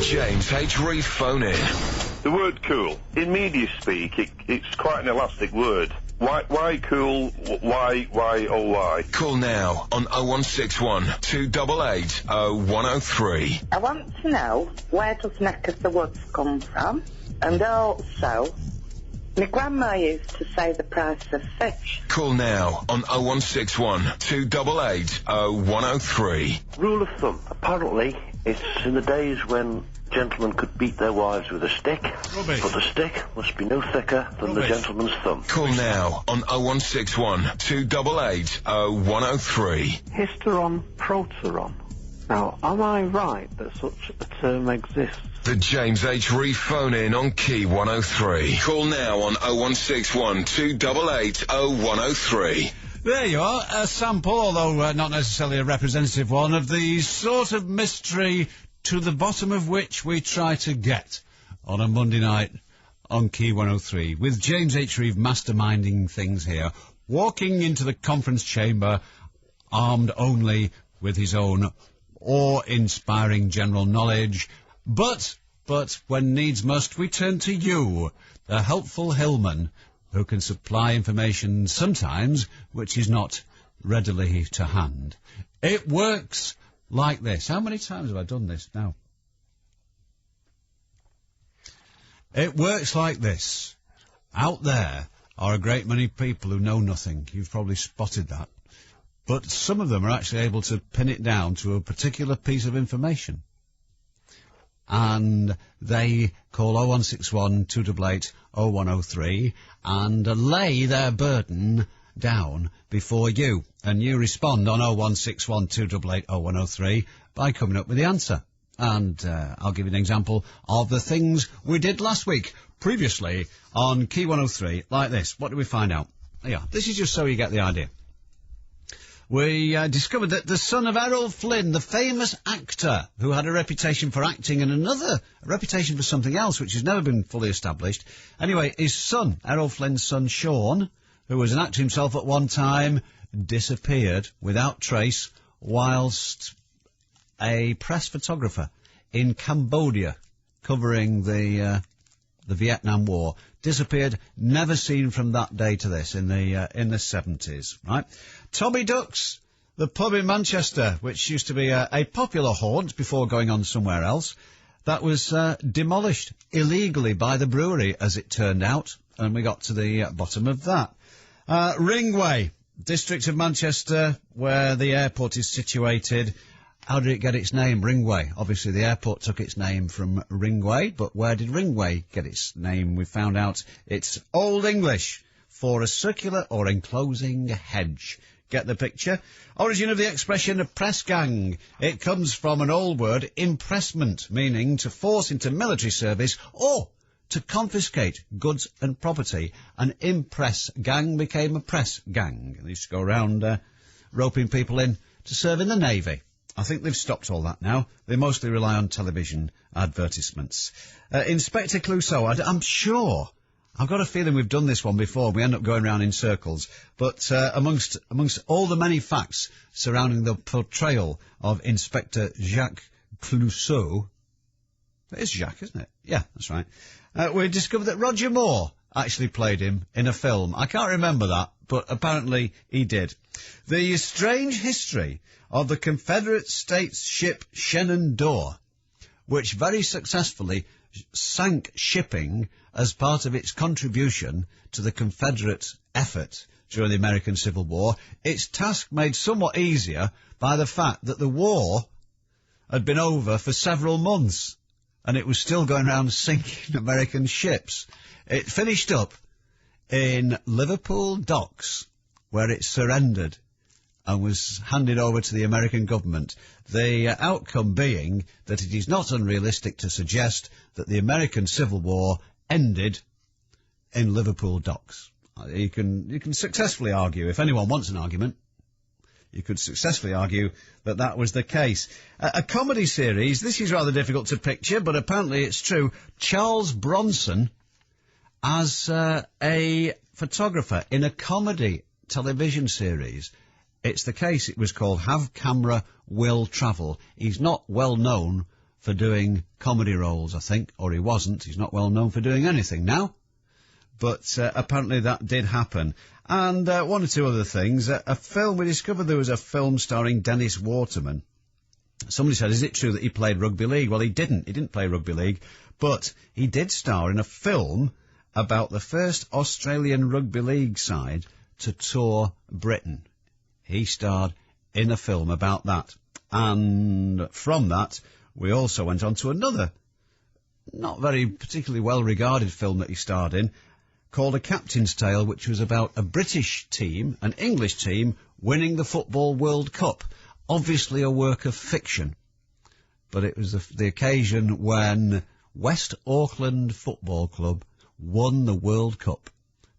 James H. Reeve phone in. The word cool. In media speak, it's quite an elastic word. Why cool? Why, oh why? Call now on 0161 288 0103. I want to know, where does Neck of the Woods come from? And also, my grandma used to say the price of fish. Call now on 0161 288 0103. Rule of thumb. Apparently, it's in the days when gentlemen could beat their wives with a stick. Rubbish. But the stick must be no thicker than the gentleman's thumb. Call now on 0161 288 0103. Hysteron, proteron. Now, am I right that such a term exists? The James H. Reeve phone in on Key 103. Call now on 0161 288 0103. There you are, a sample, although not necessarily a representative one, of the sort of mystery to the bottom of which we try to get on a Monday night on Key 103, with James H. Reeve masterminding things here, walking into the conference chamber armed only with his own awe-inspiring general knowledge. But when needs must, we turn to you, the helpful hillman, who can supply information sometimes which is not readily to hand. It works like this. How many times have I done this now? It works like this. Out there are a great many people who know nothing. You've probably spotted that. But some of them are actually able to pin it down to a particular piece of information. And they call 0161 288 0103 and lay their burden down before you. And you respond on 0161 288 0103 by coming up with the answer. And I'll give you an example of the things we did last week, previously on Key 103, like this. What did we find out? Yeah, this is just so you get the idea. We discovered that the son of Errol Flynn, the famous actor who had a reputation for acting and another reputation for something else which has never been fully established. Anyway, his son, Errol Flynn's son Sean, who was an actor himself at one time, disappeared without trace whilst a press photographer in Cambodia covering the Vietnam War disappeared, never seen from that day to this in the 70s, right? Tommy Duck's, the pub in Manchester, which used to be a popular haunt before going on somewhere else, that was demolished illegally by the brewery, as it turned out, and we got to the bottom of that. Ringway, district of Manchester, where the airport is situated. How did it get its name, Ringway? Obviously, the airport took its name from Ringway, but where did Ringway get its name? We found out it's Old English for a circular or enclosing hedge. Get the picture? Origin of the expression press gang. It comes from an old word, impressment, meaning to force into military service or to confiscate goods and property. An impress gang became a press gang. They used to go around roping people in to serve in the Navy. I think they've stopped all that now. They mostly rely on television advertisements. Inspector Clouseau, I'm sure, I've got a feeling we've done this one before. We end up going round in circles. But amongst all the many facts surrounding the portrayal of Inspector Jacques Clouseau, it is Jacques, isn't it? Yeah, that's right. We discovered that Roger Moore actually played him in a film. I can't remember that, but apparently he did. The strange history of the Confederate States ship Shenandoah, which very successfully sank shipping as part of its contribution to the Confederate effort during the American Civil War. Its task made somewhat easier by the fact that the war had been over for several months and it was still going around sinking American ships. It finished up in Liverpool docks, where it surrendered and was handed over to the American government. The outcome being that it is not unrealistic to suggest that the American Civil War ended in Liverpool docks. You can successfully argue, if anyone wants an argument, you could successfully argue that that was the case. A comedy series, this is rather difficult to picture, but apparently it's true. Charles Bronson as a photographer in a comedy television series. It's the case. It was called Have Camera, Will Travel. He's not well known for doing comedy roles, I think, or he wasn't. He's not well known for doing anything now. But apparently that did happen. And one or two other things. A film, we discovered there was a film starring Dennis Waterman. Somebody said, is it true that he played rugby league? Well, he didn't. He didn't play rugby league, but he did star in a film about the first Australian rugby league side to tour Britain. He starred in a film about that. And from that, we also went on to another, not very particularly well-regarded film that he starred in, called A Captain's Tale, which was about a British team, an English team, winning the Football World Cup. Obviously a work of fiction. But it was the occasion when West Auckland Football Club won the World Cup,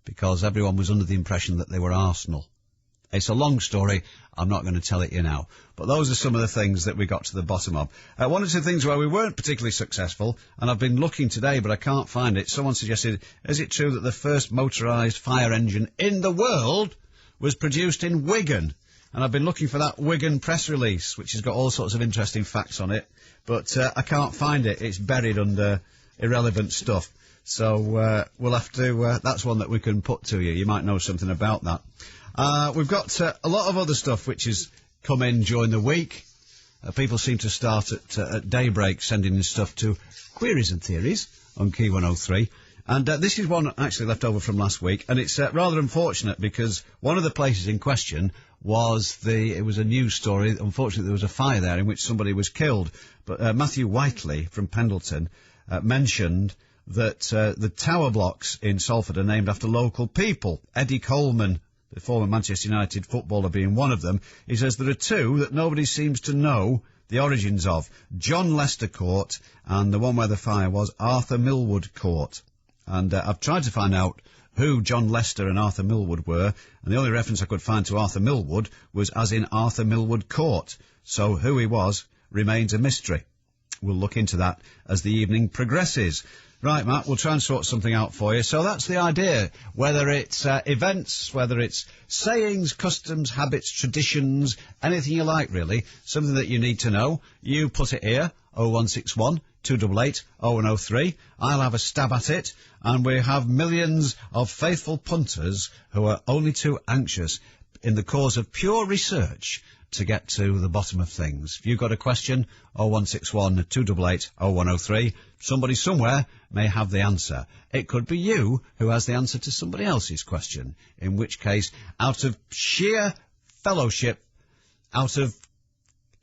because everyone was under the impression that they were Arsenal. It's a long story. I'm not going to tell it you now. But those are some of the things that we got to the bottom of. One or two things where we weren't particularly successful, and I've been looking today, but I can't find it. Someone suggested, is it true that the first motorised fire engine in the world was produced in Wigan? And I've been looking for that Wigan press release, which has got all sorts of interesting facts on it, but I can't find it. It's buried under irrelevant stuff. So we'll have to, that's one that we can put to you. You might know something about that. We've got a lot of other stuff which has come in during the week. People seem to start at daybreak sending in stuff to Queries and Theories on Key 103. And this is one actually left over from last week, and it's rather unfortunate because one of the places in question it was a news story. Unfortunately, there was a fire there in which somebody was killed. But Matthew Whiteley from Pendleton mentioned that the tower blocks in Salford are named after local people. Eddie Coleman, the former Manchester United footballer, being one of them. He says there are two that nobody seems to know the origins of. John Lester Court and the one where the fire was, Arthur Millwood Court. And I've tried to find out who John Lester and Arthur Millwood were, and the only reference I could find to Arthur Millwood was as in Arthur Millwood Court. So who he was remains a mystery. We'll look into that as the evening progresses. Right, Matt, we'll try and sort something out for you. So that's the idea. Whether it's events, whether it's sayings, customs, habits, traditions, anything you like, really, something that you need to know, you put it here, 0161 288 0103. I'll have a stab at it, and we have millions of faithful punters who are only too anxious in the cause of pure research to get to the bottom of things. If you've got a question, 0161 288 0103. Somebody somewhere may have the answer. It could be you who has the answer to somebody else's question, in which case, out of sheer fellowship, out of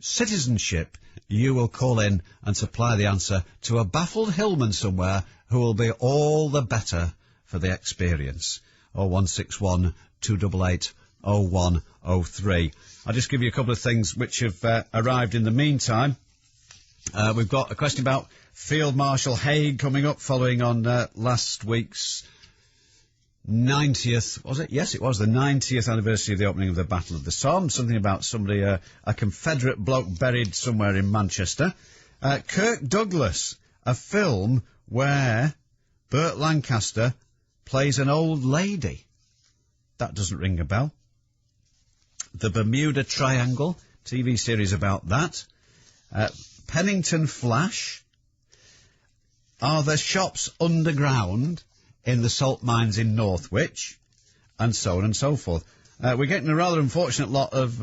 citizenship, you will call in and supply the answer to a baffled hillman somewhere who will be all the better for the experience. 0161 288 0103. I'll just give you a couple of things which have arrived in the meantime. We've got a question about Field Marshal Haig coming up following on last week's 90th, was it? Yes, it was the 90th anniversary of the opening of the Battle of the Somme. Something about somebody, a Confederate bloke buried somewhere in Manchester. Kirk Douglas, a film where Burt Lancaster plays an old lady. That doesn't ring a bell. The Bermuda Triangle, TV series about that. Pennington Flash. Are there shops underground in the salt mines in Northwich? And so on and so forth. We're getting a rather unfortunate lot of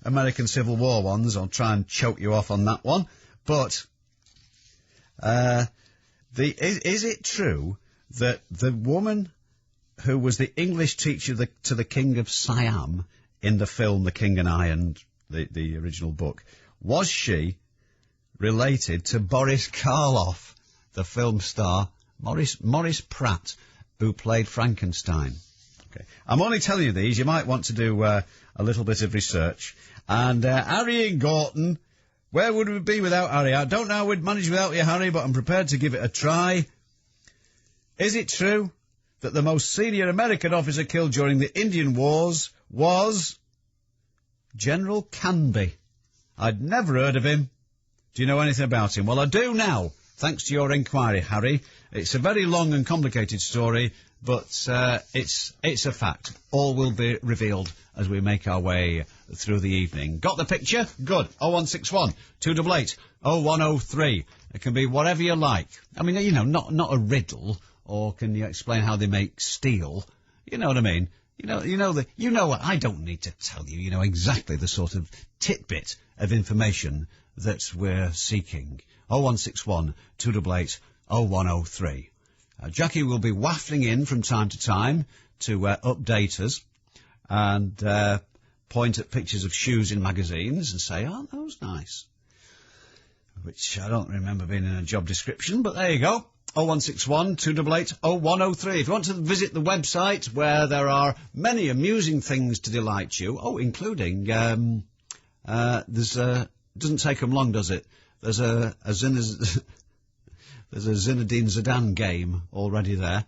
American Civil War ones. I'll try and choke you off on that one. But is it true that the woman who was the English teacher to the King of Siam in the film The King and I and the original book, was she related to Boris Karloff, the film star Maurice Pratt, who played Frankenstein? Okay. I'm only telling you these. You might want to do a little bit of research. And Harry in Gorton, where would we be without Harry? I don't know how we'd manage without you, Harry, but I'm prepared to give it a try. Is it true that the most senior American officer killed during the Indian Wars was General Canby? I'd never heard of him. Do you know anything about him? Well, I do now, thanks to your inquiry, Harry. It's a very long and complicated story. but it's a fact. All will be revealed as we make our way through the evening. Got the picture? Good. 0161 288 0103. It can be whatever you like. I mean, you know, not a riddle, or can you explain how they make steel? You know what I mean? You know what? I don't need to tell you. You know exactly the sort of tidbit of information that we're seeking. 0161 288 0103. Jackie will be wafting in from time to time to update us and point at pictures of shoes in magazines and say, aren't those nice? Which I don't remember being in a job description, but there you go. 0161 288 0103. If you want to visit the website, where there are many amusing things to delight you, including, doesn't take them long, does it? There's a Zinedine Zidane game already there.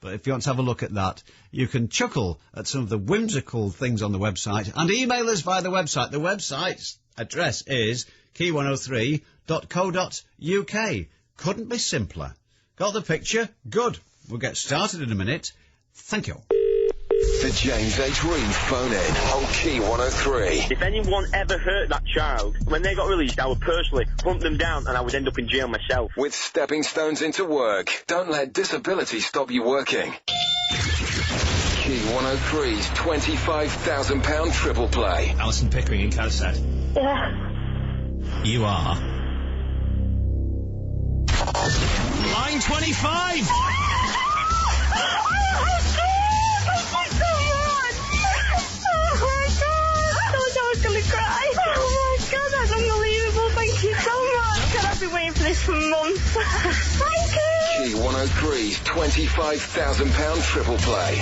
But if you want to have a look at that, you can chuckle at some of the whimsical things on the website and email us via the website. The website's address is key103.co.uk. Couldn't be simpler. Got the picture? Good. We'll get started in a minute. Thank you. The James H. Reeve phone in on Key 103. If anyone ever hurt that child, when they got released, I would personally hunt them down and I would end up in jail myself. With stepping stones into work. Don't let disability stop you working. Key 103's £25,000 triple play. Alison Pickering in Cadsaid. Yeah. You are. Line 25! Cry. Oh my God, that's unbelievable. Thank you so much. God, I've been waiting for this for months. Thank you. Key 103's £25,000 triple play.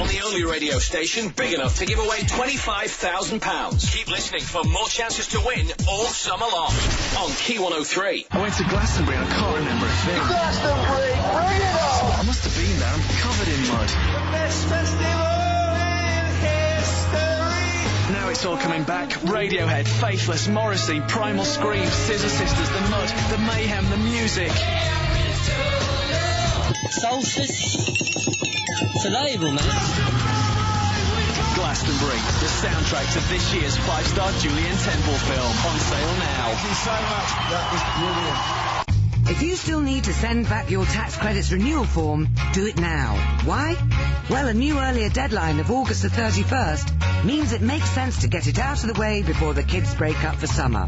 On the only radio station big enough to give away £25,000. Keep listening for more chances to win all summer long. On Key 103. I went to Glastonbury and I can't remember a thing. Glastonbury, bring it on! I must have been there. I'm covered in mud. The best festival in history. Now it's all coming back. Radiohead, Faithless, Morrissey, Primal Scream, Scissor Sisters, the mud, the mayhem, the music. Solstice. It's a label, man. Glastonbury, the soundtrack to this year's 5-star Julian Temple film. On sale now. Thank you so much. That was brilliant. If you still need to send back your tax credits renewal form, do it now. Why? Well, a new earlier deadline of August the 31st means it makes sense to get it out of the way before the kids break up for summer.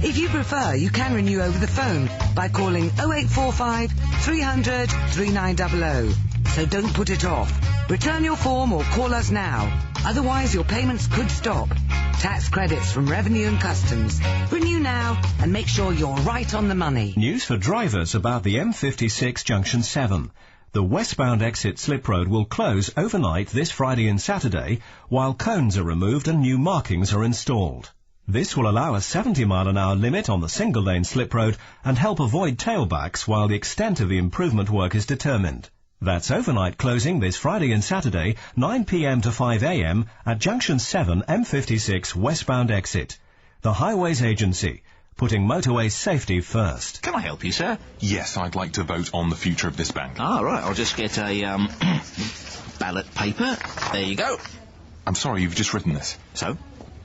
If you prefer, you can renew over the phone by calling 0845 300 3900. So don't put it off. Return your form or call us now. Otherwise, your payments could stop. Tax credits from Revenue and Customs. Renew now and make sure you're right on the money. News for drivers about the M56 Junction 7. The westbound exit slip road will close overnight this Friday and Saturday, while cones are removed and new markings are installed. This will allow a 70-mile-an-hour limit on the single-lane slip road and help avoid tailbacks while the extent of the improvement work is determined. That's overnight closing this Friday and Saturday, 9 p.m. to 5 a.m. at Junction 7 M56 westbound exit. The Highways Agency, putting motorway safety first. Can I help you, sir? Yes, I'd like to vote on the future of this bank. Ah, right. I'll just get a, ballot paper. There you go. I'm sorry, you've just written this. So?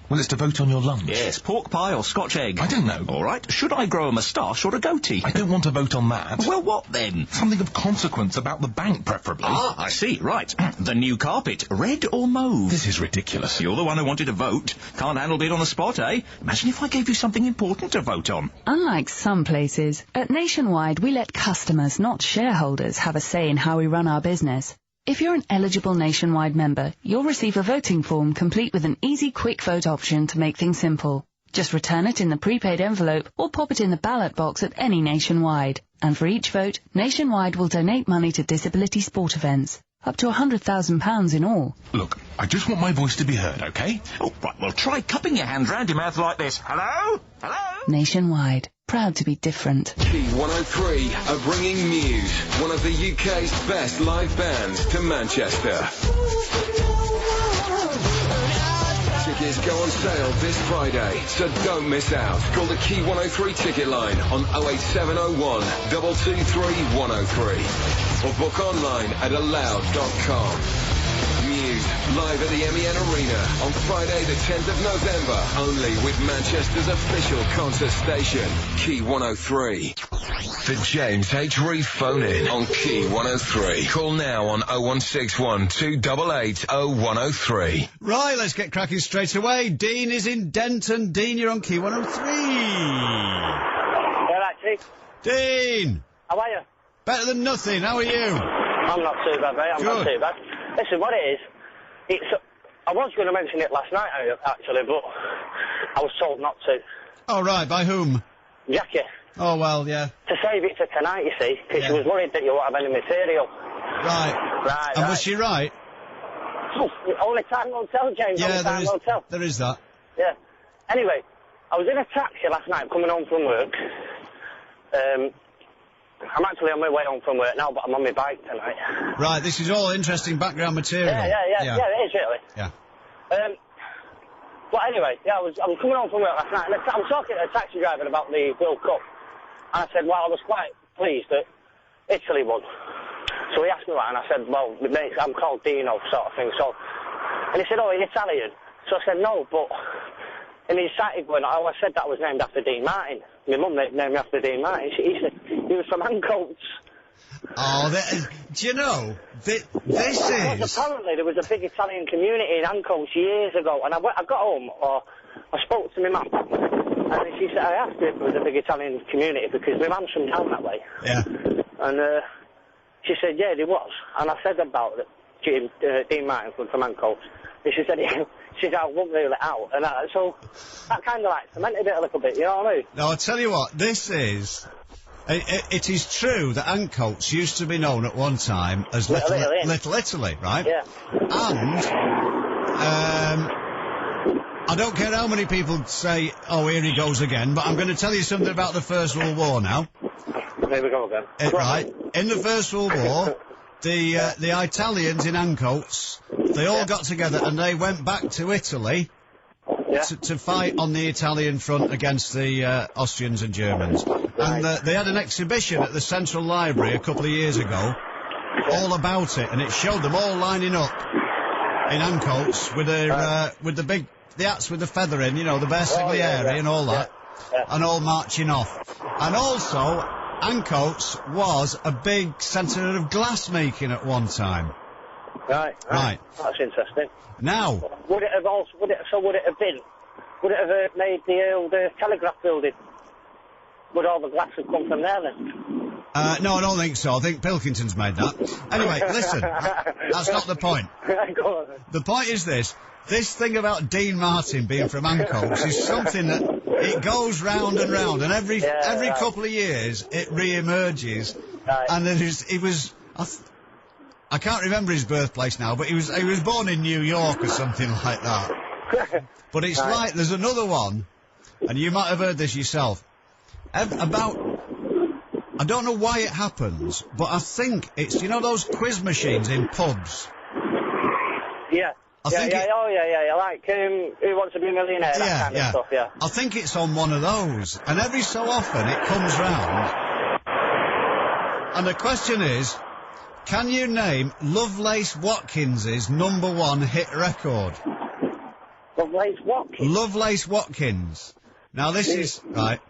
Well, it's to vote on your lunch. Yes, pork pie or Scotch egg. I don't know. All right. Should I grow a moustache or a goatee? I don't want to vote on that. Well, what then? Something of consequence about the bank, preferably. Ah, I see. Right. The new carpet, red or mauve? This is ridiculous. You're the one who wanted to vote. Can't handle being on the spot, eh? Imagine if I gave you something important to vote on. Unlike some places, at Nationwide we let customers, not shareholders, have a say in how we run our business. If you're an eligible Nationwide member, you'll receive a voting form complete with an easy quick vote option to make things simple. Just return it in the prepaid envelope or pop it in the ballot box at any Nationwide. And for each vote, Nationwide will donate money to disability sport events. Up to £100,000 in all. Look, I just want my voice to be heard, OK? Oh, right, well, try cupping your hand round your mouth like this. Hello? Hello? Nationwide. Proud to be different. Key 103 are bringing Muse, one of the UK's best live bands, to Manchester. passes go on sale this Friday, so don't miss out. Call the Key 103 ticket line on 08701 223 103 or book online at aloud.com. Muse, live at the MEN Arena on Friday the 10th of November, only with Manchester's official concert station, Key 103. The James H. Reeve phone-in on Key 103. Call now on 0161 288 0103. Right, let's get cracking straight away. Dean is in Denton. Dean, you're on Key 103. Yeah, right, Chief. Dean! How are you? Better than nothing. How are you? I'm not too bad, mate. I'm not too bad. Listen, what it is, I was going to mention it last night, actually, but I was told not to. Oh, right. By whom? Jackie. Oh, well, yeah. To save it to tonight, you see, because she was worried that you won't have any material. Right. And was she right? Oh, only time will tell, James. Yeah, only time will tell. There is that. Yeah. Anyway, I was in a taxi last night coming home from work. I'm actually on my way home from work now, but I'm on my bike tonight. Right, this is all interesting background material. Yeah, it is, really. Yeah. But anyway, I was coming home from work last night, and I was talking to a taxi driver about the World Cup, and I said, well, I was quite pleased that Italy won. So he asked me why, and I said, well, mate, I'm called Dino, sort of thing, and he said, oh, you're Italian? So I said, no, but... And he started going, oh, I said that was named after Dean Martin. My mum named me after Dean Martin. He said, he was from Ancoats. Oh, do you know, this is... Apparently there was a big Italian community in Ancoats years ago, and I got home, or I spoke to my mum, and she said, I asked her if there was a big Italian community, because my mum's from down that way. Yeah. And she said, yeah, there was. And I said about Dean Martin from Ancoats. And she said, I won't rule it out. And so that kind of like cemented it a little bit, you know what I mean? No, I'll tell you what, this is... It is true that Ancoats used to be known at one time as Little Italy, right? Yeah. And, I don't care how many people say, oh, here he goes again, but I'm going to tell you something about the First World War now. Here we go again. Right. In the First World War, the Italians in Ancoats, they all got together and they went back to Italy to fight on the Italian front against the Austrians and Germans. And they had an exhibition at the Central Library a couple of years ago all about it, and it showed them all lining up in Ancoats with the hats with the feather in, you know, the Bersaglieri and all that, and all marching off. And also, Ancoats was a big centre of glass making at one time. Right. That's interesting. Now, would it have made the old telegraph building? Would all the glass have come from there then? No, I don't think so. I think Pilkington's made that. Anyway, listen, that's not the point. Go on. The point is this. This thing about Dean Martin being from Ancoats is something that it goes round and round, and every couple of years it re-emerges. Right. And it was I can't remember his birthplace now, but he was born in New York or something like that. But it's like there's another one, and you might have heard this yourself. I don't know why it happens, but I think it's, you know, those quiz machines in pubs. Yeah. Like Who Wants to Be a Millionaire, that kind of stuff, yeah. I think it's on one of those, and every so often it comes round, and the question is, can you name Lovelace Watkins's #1 hit record? Lovelace Watkins? Lovelace Watkins. Now this is, right,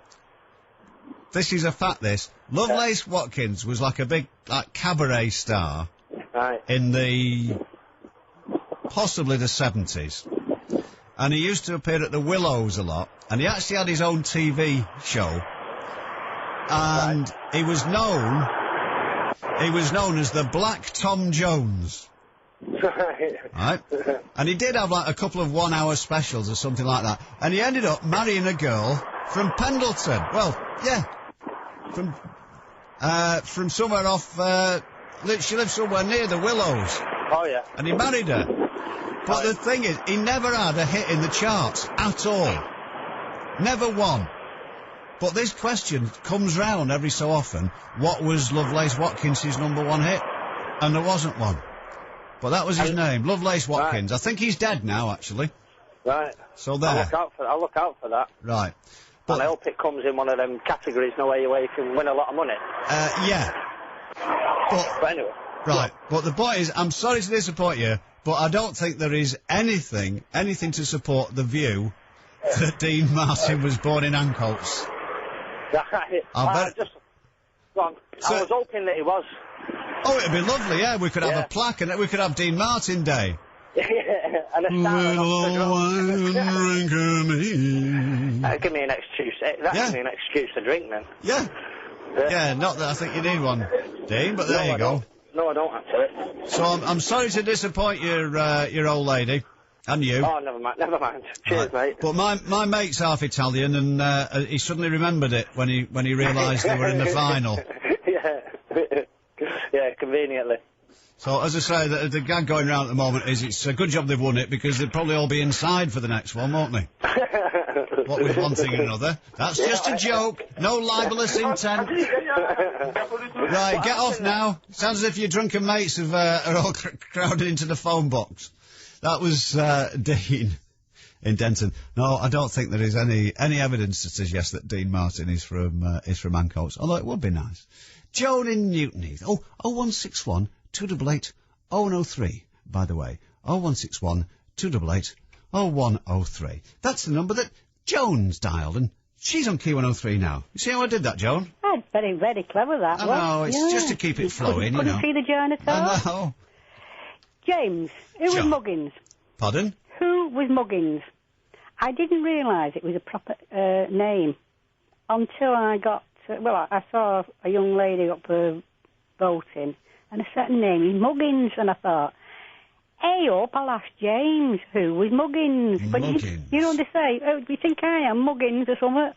this is a fact, this. Lovelace Watkins was like a big, cabaret star in possibly the 70s. And he used to appear at the Willows a lot, and he actually had his own TV show. And he was known as the Black Tom Jones. Right? And he did have a couple of 1 hour specials or something like that. And he ended up marrying a girl from Pendleton. Well, yeah. From somewhere off, she lived somewhere near the Willows. Oh, yeah. And he married her. But the thing is, he never had a hit in the charts at all. Never won. But this question comes round every so often. What was Lovelace Watkins' #1 hit? And there wasn't one. But that was his name, Lovelace Watkins. I think he's dead now, actually. Right. So there. I'll look out for that. Right. And I hope it comes in one of them categories, where you can win a lot of money. Yeah. But anyway. Right. But the point is, I'm sorry to disappoint you, but I don't think there is anything to support the view that Dean Martin was born in Ancoats. Right. I was hoping that he was. Oh, it'd be lovely, yeah. We could have a plaque and we could have Dean Martin Day. And a That'd give me an excuse. Give me an excuse to drink then. Yeah, not that I think you need one, Dean, but there you go. No, I don't actually. So I'm sorry to disappoint your old lady. And you. Oh, never mind. Cheers, mate. But my mate's half Italian, and he suddenly remembered it when he realised they were in the final. Yeah, conveniently. So, as I say, the gag going around at the moment is it's a good job they've won it, because they'd probably all be inside for the next one, won't they? What with one thing and another. That's just a joke. No libelous intent. Right, get off now. Sounds as if your drunken mates are all crowded into the phone box. That was Dean in Denton. No, I don't think there is any evidence to suggest that Dean Martin is from Ancoats, although it would be nice. Joan in Newton Heath. 0161 288 0103, by the way. 0161 288 0103. That's the number that Joan's dialed, and she's on Key 103 now. You see how I did that, Joan? Oh, very, very clever, that I know, it's just to keep it flowing, you know. Couldn't see the Joan at all. I know. James, who was Muggins? Pardon? Who was Muggins? I didn't realise it was a proper name until I got... I saw a young lady up for voting, and a certain name is Muggins, and I thought, hey up, I'll ask James, who was Muggins? But you know what they say, oh, do you think I am Muggins or something?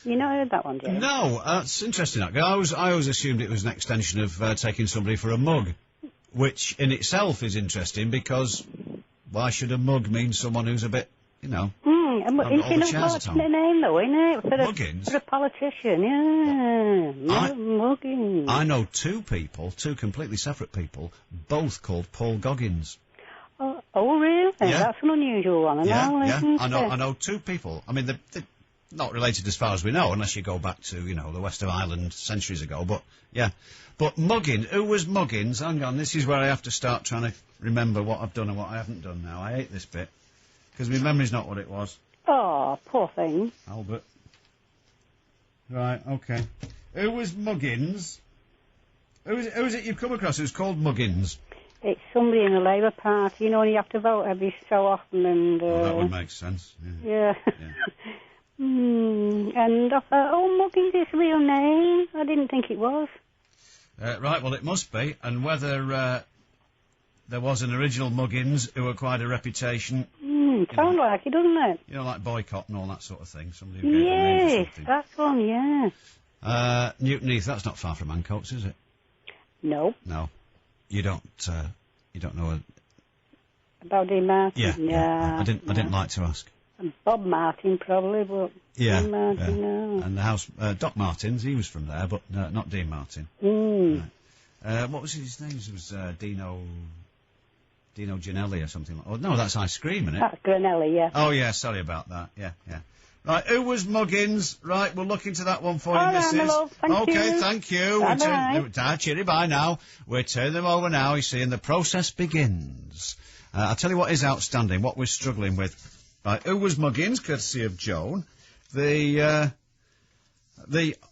You not heard that one, James? No, that's interesting. I always assumed it was an extension of taking somebody for a mug, which in itself is interesting, because why should a mug mean someone who's a bit, you know... It's an unfortunate name, though, isn't it? Muggins? For a politician, yeah. Muggins. I know two completely separate people, both called Paul Goggins. Oh, really? Yeah. That's an unusual one. I know two people. I mean, they're not related as far as we know, unless you go back to, the west of Ireland centuries ago, but, yeah. But Muggins, who was Muggins? Hang on, this is where I have to start trying to remember what I've done and what I haven't done now. I hate this bit, because my memory's not what it was. Oh, poor thing. Albert. Right, okay. Who was Muggins? Who is it you've come across who's called Muggins? It's somebody in the Labour Party. You know, and you have to vote every so often, and... that would make sense, yeah. And I thought, Muggins is a real name. I didn't think it was. Right, well, it must be, and whether there was an original Muggins who acquired a reputation... sounds like it, doesn't it? You know, like boycott and all that sort of thing. Somebody who gave the name for something. That's one, yeah. Newton Heath, that's not far from Ancoats, is it? No. No. You don't know... About Dean Martin? Yeah. I didn't like to ask. Bob Martin, probably, but... Dean Martin, no. And the house... Doc Martins, he was from there, but not Dean Martin. Right. What was his name? It was Dino Ginelli or something like that. Oh, no, that's Ice Cream, isn't it? That's Granelli, yeah. Oh, yeah, sorry about that. Yeah. Right, who was Muggins? Right, we'll look into that one for you, missus. Right, my love. Thank you. Thank you. Bye-bye. Cheery, bye now. We're turning them over now, you see, and the process begins. I'll tell you what is outstanding, what we're struggling with. Right, who was Muggins, courtesy of Joan? The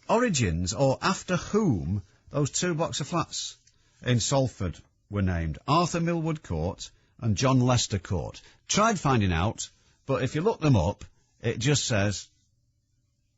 origins, or after whom, those two blocks of flats in Salford were named. Arthur Millwood Court and John Lester Court. Tried finding out, but if you look them up, it just says,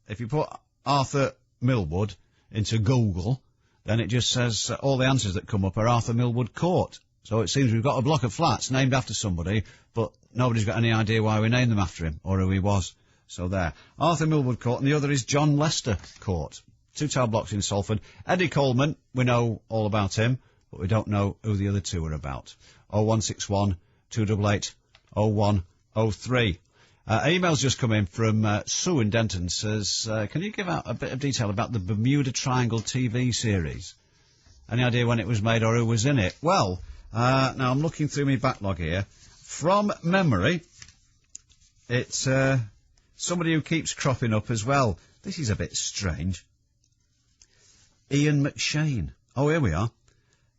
if you put Arthur Millwood into Google, then it just says all the answers that come up are Arthur Millwood Court. So it seems we've got a block of flats named after somebody, but nobody's got any idea why we named them after him, or who he was. So there. Arthur Millwood Court, and the other is John Lester Court. 2 tower blocks in Salford. Eddie Coleman, we know all about him, but we don't know who the other two are about. 0161 288 0103. Email's just come in from Sue in Denton, says, can you give out a bit of detail about the Bermuda Triangle TV series? Any idea when it was made or who was in it? Well, now I'm looking through my backlog here. From memory, It's somebody who keeps cropping up as well. This is a bit strange. Ian McShane. Oh, here we are.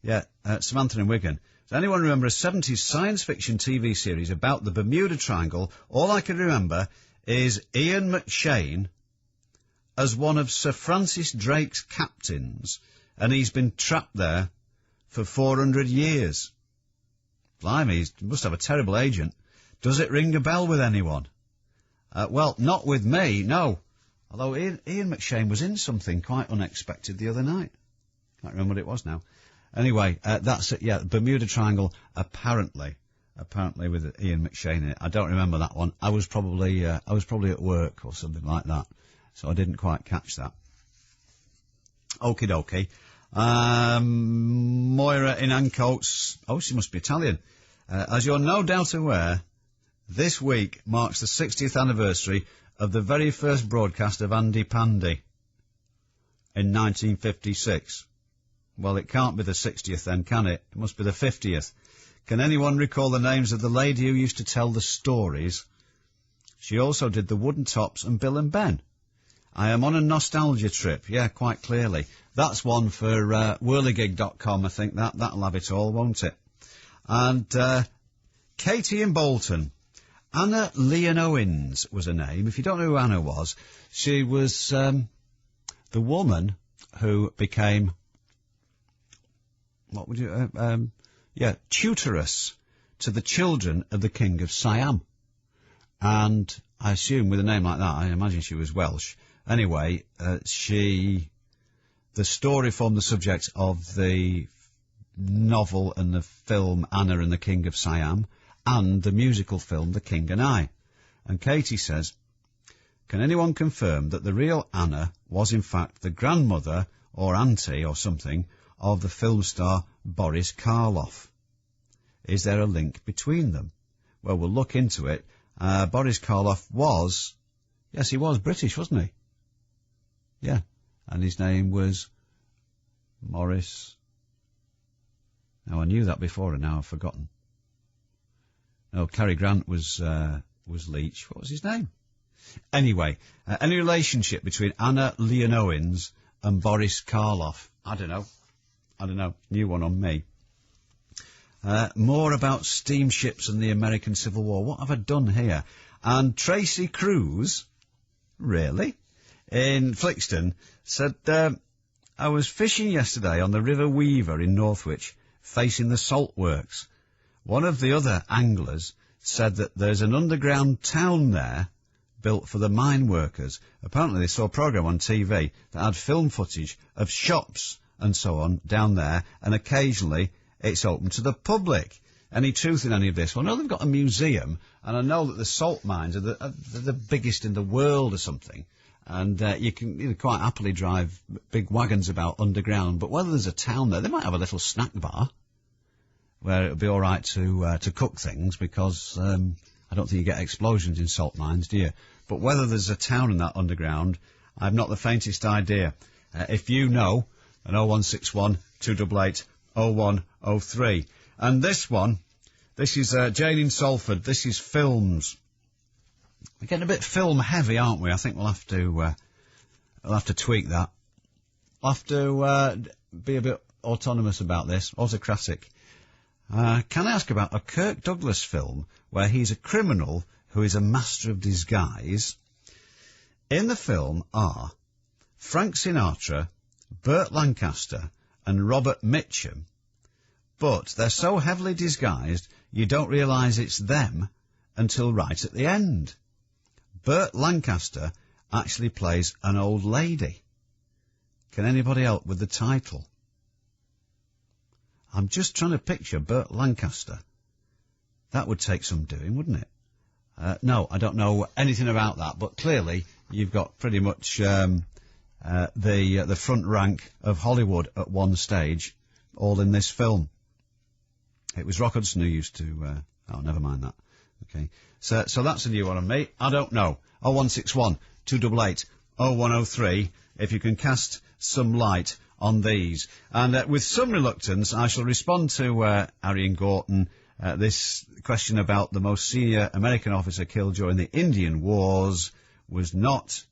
Yeah, Samantha in Wigan. Does anyone remember a 70s science fiction TV series about the Bermuda Triangle? All I can remember is Ian McShane as one of Sir Francis Drake's captains, and he's been trapped there for 400 years. Blimey, he must have a terrible agent. Does it ring a bell with anyone? Well, not with me, no. Although Ian McShane was in something quite unexpected the other night. Can't remember what it was now. Anyway, that's it, yeah, Bermuda Triangle, apparently with Ian McShane in it. I don't remember that one. I was probably at work or something like that, so I didn't quite catch that. Okie dokie. Moira in Ancoats. Oh, she must be Italian. As you're no doubt aware, this week marks the 60th anniversary of the very first broadcast of Andy Pandy in 1956. Well, it can't be the 60th then, can it? It must be the 50th. Can anyone recall the names of the lady who used to tell the stories? She also did the Wooden Tops and Bill and Ben. I am on a nostalgia trip. Yeah, quite clearly. That's one for whirligig.com, I think. That'll have it all, won't it? And Katie in Bolton. Anna Leon Owens was her name. If you don't know who Anna was, she was the woman who became... what would you... tutoress to the children of the King of Siam. And I assume with a name like that, I imagine she was Welsh. Anyway, the story formed the subject of the novel and the film Anna and the King of Siam, and the musical film The King and I. And Katie says, can anyone confirm that the real Anna was in fact the grandmother or auntie or something of the film star Boris Karloff? Is there a link between them? Well, we'll look into it. Boris Karloff was... yes, he was British, wasn't he? Yeah. And his name was Morris... now, I knew that before and now I've forgotten. No, Cary Grant was Leach. What was his name? Anyway, any relationship between Anna Leon Owens and Boris Karloff? I don't know. New one on me. More about steamships and the American Civil War. What have I done here? And Tracy Cruz, really, in Flixton, said, I was fishing yesterday on the River Weaver in Northwich, facing the salt works. One of the other anglers said that there's an underground town there built for the mine workers. Apparently they saw a programme on TV that had film footage of shops and so on down there, and occasionally it's open to the public. Any truth in any of this? Well, I know they've got a museum, and I know that the salt mines are the biggest in the world or something, and you can quite happily drive big wagons about underground, but whether there's a town there, they might have a little snack bar where it would be all right to cook things, because I don't think you get explosions in salt mines, do you? But whether there's a town in that underground, I've not the faintest idea. If you know, an 0161 288 0103. And this one, this is Jane in Salford. This is films. We're getting a bit film heavy, aren't we? I think we'll have to tweak that. We'll have to be a bit autonomous about this, autocratic. Can I ask about a Kirk Douglas film where he's a criminal who is a master of disguise? In the film are Frank Sinatra, Burt Lancaster and Robert Mitchum, but they're so heavily disguised you don't realise it's them until right at the end. Burt Lancaster actually plays an old lady. Can anybody help with the title? I'm just trying to picture Burt Lancaster. That would take some doing, wouldn't it? No, I don't know anything about that, but clearly you've got pretty much the front rank of Hollywood at one stage, all in this film. It was Rock Hudson who used to... oh, never mind that. Okay, so that's a new one on me. I don't know. 0161 288 0103, if you can cast some light on these. And with some reluctance, I shall respond to Harry and Gorton This question about the most senior American officer killed during the Indian Wars was not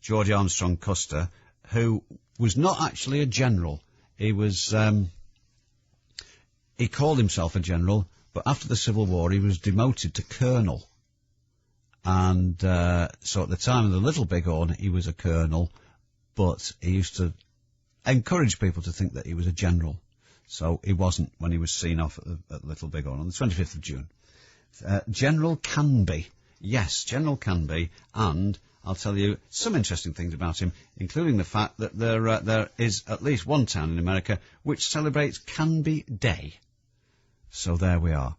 George Armstrong Custer, who was not actually a general. He was, he called himself a general, but after the Civil War he was demoted to colonel. And so at the time of the Little Bighorn he was a colonel, but he used to encourage people to think that he was a general. So he wasn't when he was seen off at Little Bighorn on the 25th of June. General Canby. Yes, General Canby, and I'll tell you some interesting things about him, including the fact that there is at least one town in America which celebrates Canby Day. So there we are.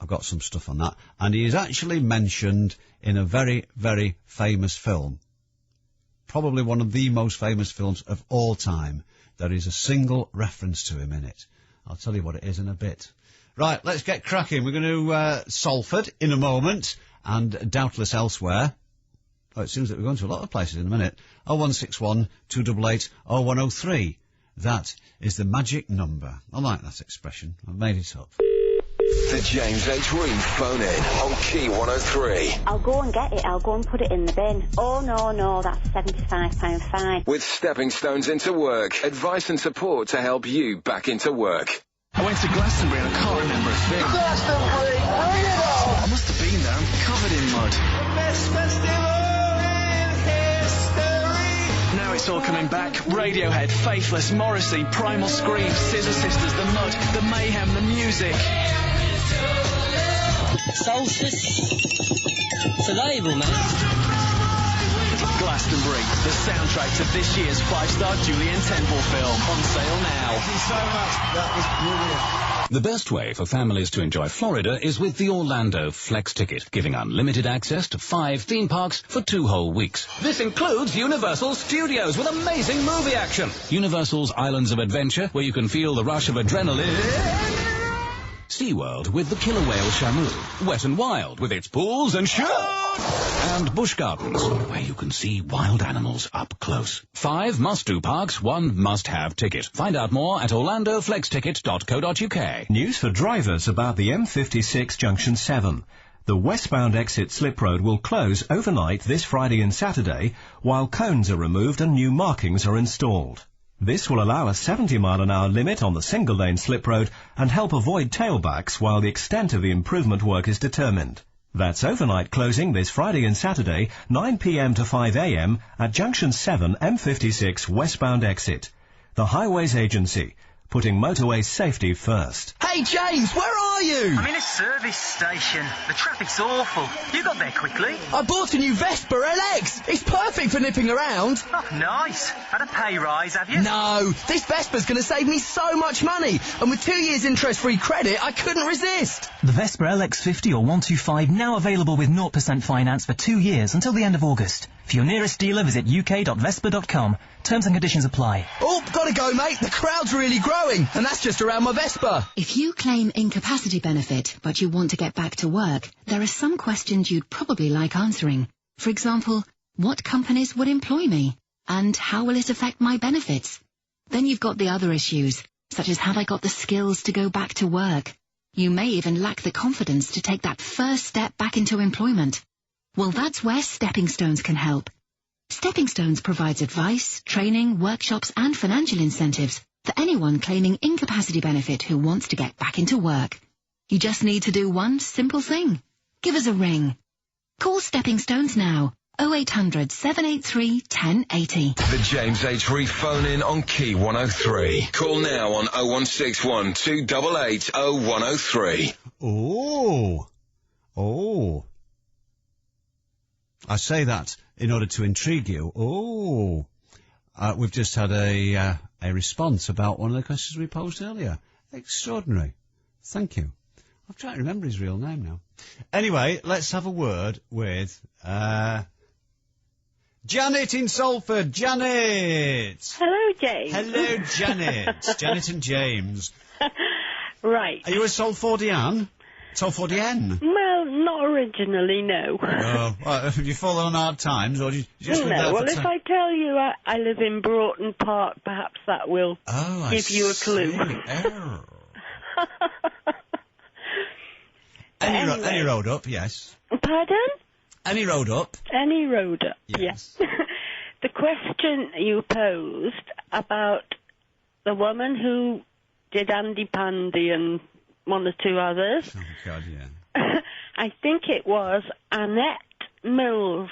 I've got some stuff on that. And he is actually mentioned in a very, very famous film. Probably one of the most famous films of all time. There is a single reference to him in it. I'll tell you what it is in a bit. Right, let's get cracking. We're going to Salford in a moment, and doubtless elsewhere. Oh, it seems that we're going to a lot of places in a minute. 0161 288 0103. That is the magic number. I like that expression. I've made it up. The James H. Reeve phone in on Key 103. I'll go and get it. I'll go and put it in the bin. Oh, no, that's £75 fine. With stepping stones into work, advice and support to help you back into work. I went to Glastonbury and I can't remember a thing. Glastonbury, bring it on! I must have been there. I'm covered in mud. The best festival in history. Now it's all coming back. Radiohead, Faithless, Morrissey, Primal Scream, Scissor Sisters, The Mud, The Mayhem, The Music. Solstice. It's a label, man. Glastonbury, the soundtrack to this year's 5-star Julian Temple film. On sale now. Thank you so much. That was brilliant. The best way for families to enjoy Florida is with the Orlando Flex Ticket, giving unlimited access to 5 theme parks for 2 whole weeks. This includes Universal Studios with amazing movie action. Universal's Islands of Adventure, where you can feel the rush of adrenaline. SeaWorld with the killer whale Shamu. Wet n Wild with its pools and and Busch Gardens, where you can see wild animals up close. 5 must-do parks, 1 must-have ticket. Find out more at orlandoflexticket.co.uk. News for drivers about the M56 Junction 7. The westbound exit slip road will close overnight this Friday and Saturday, while cones are removed and new markings are installed. This will allow a 70-mile-an-hour limit on the single-lane slip road and help avoid tailbacks while the extent of the improvement work is determined. That's overnight closing this Friday and Saturday, 9 p.m. to 5 a.m. at Junction 7 M56 westbound exit. The Highways Agency, putting motorway safety first. Hey, James, where are you? I'm in a service station. The traffic's awful. You got there quickly. I bought a new Vespa LX. It's perfect for nipping around. Oh, nice. Had a pay rise, have you? No, this Vespa's going to save me so much money. And with 2 years interest-free credit, I couldn't resist. The Vespa LX50 or 125 now available with 0% finance for 2 years until the end of August. For your nearest dealer, visit uk.vespa.com. Terms and conditions apply. Oh, gotta go, mate. The crowd's really growing, and that's just around my Vespa. If you claim incapacity benefit, but you want to get back to work, there are some questions you'd probably like answering. For example, what companies would employ me? And how will it affect my benefits? Then you've got the other issues, such as have I got the skills to go back to work? You may even lack the confidence to take that first step back into employment. Well, that's where Stepping Stones can help. Stepping Stones provides advice, training, workshops and financial incentives for anyone claiming incapacity benefit who wants to get back into work. You just need to do one simple thing. Give us a ring. Call Stepping Stones now. 0800 783 1080. The James H. Reeve phone in on Key 103. Call now on 0161 288 0103. Oh. I say that in order to intrigue you. We've just had a response about one of the questions we posed earlier. Extraordinary. Thank you. I'm trying to remember his real name now. Anyway, let's have a word with Janet in Salford. Janet! Hello, James. Hello, Janet. Janet and James. Right. Are you a Salfordian? Salfordian? Well, not originally, no. Oh, well, have you fallen on hard times, or do you just live there No, for well, if I tell you I live in Broughton Park, perhaps that will give you a clue. Any road up, yes. Pardon? Any road up. Any road up, yes. The question you posed about the woman who did Andy Pandy and one or two others. Oh, God, yeah. I think it was Annette Mills.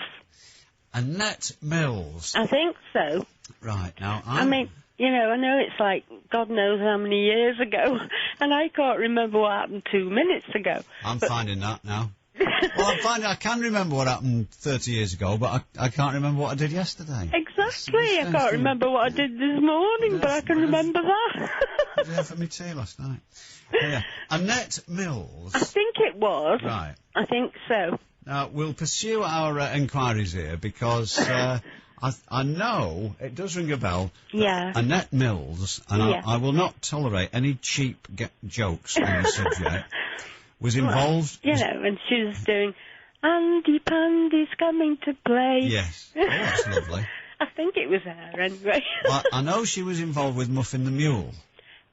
Annette Mills. I think so. Right, now I mean, you know, I know it's like God knows how many years ago, and I can't remember what happened 2 minutes ago. I'm finding that now. Well, I can remember what happened 30 years ago, but I can't remember what I did yesterday. Exactly. I can't remember what I did this morning, but I can remember that. Yeah, for me tea last night. Yeah. Annette Mills. I think it was. Right. I think so. Now, we'll pursue our inquiries here because I know it does ring a bell. Yeah. Annette Mills, and Yeah. I will not tolerate any cheap jokes on the subject, was involved... You know, and she was doing, Andy Pandy's coming to play. Yes. Oh, that's lovely. I think it was her, anyway. Well, I know she was involved with Muffin the Mule.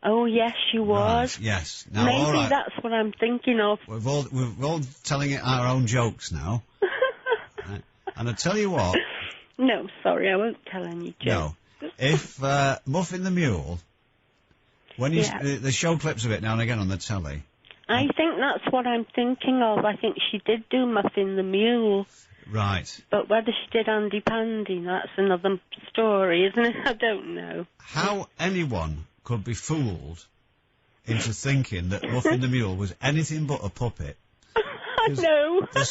Oh, yes, she was. Right, yes. Now, Maybe all right. that's what I'm thinking of. We're all telling it our own jokes now. Right. And I tell you what... No, sorry, I won't tell any jokes. No. If Muffin the Mule, when you they show clips of it now and again on the telly. I think that's what I'm thinking of. I think she did do Muffin the Mule. Right. But whether she did Andy Pandy, that's another story, isn't it? I don't know. How anyone could be fooled into thinking that Muffin the Mule was anything but a puppet. I know. The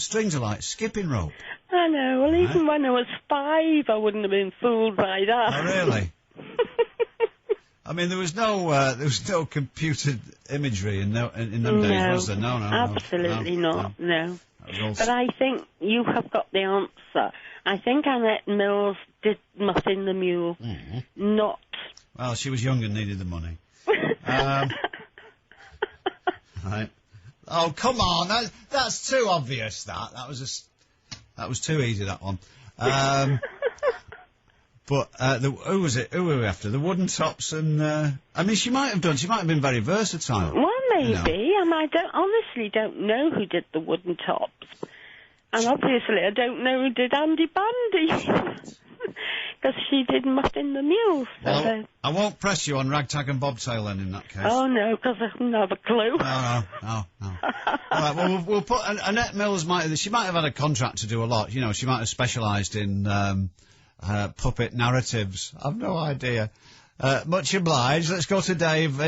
strings are like skipping rope. I know. Well, even when I was 5, I wouldn't have been fooled by that. Oh, really? I mean, there was no computer imagery in them days, was there? No, absolutely not. No. All... But I think you have got the answer. I think Annette Mills did Muffin the Mule, not. Well, she was young and needed the money. Right. Oh, come on! That's too obvious. That was too easy. That one. But who was it? Who were we after? The Wooden Tops and... I mean, she might have been very versatile. Well, maybe. You know. I mean, I honestly don't know who did the Wooden Tops. And obviously I don't know who did Andy Bandy. Because she did Muffin the Mule. Well, I won't press you on Ragtag and Bobtail then in that case. Oh, no, because I don't have a clue. No. All right, well, we'll put... Annette Mills she might have had a contract to do a lot. You know, she might have specialised in... puppet narratives. I've no idea. Much obliged. Let's go to Dave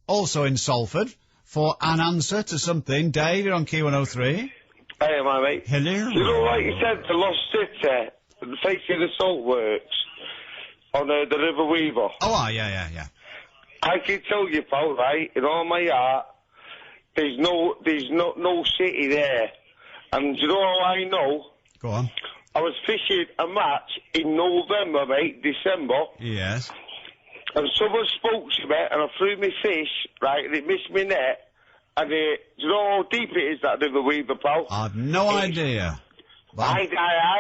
also in Salford for an answer to something. Dave, you're on Key 103. Hey, my mate. Hello. You know, like you said, the Lost City, facing the salt works on the River Weaver. Oh, yeah. I can tell you, pal, right, in all my heart, there's no city there. And you know how I know? Go on. I was fishing a match in November, mate, December. Yes. And someone spoke to me, and I threw my fish, right, and it missed my net. And do you know how deep it is, that River Weaver, pal? I've no idea. I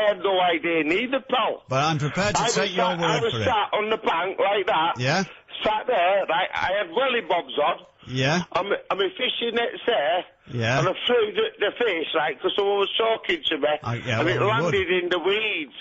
had no idea neither, pal. But I'm prepared to take your word for it. I was sat on the bank like that. Yeah? Sat there, right, I had welly bobs on. Yeah? And my fishing net's there. Yeah. And I threw the fish, right, because someone was talking to me. And it landed in the weeds.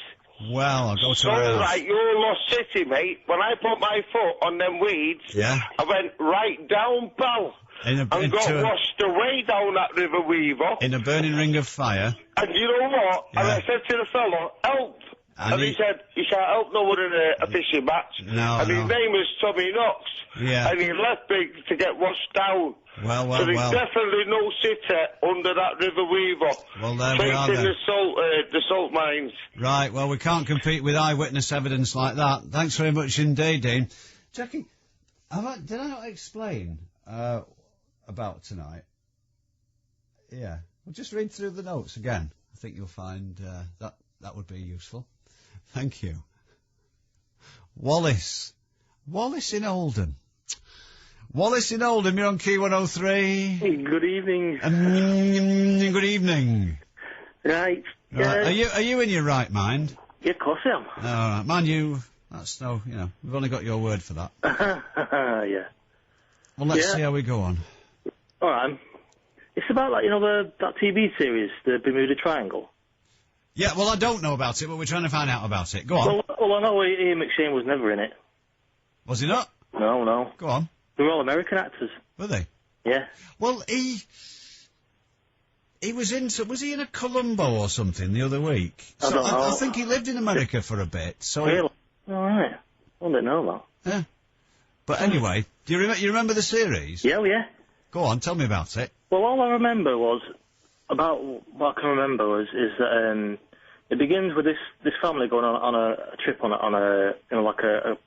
Well, I'll go to So, her house. right, you're Lost City, mate. When I put my foot on them weeds, I went right down, pal. And got washed away down that River Weaver. In a burning ring of fire. And you know what? Yeah. And I said to the fellow, help. And he said, you can't help no one in a fishing match. No, and his name was Tommy Knox. Yeah. And he left me to get washed down. Well. So there's definitely no city under that River Weaver. Well, there we are facing then. the salt mines. Right, well, we can't compete with eyewitness evidence like that. Thanks very much indeed, Dean. Jackie, did I not explain about tonight? Yeah. Well, just read through the notes again. I think you'll find that would be useful. Thank you. Wallace in Oldham. Wallace in Oldham, you're on Key 103. Good evening. Good evening. Right. Are you in your right mind? Yeah, of course I am. All right. Mind you, we've only got your word for that. Yeah. Well, let's see how we go on. All right. It's about, like, that TV series, the Bermuda Triangle. Yeah, well, I don't know about it, but we're trying to find out about it. Go on. Well, I know Ian McShane was never in it. Was he not? No. Go on. They were all American actors. Were they? Yeah. Well, he was he in a Columbo or something the other week? I don't know. I think he lived in America for a bit, so... Really? All right. I didn't know that. Yeah. But anyway, do you remember the series? Yeah, yeah. Go on, tell me about it. Well, all I remember was, about what I can remember is that it begins with this family going on a trip on a like a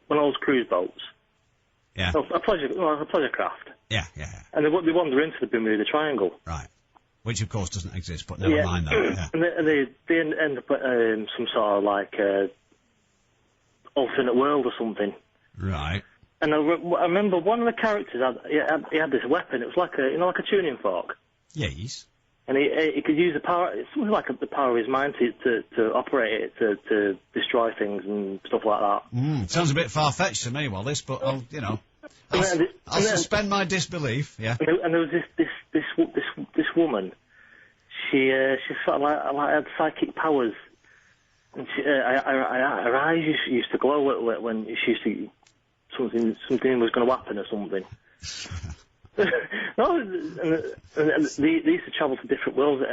one of those cruise boats. Yeah. A pleasure craft. Yeah. And they wander into the Bermuda Triangle. Right. Which, of course, doesn't exist, but never mind that. Yeah. And they end up at some sort of, like, alternate world or something. Right. And I remember one of the characters, he had this weapon. It was like a tuning fork. Yes. And he could use the power, it's something like the power of his mind to operate it, to destroy things and stuff like that. Sounds a bit far-fetched to me, Wallace, but I'll suspend my disbelief, yeah. And there was this woman, she felt like had psychic powers. And her eyes used to glow when she used to, something was going to happen or something. No, and they used to travel to different worlds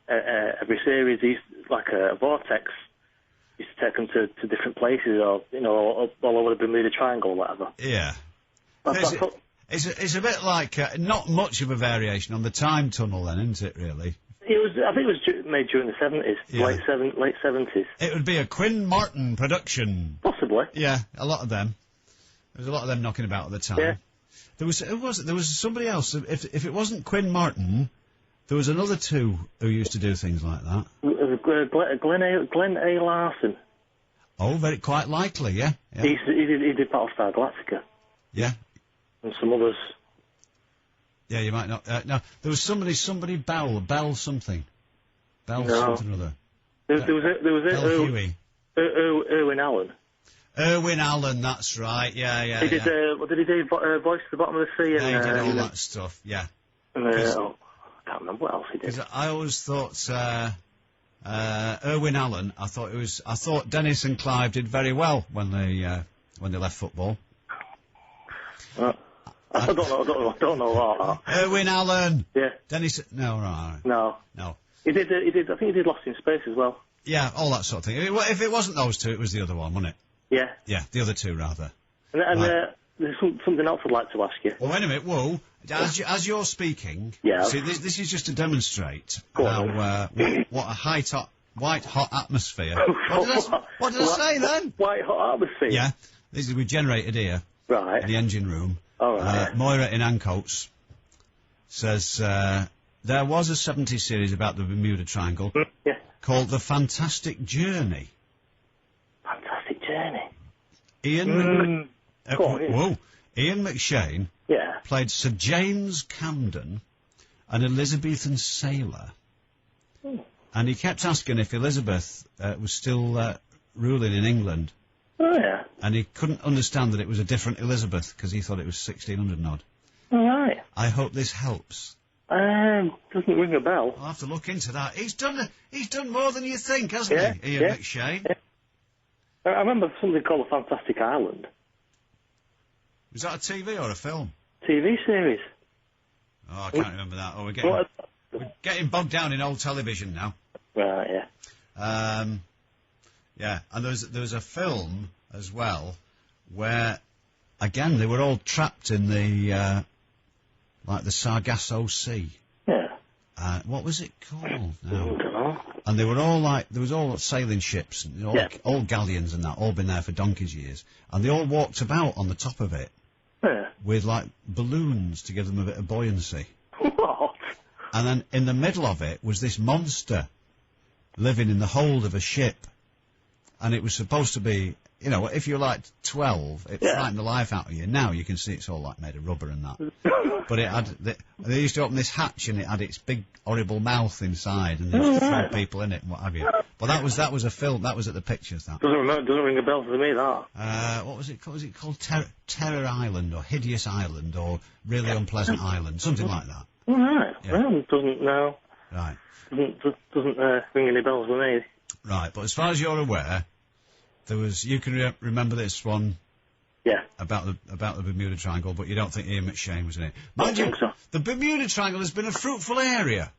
every series. Like a vortex used to take them to different places, or all over the Bermuda Triangle or whatever. Yeah. It's a bit like not much of a variation on the time tunnel, then, isn't it? Really. I think it was made during the 70s, late 70s. It would be a Quinn Martin production. Possibly. Yeah, a lot of them. There was a lot of them knocking about at the time. Yeah. There was somebody else. If it wasn't Quinn Martin, there was another two who used to do things like that. Glenn A. Larson. Oh, quite likely, yeah. He did Battlestar Galactica. Yeah. And some others. Yeah, you might not. No, there was somebody Bell something. Something or other. There was Huey. Irwin Allen. Irwin Allen, that's right. Yeah. He did. What did he do? Voice to the Bottom of the Sea. Yeah, he did all that stuff. Yeah. I can't remember what else he did. Because I always thought Irwin Allen. I thought Dennis and Clive did very well when they left football. I don't know what. Irwin Allen. Yeah. Dennis. No, right. No. He did. I think he did Lost in Space as well. Yeah, all that sort of thing. If it wasn't those two, it was the other one, wasn't it? Yeah. Yeah, the other two rather. And there's something else I'd like to ask you. Well, wait a minute. Whoa. As you're speaking. Yeah. See, this is just to demonstrate what a white hot atmosphere. What did I say then? White hot atmosphere. Yeah. This is we generated here. Right. In the engine room. All right. Moira in Ancoats says there was a 70s series about the Bermuda Triangle called The Fantastic Journey. Fantastic Journey. Ian McShane played Sir James Camden, an Elizabethan sailor. And he kept asking if Elizabeth was still ruling in England. Oh, yeah. And he couldn't understand that it was a different Elizabeth because he thought it was 1600 and odd. All right. I hope this helps. Doesn't ring a bell. I'll have to look into that. He's done more than you think, hasn't he, Ian McShane? Yeah. I remember something called The Fantastic Island. Was that a TV or a film? TV series. Oh, I can't remember that. Oh, we're getting bogged down in old television now. Right, yeah. Yeah, and there was a film as well where, again, they were all trapped in the like the Sargasso Sea. Yeah. What was it called? No. I don't know. And they were all there was all sailing ships, and all galleons and that, all been there for donkey's years, and they all walked about on the top of it with like balloons to give them a bit of buoyancy. What? And then in the middle of it was this monster living in the hold of a ship. And it was supposed to be you know, if you're like 12, it frightened the life out of you. Now you can see it's all like made of rubber and that. But it had, they used to open this hatch and it had its big horrible mouth inside and they used to throw people in it and what have you. But that was a film, that was at the pictures, that. Doesn't ring a bell to me, that. What was it called? Was it called Terror Island or Hideous Island or Really Unpleasant Island? Something like that. All right. Yeah. Well, doesn't know. Right. Doesn't ring any bells with me. Right, but as far as you're aware, there was, you can remember this one. Yeah. About the Bermuda Triangle, but you don't think Ian McShane was in it. Mind you, so. The Bermuda Triangle has been a fruitful area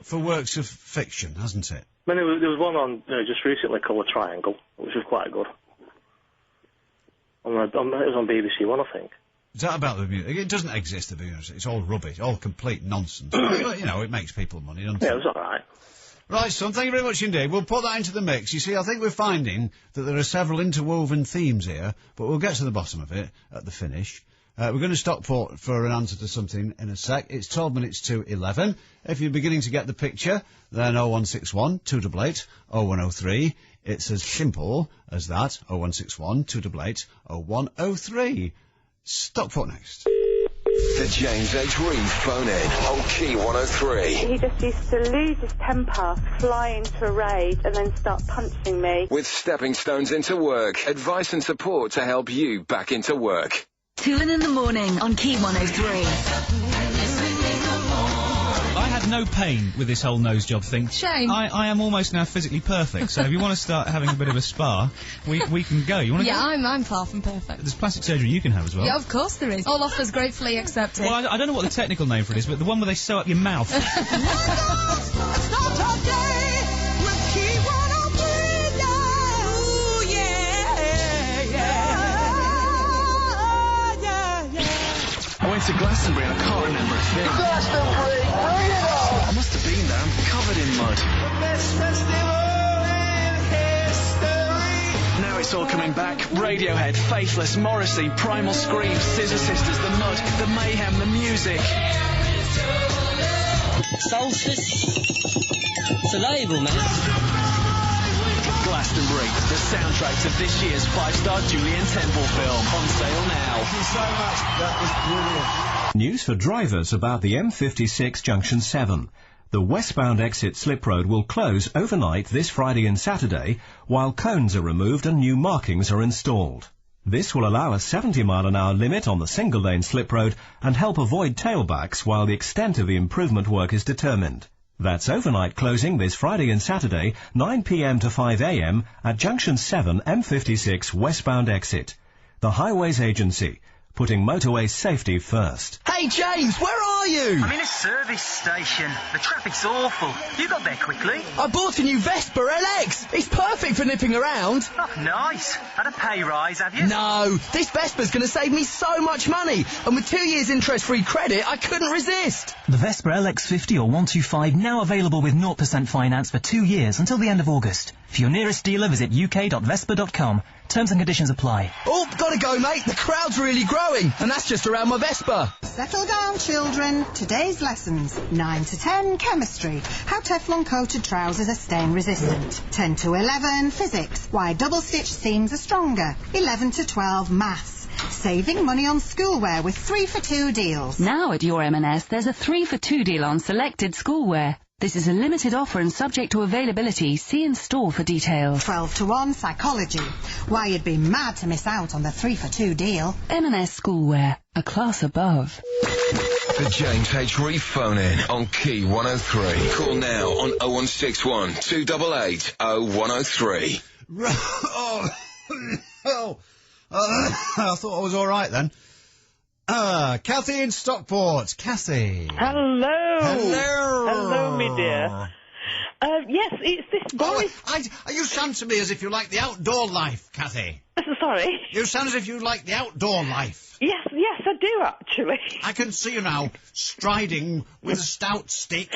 for works of fiction, hasn't it? I mean, there was one on just recently called The Triangle, which was quite good. It was on BBC One, I think. Is that about the Bermuda? It doesn't exist, the Bermuda. It's all rubbish, all complete nonsense. But, you know, it makes people money, doesn't it? Yeah, it was all right. Right, son, thank you very much indeed. We'll put that into the mix. You see, I think we're finding that there are several interwoven themes here, but we'll get to the bottom of it at the finish. We're going to stop for an answer to something in a sec. It's 12 minutes to 11. If you're beginning to get the picture, then 0161 288 0103. It's as simple as that, 0161 288 0103. Stockport next. The James H. Reeve phone-in on Key 103. He just used to lose his temper, fly into a rage, and then start punching me. With stepping stones into work, advice and support to help you back into work. 2 in the morning on Key 103. I had no pain with this whole nose job thing. Shame. I am almost now physically perfect, so if you want to start having a bit of a spa, we can go. You want to go? I'm far from perfect. There's plastic surgery you can have as well. Yeah, of course there is. All offers gratefully accepted. Well, I don't know what the technical name for it is, but the one where they sew up your mouth. I went to Glastonbury and I can't remember a thing. Glastonbury, bring it on! I must have been there. I'm covered in mud. The best festival in history! Now it's all coming back. Radiohead, Faithless, Morrissey, Primal Scream, Scissor Sisters, the mud, the mayhem, the music. Solstice. It's a label, man. Glastonbury, the soundtrack to this year's 5-star Julian Temple film. On sale now. Thank you so much. That was brilliant. News for drivers about the M56 Junction 7. The westbound exit slip road will close overnight this Friday and Saturday, while cones are removed and new markings are installed. This will allow a 70-mile-an-hour limit on the single-lane slip road and help avoid tailbacks while the extent of the improvement work is determined. That's overnight closing this Friday and Saturday, 9 p.m. to 5 a.m. at Junction 7 M56 westbound exit. The Highways Agency, putting motorway safety first. Hey, James, where are you? I'm in a service station. The traffic's awful. You got there quickly. I bought a new Vespa LX. It's perfect for nipping around. Oh, nice. Had a pay rise, have you? No, this Vespa's going to save me so much money. And with 2 years interest-free credit, I couldn't resist. The Vespa LX50 or 125 now available with 0% finance for 2 years until the end of August. For your nearest dealer, visit uk.vespa.com. Terms and conditions apply. Oh, gotta go, mate. The crowd's really growing, and that's just around my Vespa. Settle down, children. Today's lessons. 9 to 10, chemistry. How Teflon-coated trousers are stain-resistant. 10 to 11, physics. Why double-stitched seams are stronger. 11 to 12, maths. Saving money on schoolwear with 3 for 2 deals. Now at your M&S, there's a 3 for 2 deal on selected schoolwear. This is a limited offer and subject to availability. See in store for details. 12 to 1, psychology. Why, you'd be mad to miss out on the 3 for 2 deal. M&S Schoolwear, a class above. The James H. Reeve phone-in on Key 103. Call now on 0161 288 0103. I thought I was all right then. Kathy in Stockport. Kathy. Hello. Hello. Hello, me dear. Yes, it's this Boris... You sound to me as if you like the outdoor life, Kathy. Sorry? You sound as if you like the outdoor life. Yes, I do, actually. I can see you now, striding with a stout stick.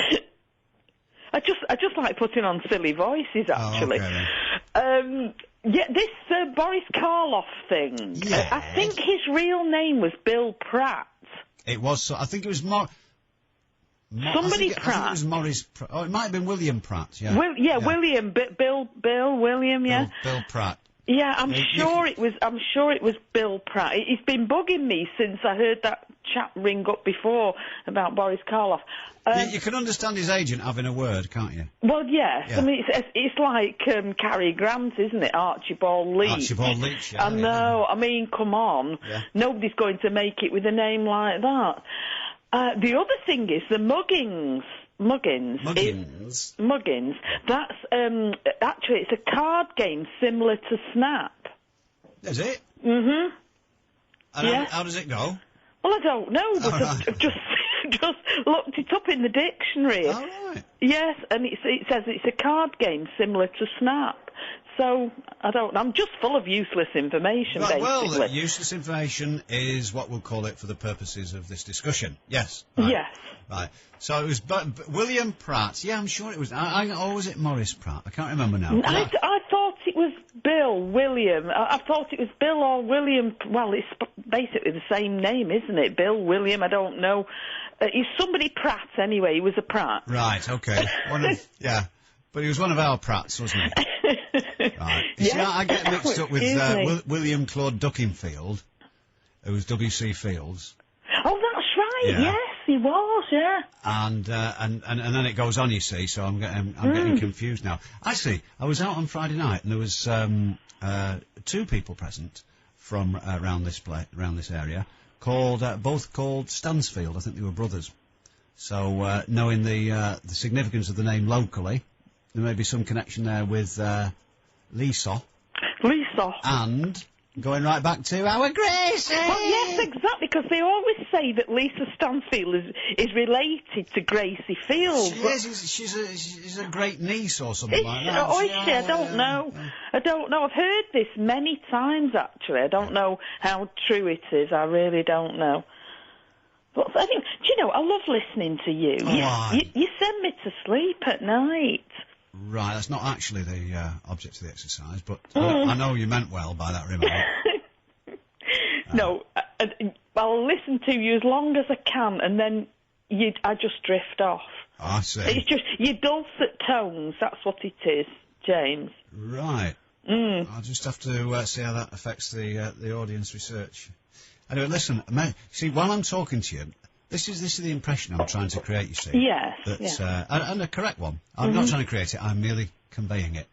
I just like putting on silly voices, actually. Oh, okay, yeah, this Boris Karloff thing. Yes. I think his real name was Bill Pratt. It was, I think it was Somebody Pratt. I think it was Morris Pratt. Oh, it might have been William Pratt, yeah. William, Bill, William, yeah. Bill Pratt. Yeah, I'm sure it was Bill Pratt. He's been bugging me since I heard that chap ring up before about Boris Karloff. You can understand his agent having a word, can't you? Well, yes. Yeah. I mean, it's like Cary Grant, isn't it? Archibald Leach. Archibald Leach, yeah. I know. I mean, come on. Yeah. Nobody's going to make it with a name like that. The other thing is the Muggins. Muggins. That's, actually, it's a card game similar to Snap. Is it? Mm-hmm. And yeah. how does it go? Well, I don't know, but I've just looked it up in the dictionary. All right. Yes, and it says it's a card game similar to Snap. So, I don't know. I'm just full of useless information, basically. Well, useless information is what we'll call it for the purposes of this discussion. Yes. Right. Yes. Right. So it was William Pratt. Yeah, I'm sure it was. Or was it Morris Pratt? I can't remember now. I thought it was William. I thought it was Bill or William. Well, it's basically the same name, isn't it? Bill, William, I don't know. He's somebody Pratt, anyway. He was a Pratt. Right, okay. Yeah. But he was one of our Pratts, wasn't he? Right. You see, I get mixed up with William Claude Duckingfield, who was W.C. Fields. Oh, that's right. Yeah. Yes, he was. Yeah. And then it goes on. You see, so I'm getting confused now. Actually, I was out on Friday night, and there was two people present from around this area, both called Stansfield. I think they were brothers. So knowing the significance of the name locally, there may be some connection there with Lisa. And going right back to our Gracie. Well, yes, exactly, because they always say that Lisa Stansfield is related to Gracie Fields. She is. She's a great niece or something like that. Oh, is she? I don't know. Yeah. I don't know. I've heard this many times, actually. I don't know how true it is. I really don't know. But anyway, do you know, I love listening to you. You send me to sleep at night. Right, that's not actually the object of the exercise, but I know you meant well by that remark. No, I'll listen to you as long as I can, and then I just drift off. I see. It's just your dulcet tones, that's what it is, James. Right. I'll just have to see how that affects the audience research. Anyway, listen, see, while I'm talking to you, this is the impression I'm trying to create, you see. Yes. And a correct one. I'm not trying to create it, I'm merely conveying it.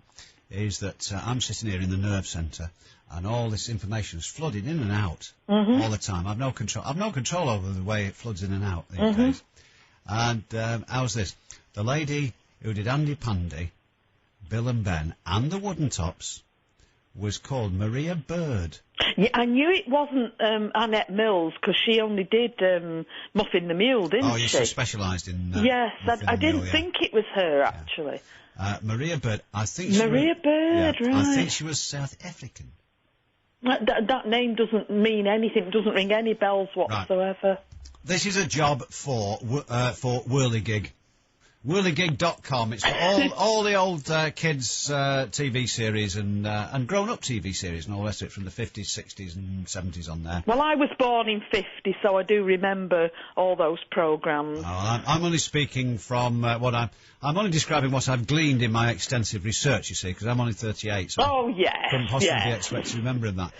Is that I'm sitting here in the nerve centre, and all this information is flooding in and out all the time. I've no control over the way it floods in and out these days. And how's this? The lady who did Andy Pandy, Bill and Ben, and the Wooden Tops was called Maria Bird. Yeah, I knew it wasn't Annette Mills, because she only did Muffin the Mule, didn't she? Oh, she specialised in yes, I didn't Mule, think it was her, actually. Maria Bird, I think Maria Bird, right. I think she was South African. That name doesn't mean anything, doesn't ring any bells whatsoever. Right. This is a job for Whirligig. Whirligig.com. It's for all the old kids' TV series and grown-up TV series and all the rest of it from the 50s, 60s and 70s on there. Well, I was born in 50, so I do remember all those programmes. Oh, I'm only speaking from I'm only describing what I've gleaned in my extensive research, you see, because I'm only 38, so I couldn't possibly be expected to remember that.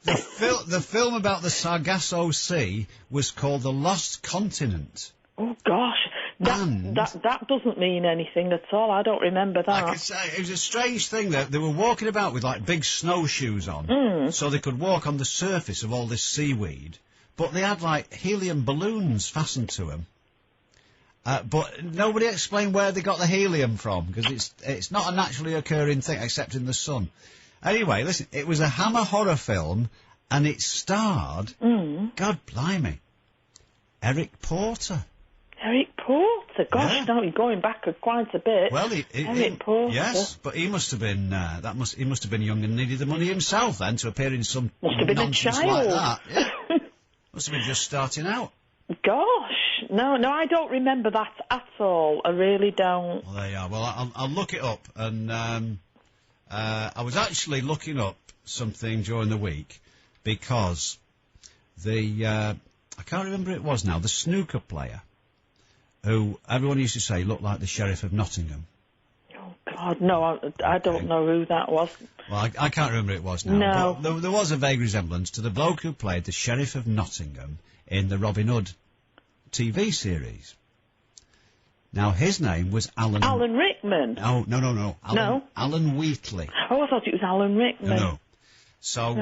The film about the Sargasso Sea was called The Lost Continent. Oh, gosh. That doesn't mean anything at all. I don't remember that. I could say, it was a strange thing that they were walking about with, like, big snowshoes on, so they could walk on the surface of all this seaweed, but they had, like, helium balloons fastened to them. But nobody explained where they got the helium from, because it's not a naturally occurring thing, except in the sun. Anyway, listen, it was a Hammer horror film, and it starred, God blimey, Eric Porter. Eric Porter? Gosh, now you're going back quite a bit. Well, Eric Porter. Yes, but he must have been, he must have been young and needed the money himself then to appear in some nonsense like that. Yeah. Must have been just starting out. Gosh, no, I don't remember that at all. I really don't. Well, there you are. Well, I'll look it up, and I was actually looking up something during the week because I can't remember who it was now, the snooker player who everyone used to say looked like the Sheriff of Nottingham. Oh, God, no, I don't know who that was. Well, I can't remember who it was now. No. But there was a vague resemblance to the bloke who played the Sheriff of Nottingham in the Robin Hood TV series. Now, his name was Alan... Alan Rickman? No. Alan Wheatley. Oh, I thought it was Alan Rickman. No. So,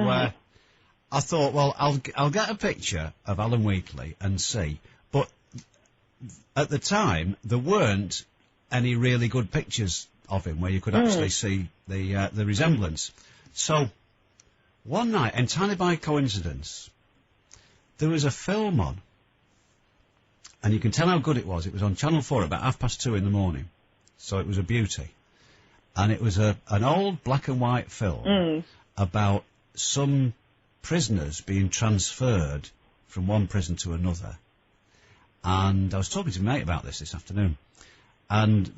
I thought, well, I'll get a picture of Alan Wheatley and see. But at the time, there weren't any really good pictures of him where you could actually see the resemblance. So, one night, entirely by coincidence, there was a film on. And you can tell how good it was. It was on Channel 4 about 2:30 in the morning. So it was a beauty. And it was an old black and white film about some prisoners being transferred from one prison to another. And I was talking to my mate about this afternoon. And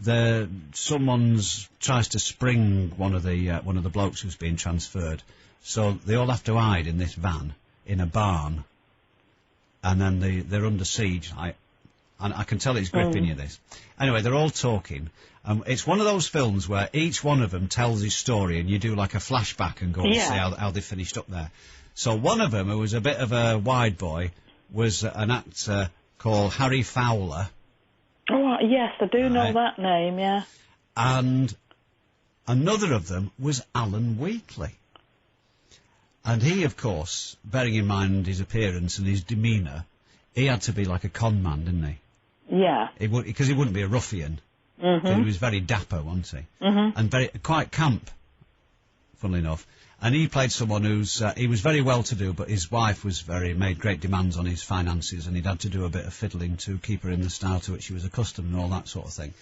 someone tries to spring one of the blokes who's being transferred. So they all have to hide in this van, in a barn. And then they're under siege, and I can tell it's gripping you, this. Anyway, they're all talking. It's one of those films where each one of them tells his story, and you do like a flashback and go and see how they finished up there. So one of them, who was a bit of a wide boy, was an actor called Harry Fowler. Oh, yes, I do know that name, yeah. And another of them was Alan Wheatley. And he, of course, bearing in mind his appearance and his demeanour, he had to be like a con man, didn't he? Yeah. Because he wouldn't be a ruffian. He was very dapper, wasn't he? And quite camp, funnily enough. And he played someone he was very well-to-do, but his wife made great demands on his finances, and he'd had to do a bit of fiddling to keep her in the style to which she was accustomed and all that sort of thing.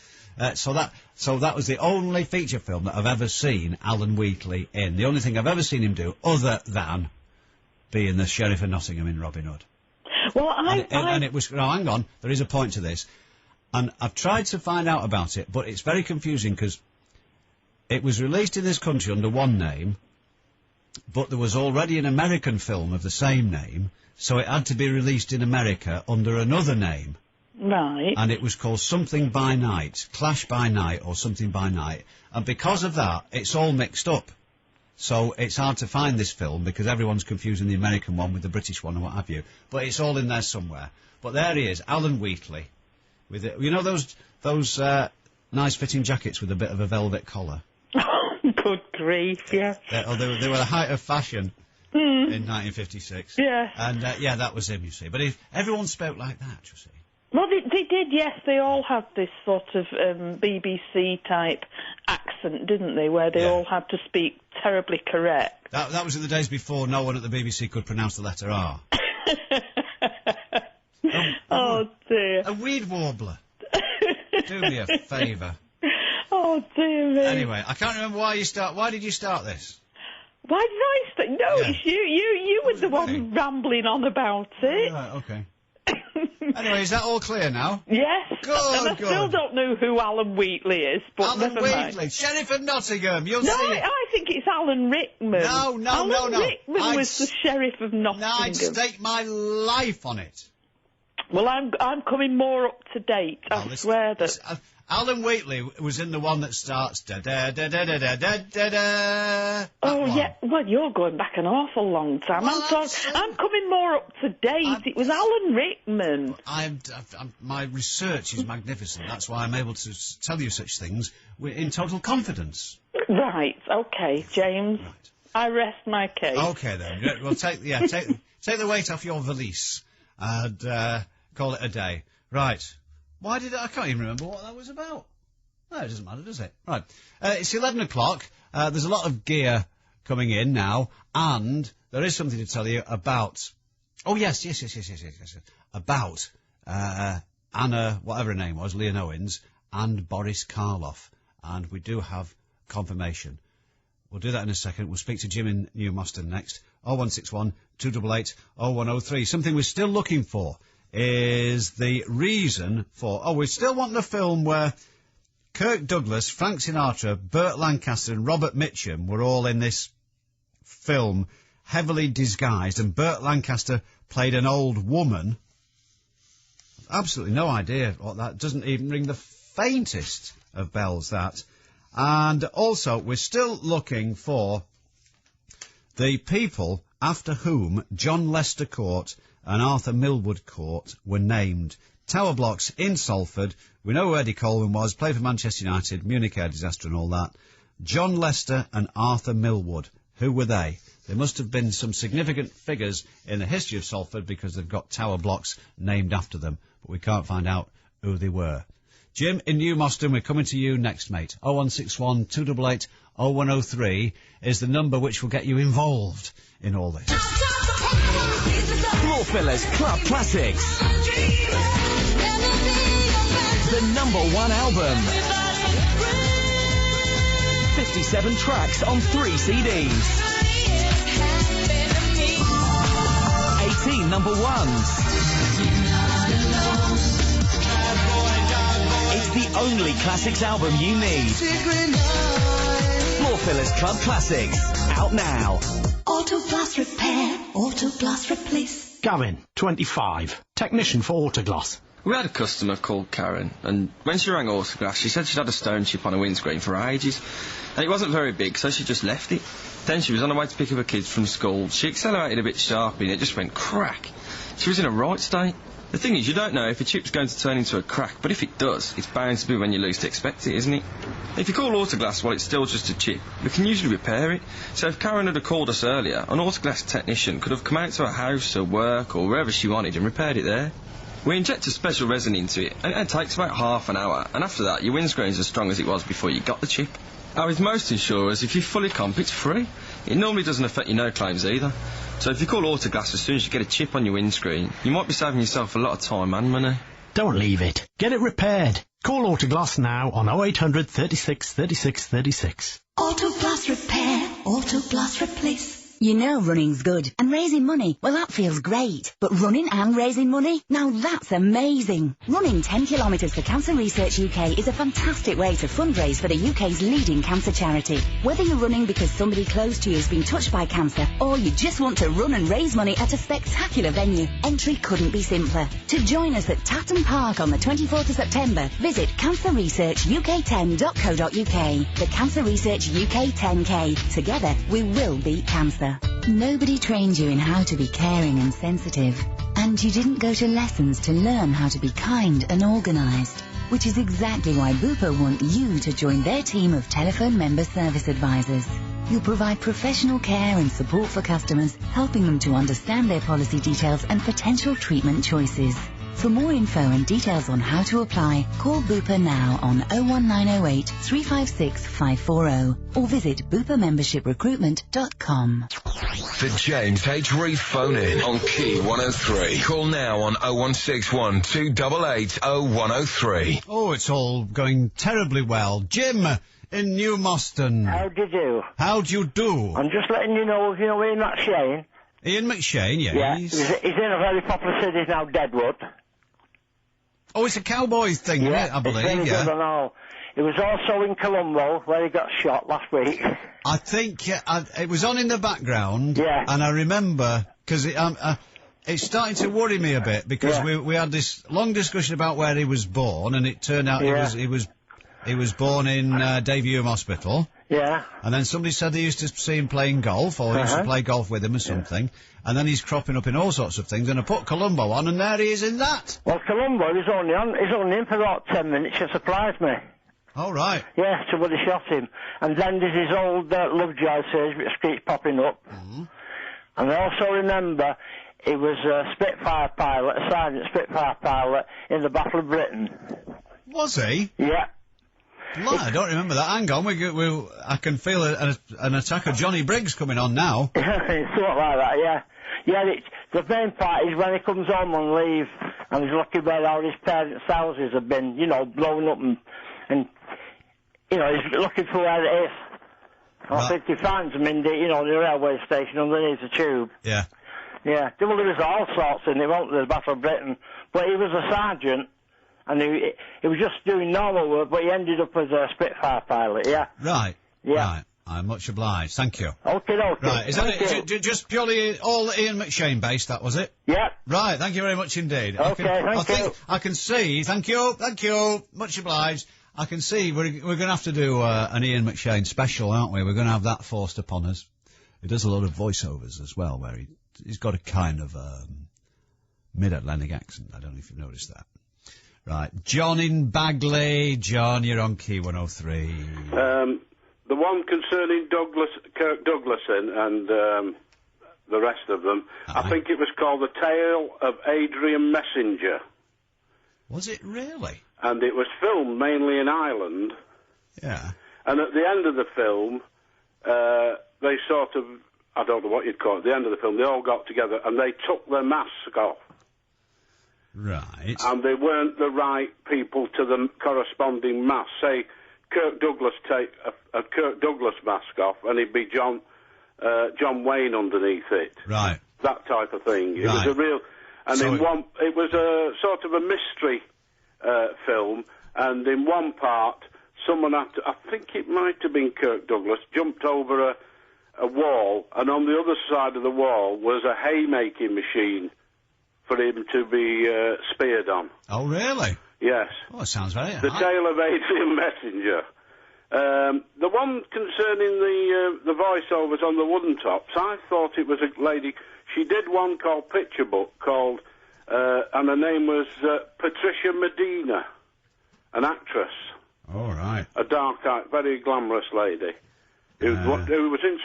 So that was the only feature film that I've ever seen Alan Wheatley in. The only thing I've ever seen him do, other than being the Sheriff of Nottingham in Robin Hood. Well, and it was... No, hang on. There is a point to this. And I've tried to find out about it, but it's very confusing because it was released in this country under one name, but there was already an American film of the same name, so it had to be released in America under another name. Right. And it was called Something by Night, Clash by Night or Something by Night. And because of that, it's all mixed up. So it's hard to find this film because everyone's confusing the American one with the British one and what have you. But it's all in there somewhere. But there he is, Alan Wheatley. With it, you know those nice-fitting jackets with a bit of a velvet collar? Good grief, yeah. They were the height of fashion in 1956. Yeah. And, that was him, you see. But everyone spoke like that, you see. Well, they did, yes. They all had this sort of BBC-type accent, didn't they, where they all had to speak terribly correct. That was in the days before no one at the BBC could pronounce the letter R. Oh, dear. A weed warbler. Do me a favour. Oh, dear me. Anyway, I can't remember why did you start this? Why did I start? No, it's you. You were the one rambling on about it. Right, okay. Anyway, is that all clear now? Yes. Good, and I still don't know who Alan Wheatley is, but Alan never Wheatley, mind. Sheriff of Nottingham, you'll see. No, I think it's Alan Rickman. No. Alan Rickman was the Sheriff of Nottingham. No, I'd stake my life on it. Well, I'm coming more up to date. I swear that... Alan Wheatley was in the one that starts da-da-da-da-da-da-da-da. Oh, yeah. Well, you're going back an awful long time. Well, I'm coming more up to date. It was Alan Rickman. My research is magnificent. That's why I'm able to tell you such things in total confidence. Right. Okay, James. Right. I rest my case. Okay, then. Well, take the weight off your valise and call it a day. Right. Why did I can't even remember what that was about. No, it doesn't matter, does it? Right. It's 11 o'clock. There's a lot of gear coming in now, and there is something to tell you about... Oh, yes. About Anna, whatever her name was, Leon Owens, and Boris Karloff. And we do have confirmation. We'll do that in a second. We'll speak to Jim in New Moston next. 0161 288 0103. Something we're still looking for is the reason for... Oh, we still want the film where Kirk Douglas, Frank Sinatra, Burt Lancaster and Robert Mitchum were all in this film, heavily disguised, and Burt Lancaster played an old woman. Absolutely no idea what that... Doesn't even ring the faintest of bells, that. And also, we're still looking for The people after whom John Lester Court and Arthur Millwood Court were named. Tower blocks in Salford. We know who Eddie Colwyn was, played for Manchester United, Munich air disaster and all that. John Lester and Arthur Millwood. Who were they? There must have been some significant figures in the history of Salford because they've got tower blocks named after them, but we can't find out who they were. Jim in New Moston, we're coming to you next, mate. 0161 288 0103 is the number which will get you involved in all this. Floor Fillers Club Classics. The #1 album. 57 tracks on 3 CDs. 18 number ones. It's the only classics album you need. Floor Fillers Club Classics. Out now. Auto Glass Repair. Auto Glass Replace. Gavin, 25. Technician for Autoglass. We had a customer called Karen, and when she rang Autoglass, she said she'd had a stone chip on her windscreen for ages, and it wasn't very big, so she just left it. Then she was on her way to pick up her kids from school. She accelerated a bit sharply, and it just went crack. She was in a right state. The thing is, you don't know if a chip's going to turn into a crack, but if it does, it's bound to be when you least expect it, isn't it? If you call Autoglass while it's still just a chip, we can usually repair it. So if Karen had called us earlier, an Autoglass technician could have come out to her house or work or wherever she wanted and repaired it there. We inject a special resin into it, and it takes about half an hour, and after that, your windscreen's as strong as it was before you got the chip. Now, with most insurers, if you fully comp, it's free. It normally doesn't affect your no claims either. So if you call Autoglass as soon as you get a chip on your windscreen, you might be saving yourself a lot of time and money. Don't leave it. Get it repaired. Call Autoglass now on 0800 36 36 36. Auto Glass Repair. Auto Glass Replace. You know running's good, and raising money, well, that feels great. But running and raising money? Now that's amazing. Running 10 kilometres for Cancer Research UK is a fantastic way to fundraise for the UK's leading cancer charity. Whether you're running because somebody close to you has been touched by cancer, or you just want to run and raise money at a spectacular venue, entry couldn't be simpler. To join us at Tatton Park on the 24th of September, visit cancerresearchuk10.co.uk. The Cancer Research UK 10K. Together, we will beat cancer. Nobody trained you in how to be caring and sensitive, and you didn't go to lessons to learn how to be kind and organised, which is exactly why Bupa want you to join their team of telephone member service advisors. You'll provide professional care and support for customers, helping them to understand their policy details and potential treatment choices. For more info and details on how to apply, call Bupa now on 01908 356 540 or visit bupamembershiprecruitment.com. The James H. Reeve phone in on Key 103. Call now on 0161 288 0103. Oh, it's all going terribly well. Jim in New Moston. How do you do? How do you do? I'm just letting you know Ian McShane. Ian McShane, yes. Yeah, he's in a very popular city now, Deadwood. Oh, it's a Cowboys thing, yeah, right? I believe, it's very good and all. It was also in Colombo, where he got shot last week. I think it was on in the background. Yeah. And I remember, because it's starting to worry me a bit, because we had this long discussion about where he was born, and it turned out he was born in Davy Hume Hospital. Yeah. And then somebody said they used to see him playing golf, or he used to play golf with him or something. And then he's cropping up in all sorts of things, and I put Colombo on, and there he is in that. Well, Colombo is only in for about 10 minutes, it surprised me. Oh, right. Yeah, somebody shot him. And then there's his old Lovejoy series, which keeps popping up. Mm-hmm. And I also remember he was a Spitfire pilot, a Sergeant Spitfire pilot in the Battle of Britain. Was he? Yeah. I don't remember that. Hang on, I can feel an attack of Johnny Briggs coming on now. It's sort like that, yeah. Yeah, the main part is when he comes home on leave and he's looking where all his parents' houses have been, blown up and he's looking for where it is. I think he finds them in the railway station underneath the tube. Yeah. Yeah. Well, there was all sorts in it, wasn't there, the Battle of Britain. But he was a sergeant, and he was just doing normal work, but he ended up as a Spitfire pilot, yeah. Right. Yeah. Right. I'm much obliged. Thank you. Okay. Right. Is that it? Just purely all Ian McShane based, that was it? Yeah. Right. Thank you very much indeed. Okay, thank you. I can see. Thank you. Much obliged. I can see we're going to have to do an Ian McShane special, aren't we? We're going to have that forced upon us. He does a lot of voiceovers as well, where he's got a kind of mid-Atlantic accent. I don't know if you've noticed that. Right, John in Bagley. John, you're on Key 103. The one concerning Kirk Douglason and the rest of them, I think it was called The Tale of Adrian Messenger. Was it really? And it was filmed mainly in Ireland. Yeah. And at the end of the film, they sort of, I don't know what you'd call it, at the end of the film, they all got together and they took their mask off. Right. And they weren't the right people to the corresponding mask. Say, Kirk Douglas take a Kirk Douglas mask off and it'd be John Wayne underneath it. Right. That type of thing. It Right. was a real... And So it was a sort of a mystery film, and in one part, someone had to, I think it might have been Kirk Douglas, jumped over a wall, and on the other side of the wall was a haymaking machine for him to be speared on. Oh, really? Yes. Oh, it sounds very... The Tale of Adrian Messenger. The one concerning the voiceovers on the wooden tops, I thought it was a lady... She did one called Picture Book, called... and her name was Patricia Medina, an actress. All right. A dark-eyed, very glamorous lady. Who was in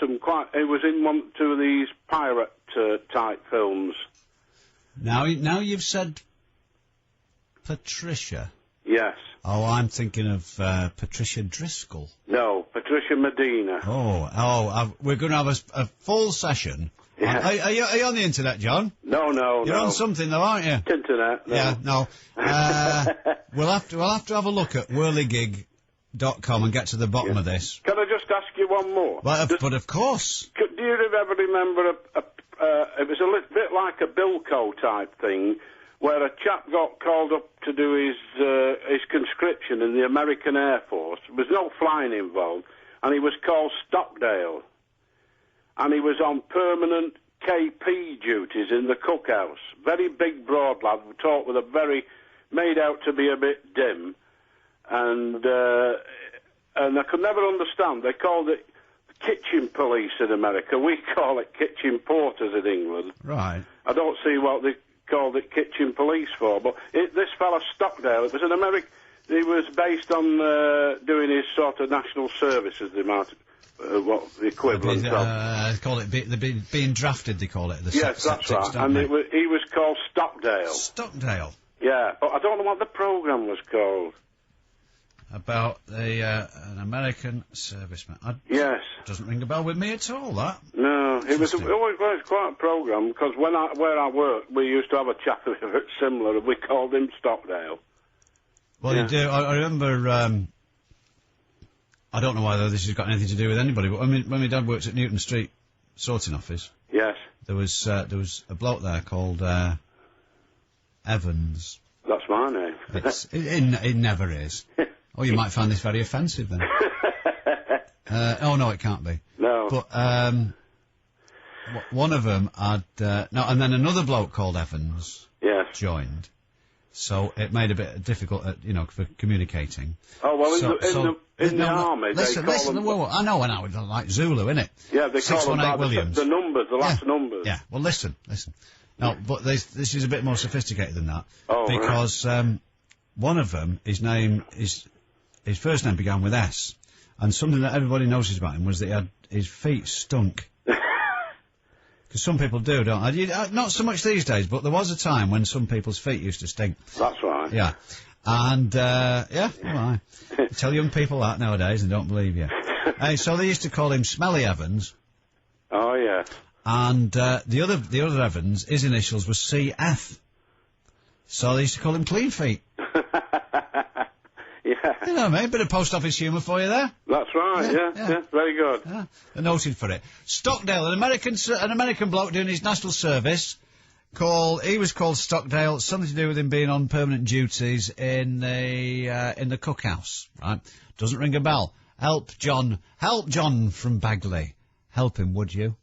two of these pirate type films. Now you've said Patricia. Yes. Oh, I'm thinking of Patricia Driscoll. No, Patricia Medina. We're going to have a full session. Yeah. Are you on the internet, John? No. You're on something though, aren't you? Internet. No. Yeah, no. We'll have to have a look at whirligig.com and get to the bottom of this. Can I just ask you one more? But of course. Do you ever remember it was a bit like a Bilko type thing, where a chap got called up to do his conscription in the American Air Force. There was no flying involved, and he was called Stockdale. And he was on permanent KP duties in the cookhouse. Very big, broad lad, talked with made out to be a bit dim. And I could never understand. They called it kitchen police in America. We call it kitchen porters in England. Right. I don't see what they called it kitchen police for. But this fella Stockdale, it was an American... He was based on doing his sort of national service, as they might... what the equivalent of? Call it being drafted. They call it. Yes, that's right. And he was called Stockdale. Stockdale. Yeah, but I don't know what the programme was called. About an American serviceman. Yes. Doesn't ring a bell with me at all. That. No, it was quite a programme because where I worked, we used to have a chap who was similar, and we called him Stockdale. Well, yeah. You do. I remember. I don't know whether this has got anything to do with anybody, but when my dad worked at Newton Street sorting office, yes, there was a bloke there called Evans. That's my name. It never is. Oh, you might find this very offensive then. Oh no, it can't be. No. But one of them had and then another bloke called Evans. Yes. Joined. So it made a bit difficult, for communicating. Oh well, in the army, listen. I know, like Zulu, innit? Yeah, they call them Williams. The numbers, the last numbers. Yeah. Well, listen. No, but this is a bit more sophisticated than that. Oh, because one of them, his first name began with S, and something that everybody noticed about him was that his feet stunk. Because some people do, don't they? Not so much these days, but there was a time when some people's feet used to stink. That's right. Yeah. And, well, I tell young people that nowadays and don't believe you. So they used to call him Smelly Evans. Oh, yeah. And the other Evans, his initials were CF. So they used to call him Clean Feet. Yeah. You know what I mean? Bit of post office humour for you there. That's right, yeah. Very good. Yeah. They're noted for it. Stockdale, an American bloke doing his national service, he was called Stockdale, something to do with him being on permanent duties in the cookhouse, right? Doesn't ring a bell. Help John from Bagley. Help him, would you?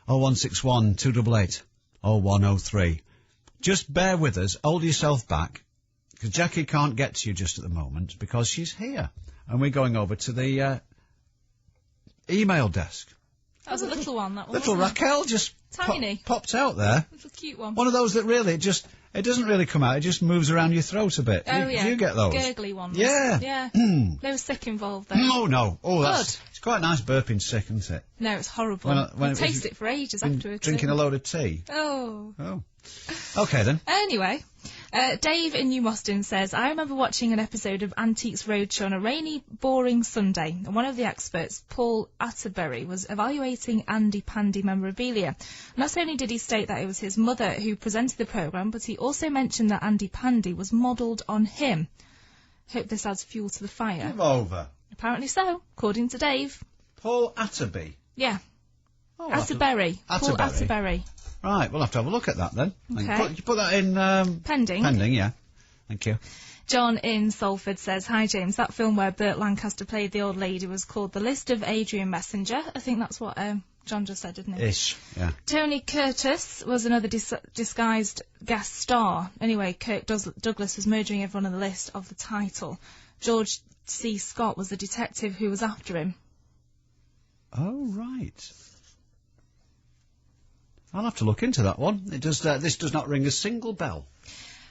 0161 288 0103. Just bear with us, hold yourself back, because Jackie can't get to you just at the moment, because she's here. And we're going over to the email desk. That was a little one, that one. Little wasn't it? Raquel just Tiny. popped out there. Little cute one. One of those that really, it doesn't really come out, it just moves around your throat a bit. Oh, yeah. Do you get those? Gurgly ones. Yeah. Yeah. No sick involved there. No. Oh, Good. it's quite nice burping sick, isn't it? No, it's horrible. You taste it for ages afterwards. Drinking a load of tea. Oh. Okay, then. Anyway, Dave in New Moston says, I remember watching an episode of Antiques Roadshow on a rainy, boring Sunday, and one of the experts, Paul Atterbury, was evaluating Andy Pandy memorabilia. Not only did he state that it was his mother who presented the programme, but he also mentioned that Andy Pandy was modelled on him. Hope this adds fuel to the fire. Give over. Apparently so, according to Dave. Paul Atterbury? Yeah. Oh, Atterbury. Paul Atterbury. Right, we'll have to have a look at that then. Okay. You put that in... Pending. Pending, yeah. Thank you. John in Salford says, hi James, that film where Burt Lancaster played the old lady was called The List of Adrian Messenger. I think that's what John just said, didn't he? Ish, yeah. Tony Curtis was another disguised guest star. Anyway, Kirk Douglas was murdering everyone on the list of the title. George C. Scott was the detective who was after him. Oh, right. I'll have to look into that one. It does. This does not ring a single bell.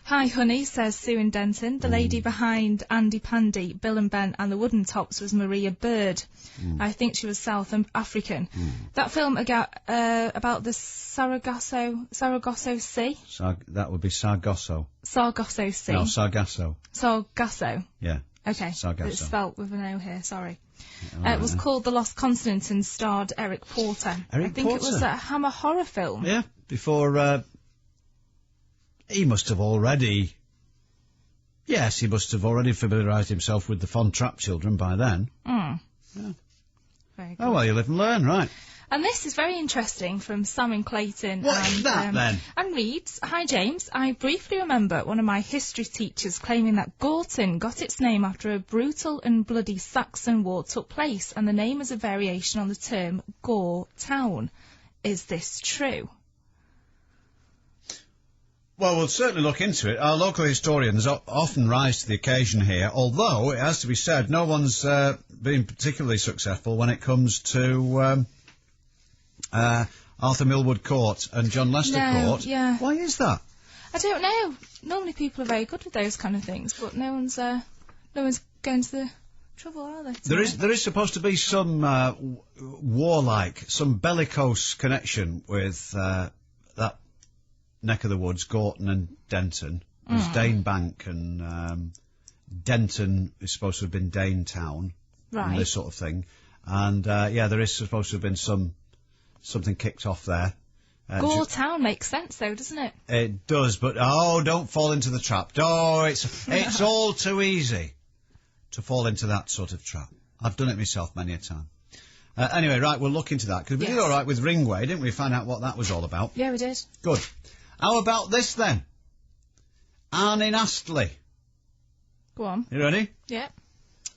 Hi, honey, says Sue in Denton. The lady behind Andy Pandy, Bill and Ben and the Wooden Tops was Maria Bird. I think she was South African. That film about the Sargasso Sea? That would be Sargasso. Sargasso Sea. No, Sargasso. Sargasso. Yeah. Okay. Sargasso. It's spelt with an O here, sorry. Right, it was called The Lost Continent and starred Eric Porter. I think it was a Hammer horror film. Yeah, before... he must have already... Yes, he must have already familiarised himself with the Von Trapp children by then. Yeah. Very good. Oh, well, you live and learn, right. And this is very interesting from Sam in Clayton. What's that, then? And reads, hi, James. I briefly remember one of my history teachers claiming that Gorton got its name after a brutal and bloody Saxon war took place, and the name is a variation on the term Gore Town. Is this true? Well, we'll certainly look into it. Our local historians often rise to the occasion here, although, it has to be said, no one's been particularly successful when it comes to Arthur Millwood Court and John Lester Court. Yeah. Why is that? I don't know. Normally people are very good with those kind of things, but no one's going to the trouble, are they? There is supposed to be some warlike, some bellicose connection with that neck of the woods, Gorton and Denton. There's Dane Bank, and Denton is supposed to have been Dane Town, and this sort of thing. And there is supposed to have been something kicked off there. Gore Town makes sense, though, doesn't it? It does, but don't fall into the trap. It's all too easy to fall into that sort of trap. I've done it myself many a time. Anyway, right, we'll look into that, because we did all right with Ringway, didn't we? Find out what that was all about. Yeah, we did. Good. How about this, then? Anne in Astley. Go on. You ready? Yeah.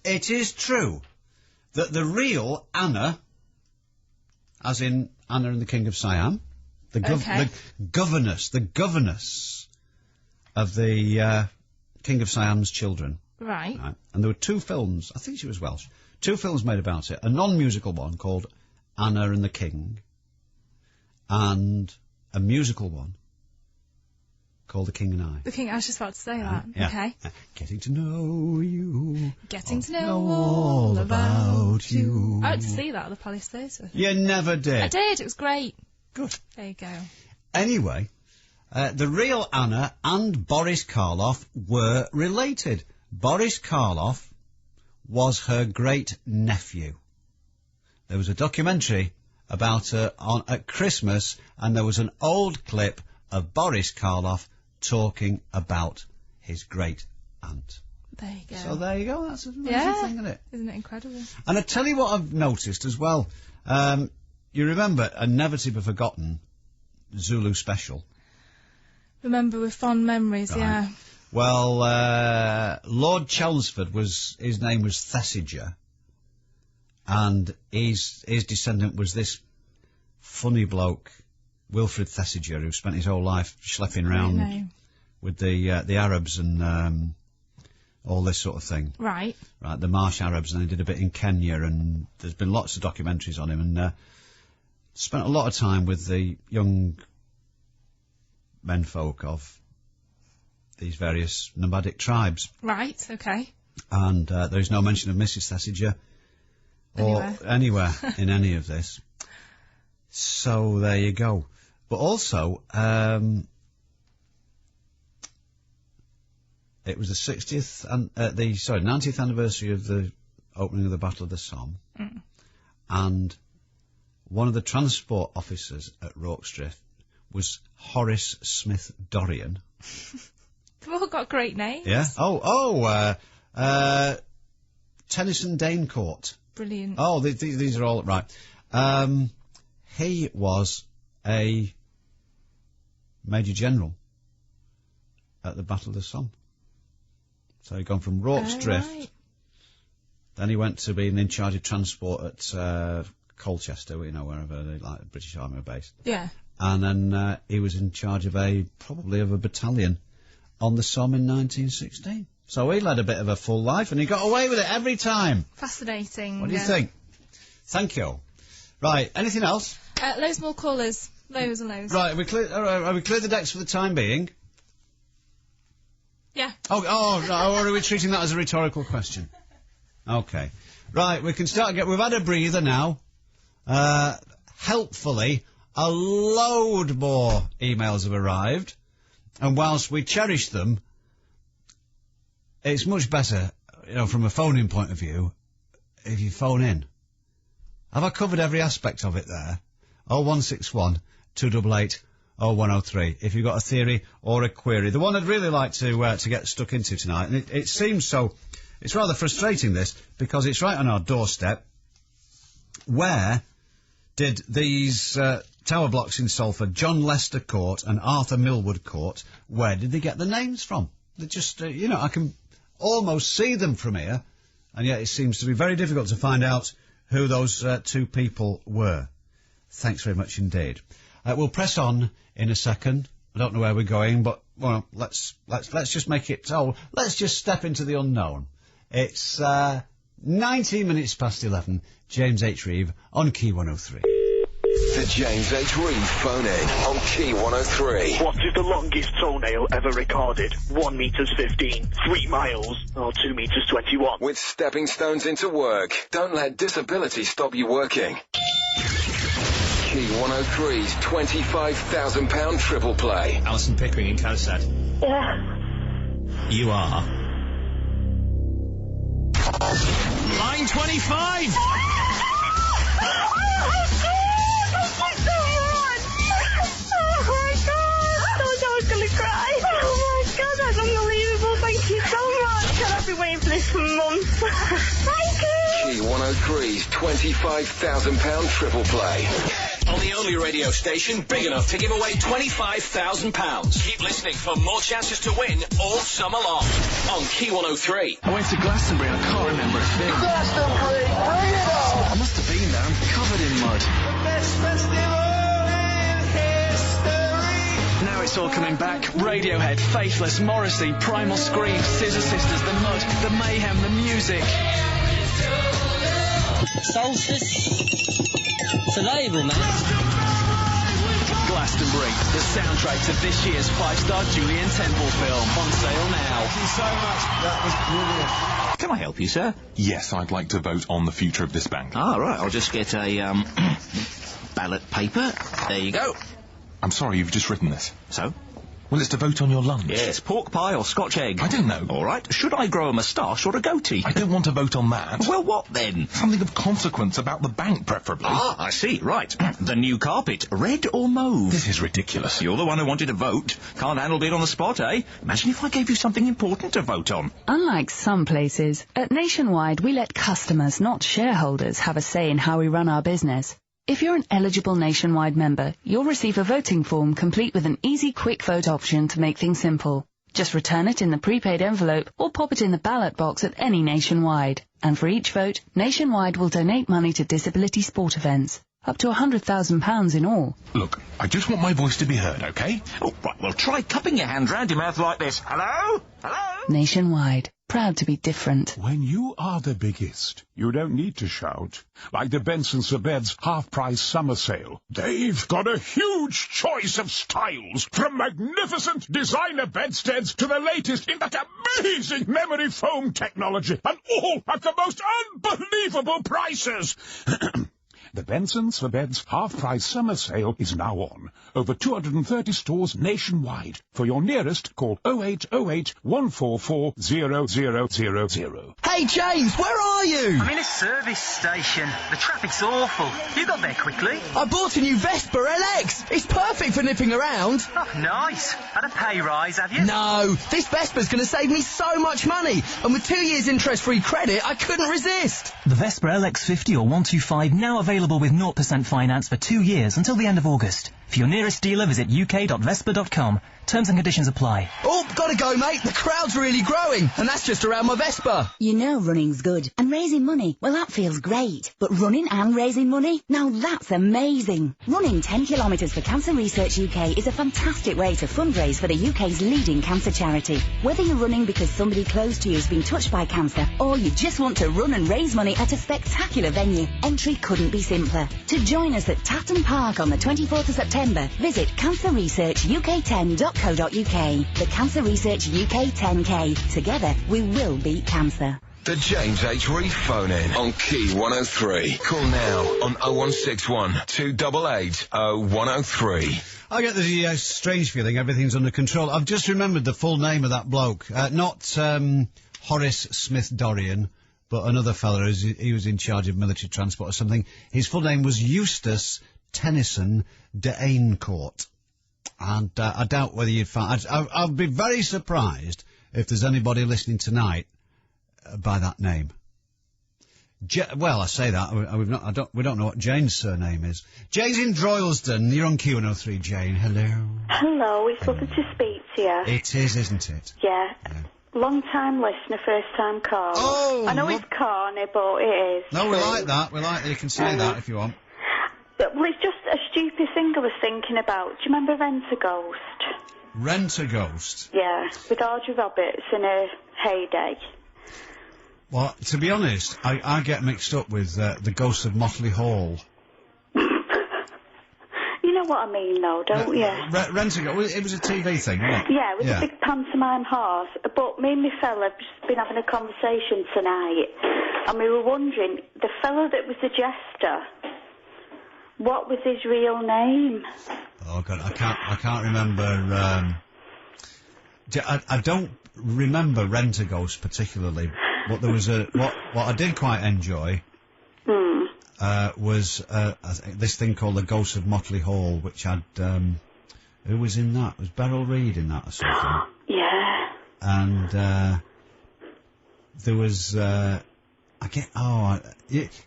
It is true that the real Anna, as in Anna and the King of Siam, the governess of the King of Siam's children. Right. And there were 2 films, I think she was Welsh, 2 films made about it. A non-musical one called Anna and the King, and a musical one called The King and I. The King, I was just about to say that. Yeah. Okay. Getting to know you. Getting to know all about you. I went to see that at the Palace Theatre. You never did. I did, it was great. Good. There you go. Anyway, the real Anna and Boris Karloff were related. Boris Karloff was her great-nephew. There was a documentary about her at Christmas, and there was an old clip of Boris Karloff talking about his great-aunt. There you go. So there you go, that's an amazing thing, isn't it? Isn't it incredible? And I tell you what I've noticed as well. You remember a never-to-be forgotten Zulu special? Remember with fond memories, yeah. Well, Lord Chelmsford his name was Thesiger, and his descendant was this funny bloke, Wilfred Thesiger, who spent his whole life schlepping around with the Arabs and all this sort of thing. Right. Right, the Marsh Arabs, and he did a bit in Kenya, and there's been lots of documentaries on him, and spent a lot of time with the young menfolk of these various nomadic tribes. Right, okay. And there is no mention of Mrs. Thesiger or anywhere in any of this. So there you go. But also, it was the 90th anniversary of the opening of the Battle of the Somme, and one of the transport officers at Rorke's was Horace Smith Dorian. They've all got great names. Yeah. Tennyson Danecourt. Brilliant. Oh, these are all right. He was a Major General at the Battle of the Somme. So he'd gone from Rorke's Drift. Right. Then he went to being in charge of transport at Colchester, wherever the British Army were based. Yeah. And then he was in charge of probably a battalion on the Somme in 1916. So he led a bit of a full life, and he got away with it every time. Fascinating. What do you think? Thank you. Right, anything else? Loads more callers. Loads and loads. Right, are we clear the decks for the time being? Yeah. Or are we treating that as a rhetorical question? Okay. Right, we can start again. We've had a breather now. Helpfully, a load more emails have arrived. And whilst we cherish them, it's much better, from a phoning point of view, if you phone in. Have I covered every aspect of it there? 0161 288 0103. If you've got a theory or a query. The one I'd really like to get stuck into tonight, and it seems so, it's rather frustrating this, because it's right on our doorstep. Where did these tower blocks in Salford, John Lester Court and Arthur Millwood Court, where did they get the names from? They're just, I can almost see them from here, and yet it seems to be very difficult to find out who those two people were. Thanks very much indeed. We'll press on in a second. I don't know where we're going, but well, let's just make it. Let's just step into the unknown. It's 19 minutes past 11. James H. Reeve on Key 103. The James H. Reeve phone-in on Key 103. What is the longest toenail ever recorded? 1 meters 15, 3 miles, or 2 meters 21? With stepping stones into work, don't let disability stop you working. Key 103's £25,000 triple play. Alison Pickering in Kosad. Yeah. You are. Line 25! Cry. Oh my god, that's unbelievable. Thank you so much. I've been waiting for this for months. Thank you. Key 103's £25,000 triple play. On the only radio station big enough to give away £25,000. Keep listening for more chances to win all summer long. On Key 103. I went to Glastonbury and I can't remember a thing. Glastonbury, bring it on! I must have been there. I'm covered in mud. The best festival in history! Now it's all coming back. Radiohead, Faithless, Morrissey, Primal Scream, Scissor Sisters, The Mud, The Mayhem, The Music. Solstice. It's a label, man. Glastonbury, the soundtrack to this year's 5-star Julian Temple film. On sale now. Thank you so much. That was brilliant. Can I help you, sir? Yes, I'd like to vote on the future of this bank. Ah, right. I'll just get a, ballot paper. There you go. I'm sorry, you've just written this. So? Well, it's to vote on your lunch. Yes, pork pie or Scotch egg. I don't know. All right. Should I grow a moustache or a goatee? I don't want to vote on that. Well, what then? Something of consequence about the bank, preferably. Ah, I see. Right. The new carpet, red or mauve? This is ridiculous. You're the one who wanted to vote. Can't handle being on the spot, eh? Imagine if I gave you something important to vote on. Unlike some places, at Nationwide we let customers, not shareholders, have a say in how we run our business. If you're an eligible Nationwide member, you'll receive a voting form complete with an easy quick vote option to make things simple. Just return it in the prepaid envelope or pop it in the ballot box at any Nationwide. And for each vote, Nationwide will donate money to disability sport events. Up to £100,000 in all. Look, I just want my voice to be heard, OK? Oh, right, well, try cupping your hand round your mouth like this. Hello? Hello? Nationwide. proud to be different. When you are the biggest, you don't need to shout. Like the Benson's for Beds half-price summer sale. They've got a huge choice of styles, from magnificent designer bedsteads to the latest in that amazing memory foam technology, and all at the most unbelievable prices. The Benson's for Beds half-price summer sale is now on. Over 230 stores nationwide. For your nearest, call 0808 144 0000. Hey, James, where are you? I'm in a service station. The traffic's awful. You got there quickly. I bought a new Vespa LX. It's perfect for nipping around. Oh, nice. Had a pay rise, have you? No, this Vespa's going to save me so much money. And with 2 years interest-free credit, I couldn't resist. The Vespa LX50 or 125 now available with 0% finance for 2 years until the end of August. For your nearest dealer, visit uk.vespa.com. Terms and conditions apply. Oh, gotta go, mate. The crowd's really growing, and that's just around my Vespa. You know running's good, and raising money, well, that feels great. But running and raising money? Now that's amazing. Running 10 kilometres for Cancer Research UK is a fantastic way to fundraise for the UK's leading cancer charity. Whether you're running because somebody close to you has been touched by cancer, or you just want to run and raise money at a spectacular venue, entry couldn't be simpler. To join us at Tatton Park on the 24th of September, visit cancerresearchuk10.co.uk. The Cancer Research UK 10K. Together, we will beat cancer. The James H. Reeve phone-in on Key 103. Call now on 0161 288 0103. I get the strange feeling everything's under control. I've just remembered the full name of that bloke. Not Horace Smith-Dorian, but another fella. He was in charge of military transport or something. His full name was Eustace Tennyson de Ayncourt. And I doubt whether you'd find... I'll be very surprised if there's anybody listening tonight by that name. Well, I say that. We don't know what Jane's surname is. Jane's in Droylsden. You're on Q103, Jane. Hello. Hello, it's lovely to speak to you. It is, isn't it? Yeah. Long-time listener, first-time caller. Oh! I know it's corny, but it is. No, we like that. We like that. You can say that if you want. Well, it's just a stupid thing I was thinking about. Do you remember Rent-A-Ghost? Rent-A-Ghost? Yeah, with Audrey Roberts in her heyday. Well, to be honest, I get mixed up with the Ghost of Motley Hall. You know what I mean, though, don't you? Rent-A-Ghost, it was a TV thing, wasn't it? Yeah, with a big pantomime horse. But me and my fella have just been having a conversation tonight, and we were wondering, the fella that was the jester... what was his real name? Oh God, I can't remember. I don't remember Rent-A-Ghost particularly, but there was what I did quite enjoy was this thing called the Ghost of Motley Hall, which had who was in that? Was Beryl Reid in that or something? Yeah. And there was. You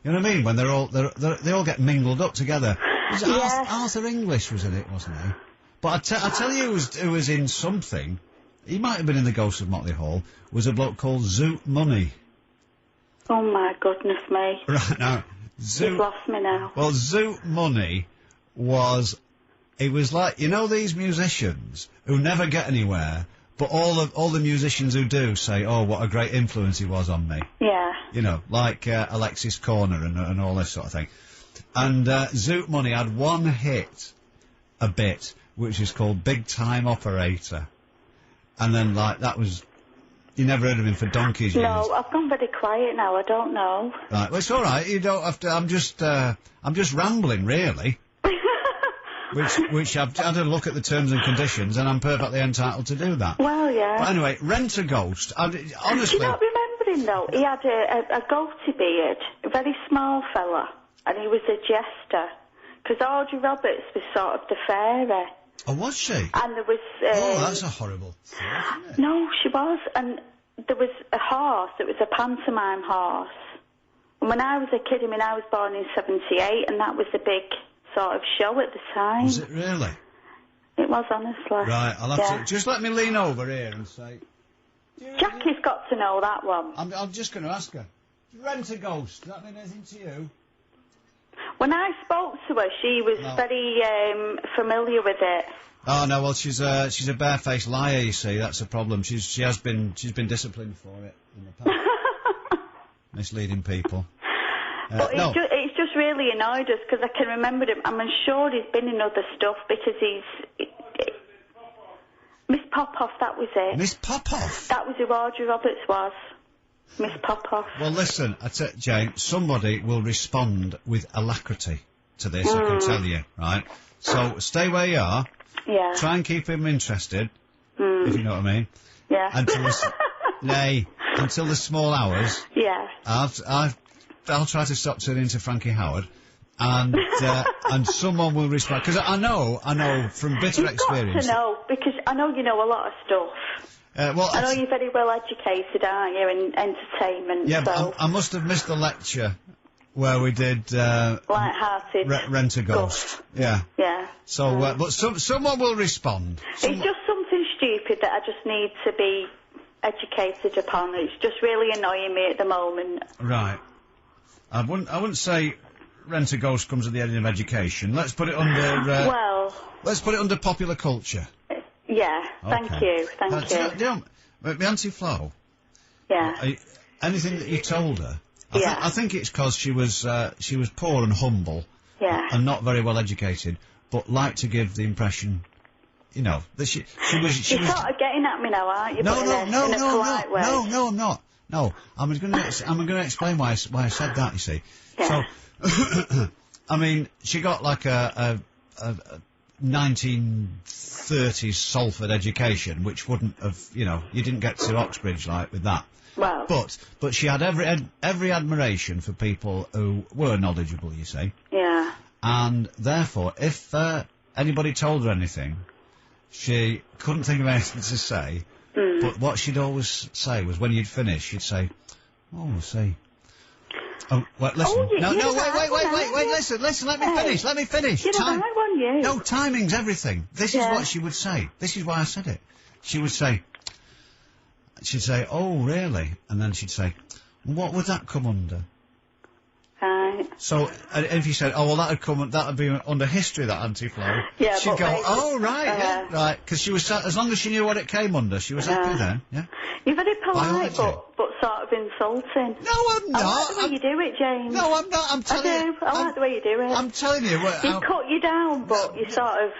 know what I mean? When they all get mingled up together. Arthur English was in it, wasn't he? But I tell you who was in something. He might have been in the Ghost of Motley Hall. Was a bloke called Zoot Money. Oh my goodness me! Right now, you've lost me now. Well, Zoot Money was like these musicians who never get anywhere. But all the musicians who do say, oh, what a great influence he was on me. Yeah. You know, like Alexis Corner and all this sort of thing. And Zoot Money had one hit, a bit, which is called Big Time Operator. And then, that was... You never heard of him for donkey's years. No, I've gone very quiet now, I don't know. Right, well, it's all right, you don't have to... I'm just rambling, really. Which I've had a look at the terms and conditions, and I'm perfectly entitled to do that. Well, yeah. But anyway, Rent-A-Ghost. Honestly... Do you not remember him, though? He had a goatee beard, a very small fella, and he was a jester. Because Audrey Roberts was sort of the fairy. Oh, was she? And there was... oh, that's a horrible thing, isn't it? No, she was. And there was a horse. It was a pantomime horse. And when I was a kid, I was born in 78, and that was the big... sort of show at the time. Was it really? It was, honestly. Right, I'll have to... Just let me lean over here and say... Jackie's got to know that one. I'm just going to ask her. Rent-A-Ghost, does that mean anything to you? When I spoke to her, she was very familiar with it. Oh no, well she's a barefaced liar. You see, that's a problem. She's been disciplined for it in the past, misleading people. But it's just really annoyed us because I can remember him. I'm sure he's been in other stuff because Miss Popoff, that was it. Miss Popoff? That was who Audrey Roberts was. Miss Popoff. Well, listen, Jane, somebody will respond with alacrity to this, I can tell you, right? So stay where you are. Yeah. Try and keep him interested, if you know what I mean. Yeah. Until the small hours. Yeah. I'll try to stop turning into Frankie Howard, and someone will respond, because I know from bitter experience. You've got to know, because I know you know a lot of stuff. I know you're very well educated, aren't you, in entertainment. Yeah, so. but I must have missed the lecture where we did Light-hearted Rent a Ghost. Yeah. Yeah. So, but someone will respond. It's just something stupid that I just need to be educated upon. It's just really annoying me at the moment. Right. I wouldn't say Rent a Ghost comes at the end of education. Let's put it under. Let's put it under popular culture. Yeah. Okay. Thank you. Thank you. The Auntie Flo. Yeah. Anything that you told her. I think it's because she was poor and humble. Yeah. And not very well educated, but liked to give the impression, you know, that she was. You're sort of getting at me now, aren't you? No, in a polite way. No, I'm not. No, I'm going to explain why I said that. You see, yeah. So I mean, she got like a 1930s Salford education, which wouldn't have, you know, you didn't get to Oxbridge like with that. Well. But she had every admiration for people who were knowledgeable. You see. Yeah. And therefore, if anybody told her anything, she couldn't think of anything to say. But what she'd always say was, when you'd finish, she'd say, "Oh, see." Oh, well, listen. Wait, listen, let me finish. You're the right one, you. No, timing's everything. This is what she would say. This is why I said it. She'd say, "Oh, really?" And then she'd say, "What would that come under?" Right. So, if you said, "Oh, well, that'd be under history, that Auntie Flo," yeah, she'd go, "Oh, right, right," because she was, as long as she knew what it came under, she was happy then. Yeah. You're very polite, but sort of insulting. No, I'm not. I like the way you do it, James. No, I'm not. I'm telling you. I like the way you do it. I'm telling you. You cut you down, but you sort of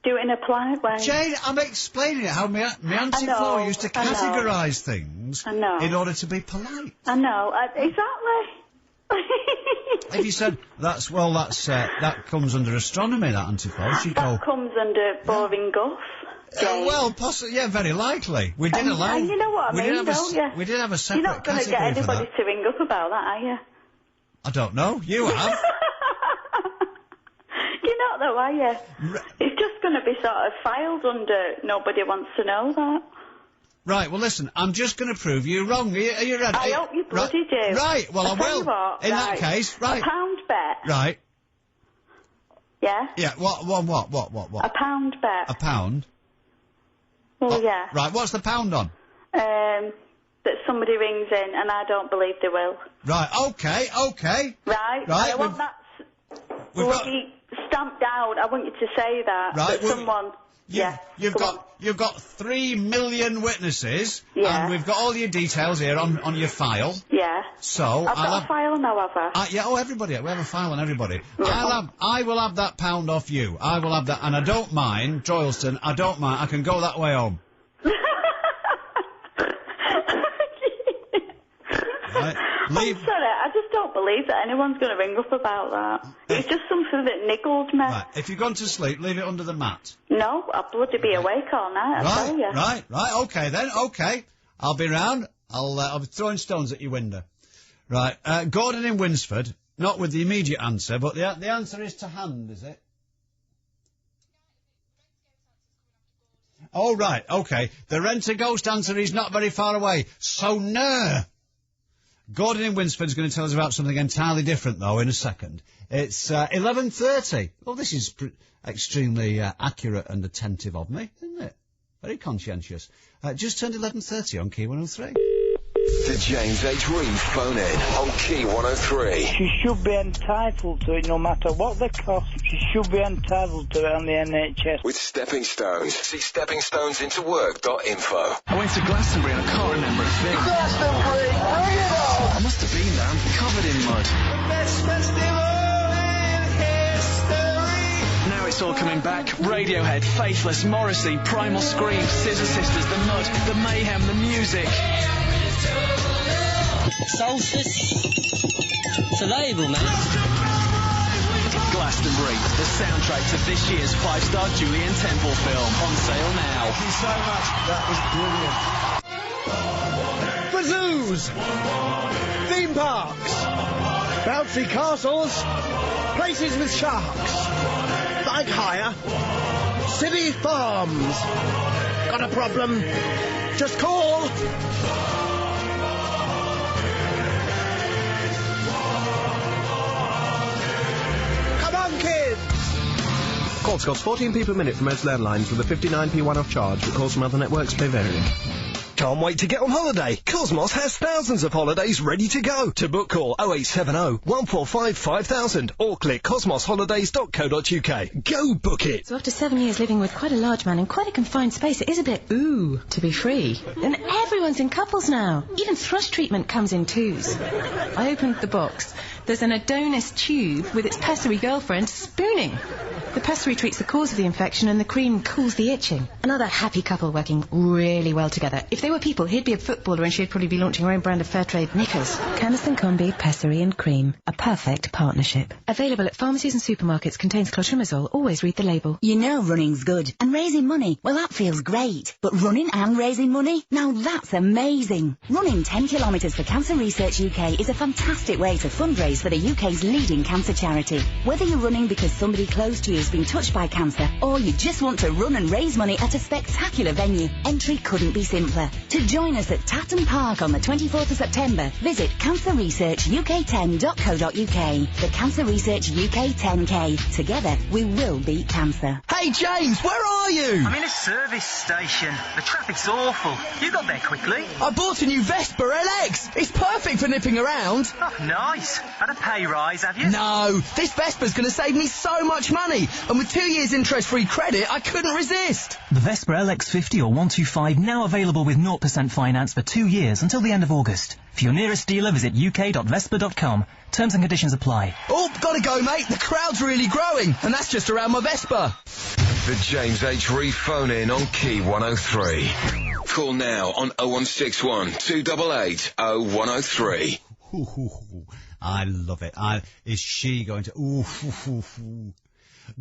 do it in a polite way. Jane, I'm explaining how my Auntie Flo used to categorise things in order to be polite. I know. Exactly. If you said, that comes under astronomy, that Auntie Flo, she'd go... That comes under boring guff. Well, possibly, yeah, very likely. We did allow... And you know what I mean, don't you? We did have a separate You're not going to get anybody to ring up about that, are you? I don't know. You have. You're not, though, are you? It's just going to be sort of filed under nobody wants to know that. Right, well, listen, I'm just going to prove you wrong. Are you ready? I hope you bloody do. Right, well, I will. What, in that case, right. A pound bet. Right. Yeah? Yeah, what? A pound bet. A pound? Well, yeah. Right, what's the pound on? That somebody rings in, and I don't believe they will. Right, okay. Right, I want that bloody stamped down. I want you to say that. Right, that someone... You've got 3 million witnesses, yeah. And we've got all your details here on your file. Yeah. So I've got a file now, have I? Yeah. Oh, everybody. We have a file on everybody. Right. I will have that pound off you. I will have that, and I don't mind, Droylston. I don't mind. I can go that way home. Right. I'm sorry, I just don't believe that anyone's going to ring up about that. It's just something that niggles me. Right, if you've gone to sleep, leave it under the mat. No, I'll bloody be awake all night, I tell you. Right, okay then, okay. I'll be round. I'll be throwing stones at your window. Right, Gordon in Winsford, not with the immediate answer, but the answer is to hand, is it? Oh, right, okay. The Rent-A-Ghost answer is not very far away, so no. Gordon in Winsford is going to tell us about something entirely different, though, in a second. It's 11:30. Well, this is extremely accurate and attentive of me, isn't it? Very conscientious. Just turned 11:30 on Key 103. The James H. Reeve phone in on Key 103. She should be entitled to it no matter what the cost. She should be entitled to it on the NHS. With Stepping Stones. See steppingstonesintowork.info. I went to Glastonbury and I can't remember a thing. Glastonbury, bring it on! I must have been there. I'm covered in mud. The best festival in history! Now it's all coming back. Radiohead, Faithless, Morrissey, Primal Scream, Scissor Sisters, The Mud, The Mayhem, The Music. Solstice. It's a label, man. Glastonbury, the soundtrack to this year's 5-star Julian Temple film. On sale now. Thank you so much. That was brilliant. For zoos, theme parks, bouncy castles, places with sharks, bike hire, city farms. Got a problem? Just call. Come on, kids. Calls cost 14p per minute from most landlines with a 59p one-off charge, but calls from other networks may vary. Can't wait to get on holiday. Cosmos has thousands of holidays ready to go. To book, call 0870 145 5000 or click cosmosholidays.co.uk. Go book it. So after 7 years living with quite a large man in quite a confined space, it is a bit ooh to be free. And everyone's in couples now. Even thrush treatment comes in twos. I opened the box. There's an Adonis tube with its pessary girlfriend spooning. The pessary treats the cause of the infection and the cream cools the itching. Another happy couple working really well together. If they were people, he'd be a footballer and she'd probably be launching her own brand of fair trade knickers. Caniston Combi, pessary and cream. A perfect partnership. Available at pharmacies and supermarkets. Contains clotrimazole. Always read the label. You know running's good. And raising money, well, that feels great. But running and raising money? Now that's amazing. Running 10 kilometres for Cancer Research UK is a fantastic way to fundraise for the UK's leading cancer charity. Whether you're running because somebody close to you has been touched by cancer, or you just want to run and raise money at a spectacular venue, entry couldn't be simpler. To join us at Tatton Park on the 24th of September, visit cancerresearchuk10.co.uk. The Cancer Research UK 10K. Together, we will beat cancer. Hey, James, where are you? I'm in a service station. The traffic's awful. You got there quickly. I bought a new Vespa LX. It's perfect for nipping around. Oh, nice. Had a pay rise, have you? No, this Vespa's going to save me so much money. And with 2 years interest-free credit, I couldn't resist. The Vespa LX50 or 125 now available with 0% finance for 2 years until the end of August. For your nearest dealer, visit uk.vespa.com. Terms and conditions apply. Oh, gotta go, mate. The crowd's really growing, and that's just around my Vespa. The James H. Reeve phone in on Key 103. Call now on 0161 288 0103. I love it. Is she going to...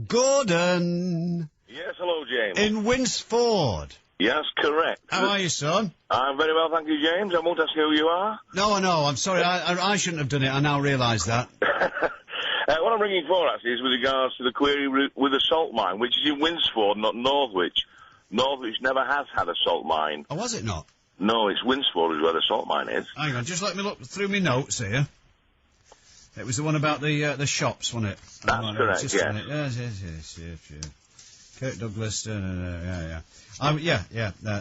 Gordon! Yes, hello, James. In Winsford. Yes, correct. How are you, son? I'm very well, thank you, James. I won't ask you who you are. No, I'm sorry. I shouldn't have done it. I now realise that. What I'm ringing for, actually, is with regards to the query with the salt mine, which is in Winsford, not Northwich. Northwich never has had a salt mine. Oh, was it not? No, it's Winsford is where the salt mine is. Hang on, just let me look through my notes here. It was the one about the shops, wasn't it? That's correct, yes. Yes. Kirk Douglas,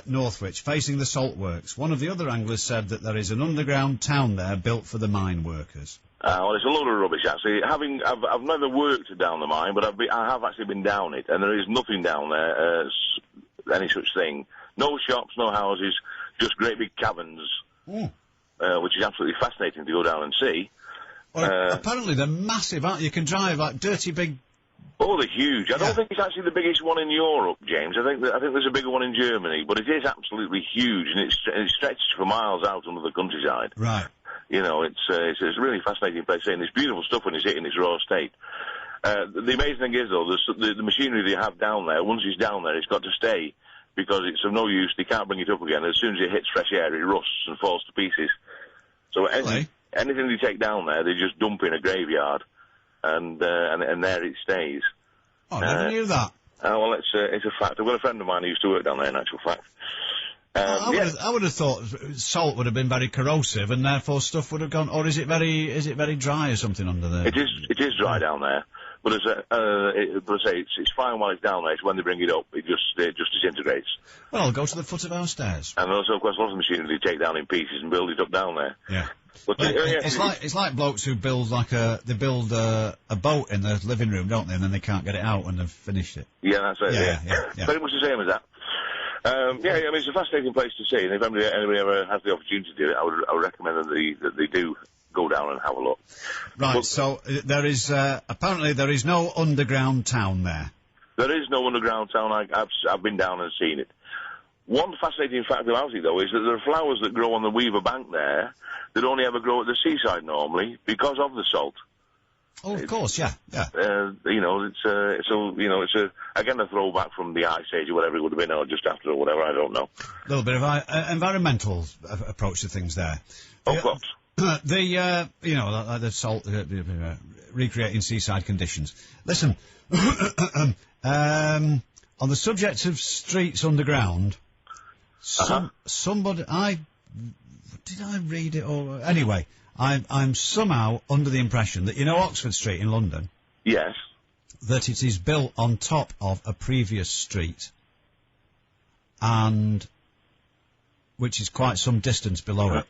Northwich, facing the salt works. One of the other anglers said that there is an underground town there built for the mine workers. Well, it's a load of rubbish, actually. I've never worked down the mine, but I have actually been down it, and there is nothing down there, any such thing. No shops, no houses, just great big caverns, which is absolutely fascinating to go down and see. Well, apparently they're massive, aren't you? You can drive like dirty big... Oh, they're huge. I don't think it's actually the biggest one in Europe, James. I think there's a bigger one in Germany, but it is absolutely huge, and it stretches for miles out under the countryside. Right. You know, it's a really fascinating place, and it's beautiful stuff when it's hit in its raw state. The amazing thing is, though, the machinery they have down there, once it's down there, it's got to stay, because it's of no use. They can't bring it up again. As soon as it hits fresh air, it rusts and falls to pieces. So anything they take down there, they just dump in a graveyard, and there it stays. Oh, I never knew that. Well, it's a fact. I've got a friend of mine who used to work down there, in actual fact. I would have thought salt would have been very corrosive, and therefore stuff would have gone. Or is it very dry or something under there? It is dry down there, but but I say it's fine while it's down there. It's when they bring it up, it just disintegrates. Well, I'll go to the foot of our stairs. And also, of course, lots of machinery they take down in pieces and build it up down there. Yeah. But it's like blokes who build a boat in the living room, don't they? And then they can't get it out when they've finished it. Yeah, that's it. Yeah. Very much the same as that. I mean, it's a fascinating place to see, and if anybody ever has the opportunity to do it, I would recommend that they do go down and have a look. Right, so there is, apparently there is no underground town there. There is no underground town. I've been down and seen it. One fascinating fact about it, though, is that there are flowers that grow on the Weaver Bank there that only ever grow at the seaside normally because of the salt. Oh, of course, yeah. It's again a throwback from the Ice Age or whatever it would have been, or just after or whatever, I don't know. A little bit of environmental approach to things there. Of course. The salt, recreating seaside conditions. Listen, on the subject of streets underground, somebody, did I read it or anyway? I'm somehow under the impression that Oxford Street in London. Yes. That it is built on top of a previous street, and which is quite some distance below it,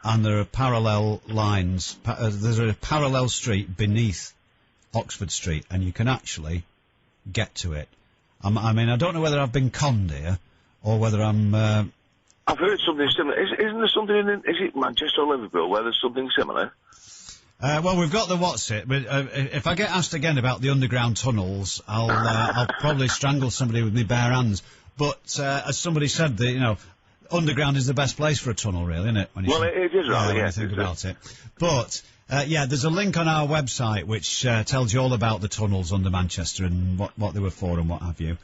and there are parallel lines. There's a parallel street beneath Oxford Street, and you can actually get to it. I mean, I don't know whether I've been conned here or whether I'm. I've heard something similar. Isn't there something is it Manchester or Liverpool where there's something similar? Well, we've got the what's it, but if I get asked again about the underground tunnels, I'll probably strangle somebody with my bare hands. But as somebody said, underground is the best place for a tunnel, really, isn't it? It is right. When you think about it. But there's a link on our website which tells you all about the tunnels under Manchester and what they were for and what have you.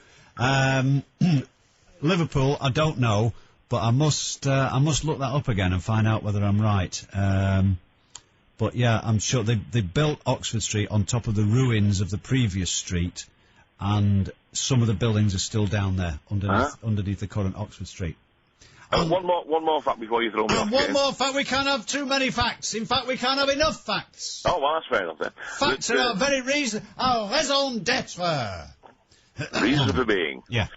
Liverpool, I don't know. But I must look that up again and find out whether I'm right. But yeah, I'm sure they built Oxford Street on top of the ruins of the previous street, and some of the buildings are still down there underneath the current Oxford Street. One more fact before you throw me off. One more fact. We can't have too many facts. In fact, we can't have enough facts. Oh, well, that's fair enough then. Facts are our very reason, our raison d'être. Reason for being. Yeah.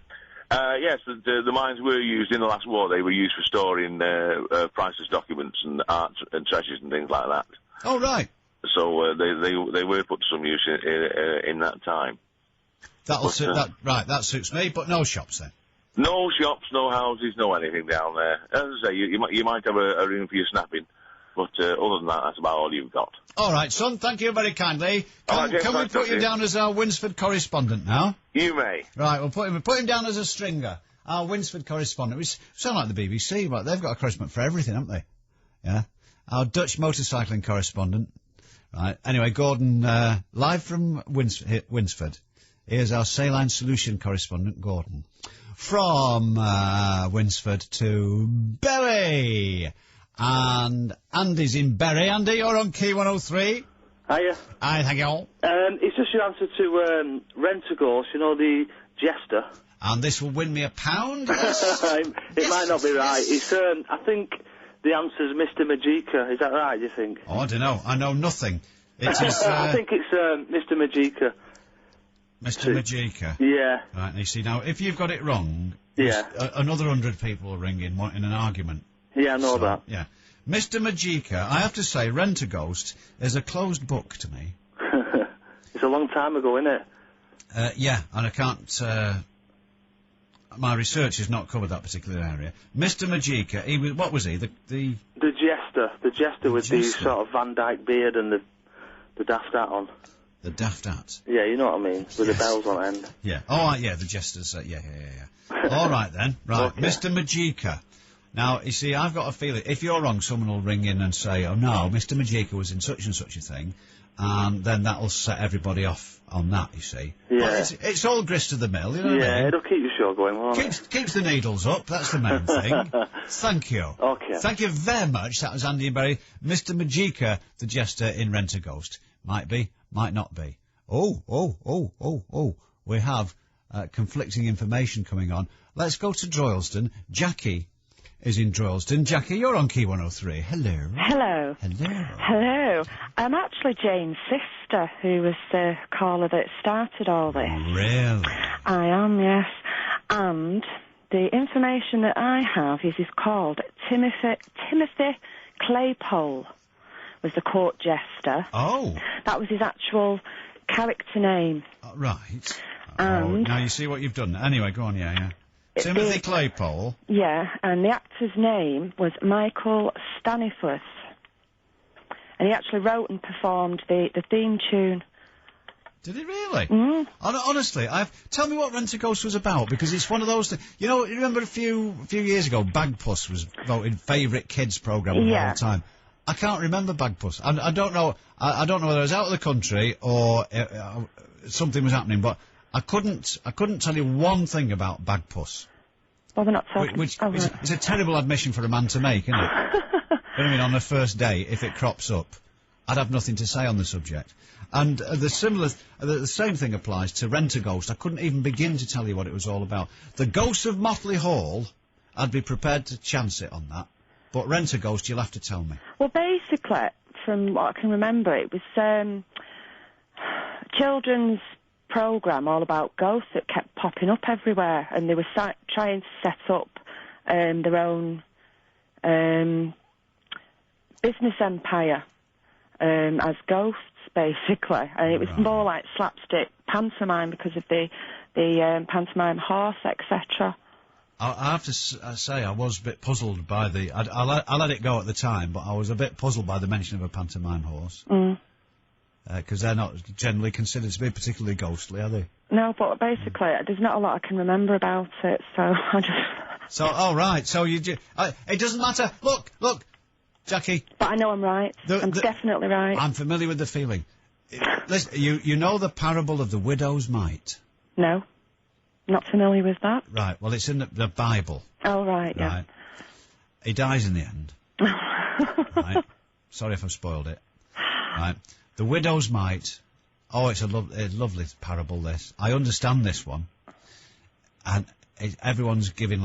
Yes, the mines were used in the last war. They were used for storing priceless documents and art and treasures and things like that. Oh, right. So they were put to some use in that time. That suits me, but no shops then. No shops, no houses, no anything down there. As I say, you might have a room for your snapping, but other than that, that's about all you've got. All right, son, thank you very kindly. Can we put you down as our Winsford correspondent now? You may. Right, we'll put him down as a stringer. Our Winsford correspondent. We sound like the BBC, but they've got a correspondent for everything, haven't they? Yeah. Our Dutch motorcycling correspondent. Right. Anyway, Gordon, live from Winsford. Here's our Saline Solution correspondent, Gordon. From Winsford to Bury. And Andy's in Bury. Andy, you're on Key 103. Hiya. Hi, thank you. It's just your answer to Rent-A-Ghost, the Jester. And this will win me £1? It might not be right. It's, I think the answer's Mr. Magica. Is that right, do you think? Oh, I don't know. I know nothing. It is, I think it's Mr. Magica. Mr. Magica? Yeah. Right, you see, now, if you've got it wrong, another 100 people will ring in wanting an argument. Yeah, I know that. Yeah. Mr. Magica, I have to say, Rent-A-Ghost is a closed book to me. It's a long time ago, isn't it? Yeah, and I can't... my research has not covered that particular area. Mr. Magica, what was he? The Jester. The Jester with the sort of Van Dyke beard and the daft hat on. The daft hat? Yeah, you know what I mean, with the bells on end. Yeah. Oh, yeah, the Jester's... yeah. All right, then. Right, okay. Mr. Magica. Now, you see, I've got a feeling, if you're wrong, someone will ring in and say, oh, no, Mr. Magica was in such and such a thing, and then that'll set everybody off on that, you see. Yeah. But it's all grist to the mill, you know what I mean? It'll keep your show going, won't it? Keeps the needles up, that's the main thing. Thank you. Okay. Thank you very much. That was Andy and Barry. Mr. Magica, the Jester in Rent-A-Ghost. Might be, might not be. Oh. We have conflicting information coming on. Let's go to Droylsden. Jackie is in Droylsden. Jackie, you're on Key 103. Hello. Hello. Hello. Hello. I'm actually Jane's sister, who was the caller that started all this. Really? I am, yes. And the information that I have is he's called Timothy Claypole, was the court jester. Oh. That was his actual character name. Right. And now you see what you've done. Anyway, go on, yeah. Timothy Claypole. Yeah, and the actor's name was Michael Staniforth. And he actually wrote and performed the theme tune. Did he really? Mm. Honestly, tell me what Rent a Ghost was about, because it's one of those things. You remember a few years ago, Bagpuss was voted favourite kids programme of all time. I can't remember Bagpuss. I don't know. I don't know whether I was out of the country or something was happening, but I couldn't tell you one thing about Bagpuss. Well, we're not talking. It's a terrible admission for a man to make, isn't it? You know what I mean? On the first day, if it crops up, I'd have nothing to say on the subject. And the same thing applies to Rent a Ghost. I couldn't even begin to tell you what it was all about. The Ghost of Motley Hall, I'd be prepared to chance it on that. But Rent a Ghost, you'll have to tell me. Well, basically, from what I can remember, it was children's programme all about ghosts that kept popping up everywhere, and they were trying to set up their own business empire as ghosts, basically. And it was more like slapstick pantomime because of the pantomime horse, etc. I have to say I was a bit puzzled by I let it go at the time, but I was a bit puzzled by the mention of a pantomime horse. Because they're not generally considered to be particularly ghostly, are they? No, but basically, there's not a lot I can remember about it, so I just... right, so it doesn't matter. Look, Jackie. But I know I'm right. I'm definitely right. I'm familiar with the feeling. Listen, you know the parable of the widow's mite? No. Not familiar with that. Right, well, it's in the Bible. Oh, right, yeah. Right. He dies in the end. Right. Sorry if I've spoiled it. Right. The widow's mite. Oh, it's a lovely parable, this. I understand this one. And everyone's giving,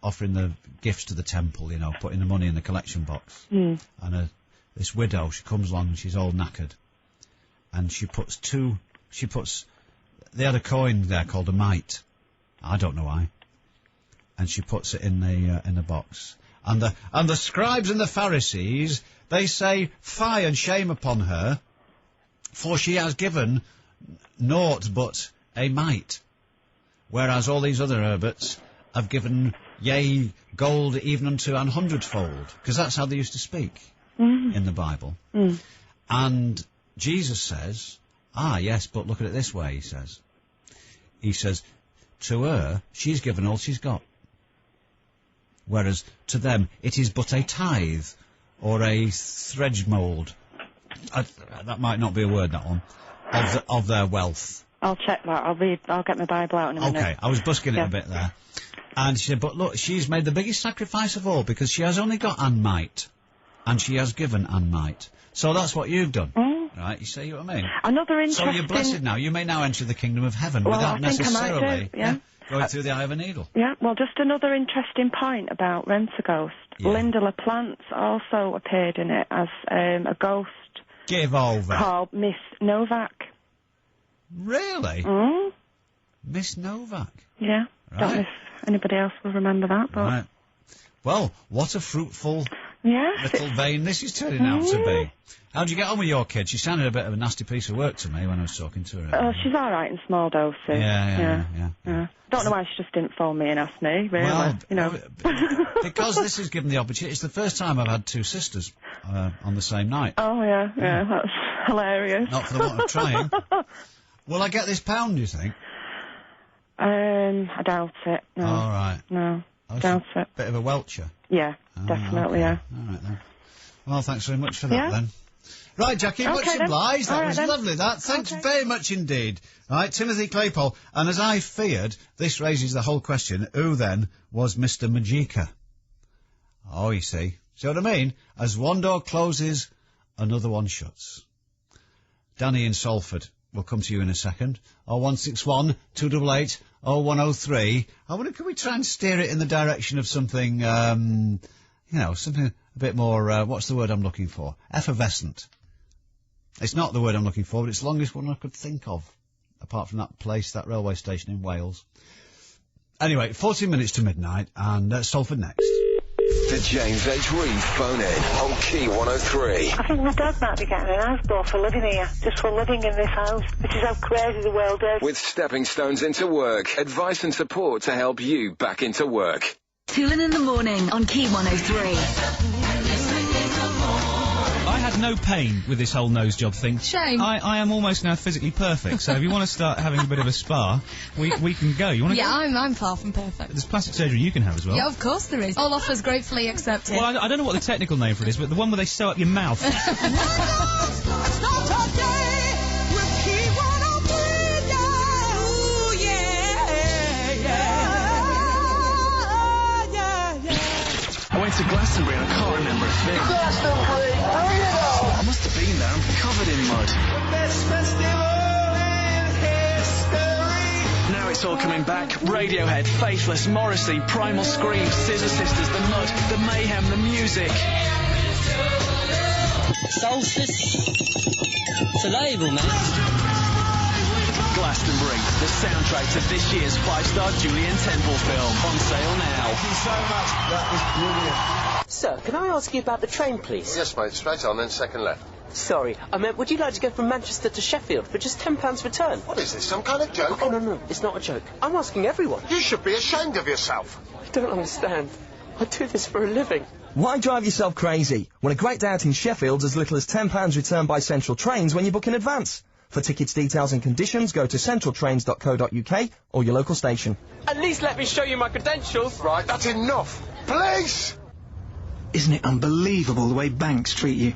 offering the gifts to the temple, putting the money in the collection box. Mm. And this widow, she comes along and she's all knackered. And they had a coin there called a mite. I don't know why. And she puts it in the box. And the scribes and the Pharisees, they say, "Fie and shame upon her, for she has given naught but a mite." Whereas all these other herberts have given, yea, gold even unto an hundredfold. Because that's how they used to speak in the Bible. Mm. And Jesus says, yes, but look at it this way, he says. He says, to her, she's given all she's got. Whereas to them, it is but a tithe or a threadmold. That might not be a word, that one. Of their wealth. I'll check that. I'll get my Bible out in a minute. Okay, I was busking it a bit there. And she said, but look, she's made the biggest sacrifice of all because she has only got an mite. And she has given an mite. So that's what you've done. Right, you see what I mean? Another interesting... So you're blessed now. You may now enter the kingdom of heaven without necessarily going through the eye of a needle. Yeah, well, just another interesting point about Rent a Ghost. Yeah. Linda LaPlante also appeared in it as a ghost. Give over. Called Miss Novak. Really? Miss Novak? Yeah. Right. Don't know if anybody else will remember that, but... Right. Well, what a fruitful Yes, little vein this is turning out to be. How'd you get on with your kid? She sounded a bit of a nasty piece of work to me when I was talking to her. Oh, she's all right in small doses. Yeah. Don't know why she just didn't phone me and ask me, really. Well, you know. Because this has given the opportunity. It's the first time I've had two sisters on the same night. Oh, yeah, that's hilarious. Not for the want of trying. Will I get this pound, do you think? I doubt it. No. All right. No, doubt it. Bit of a welcher. Yeah, definitely, okay. All right, then. Well, thanks very much for that, then. Right, Jackie, much obliged. That was lovely, that. Thanks very much indeed. Right, Timothy Claypole. And as I feared, this raises the whole question, who then was Mr. Majika? Oh, you see. See what I mean? As one door closes, another one shuts. Danny in Salford We'll come to you in a second. 0161 288 0103. I wonder, can we try and steer it in the direction of something, something a bit more, what's the word I'm looking for? Effervescent. It's not the word I'm looking for, but it's the longest one I could think of, apart from that place, that railway station in Wales. Anyway, 14 minutes to midnight, and Salford next. The James H. Reeve phone in on Key 103. I think my dad might be getting an house bill for living here, just for living in this house, which is how crazy the world is. With stepping stones into work, advice and support to help you back into work. Toolin in the morning on Key 103. I had no pain with this whole nose job thing. Shame. I am almost now physically perfect, so if you want to start having a bit of a spa, we can go. You want to go? Yeah, I'm far from perfect. There's plastic surgery you can have as well. Yeah, of course there is. All offers gratefully accepted. Well, I don't know what the technical name for it is, but the one where they sew up your mouth. I went to Glastonbury and I can't remember a thing. Glastonbury, I must have been there. I'm covered in mud. the best festival in history. Now it's all coming back. Radiohead, Faithless, Morrissey, Primal Scream, Scissor Sisters, The Mud, The Mayhem, The Music. Solstice. It's a label, man. Glastonbury, the soundtrack to this year's 5-star Julian Temple film. On sale now. Thank you so much. That was brilliant. Sir, can I ask you about the train, please? Yes, mate. Straight on, then second left. Sorry, I meant, would you like to go from Manchester to Sheffield for just £10 return? What is this, some kind of joke? Oh, no, it's not a joke. I'm asking everyone. You should be ashamed of yourself. I don't understand. I do this for a living. Why drive yourself crazy when a great day out in Sheffield's as little as £10 returned by Central Trains when you book in advance? For tickets, details and conditions, go to centraltrains.co.uk or your local station. At least let me show you my credentials. Right, that's enough. Police! Isn't it unbelievable the way banks treat you?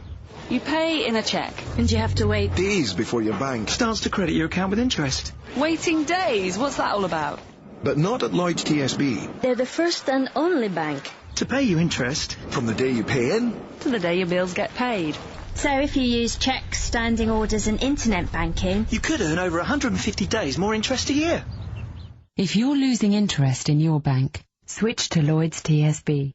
You pay in a cheque, and you have to wait Days before your bank Starts to credit your account with interest. waiting days. What's that all about? But not at Lloyds TSB. They're the first and only bank. To pay you interest. From the day you pay in. To the day your bills get paid. So if you use cheques, standing orders and internet banking... You could earn over 150 days more interest a year. If you're losing interest in your bank, switch to Lloyds TSB.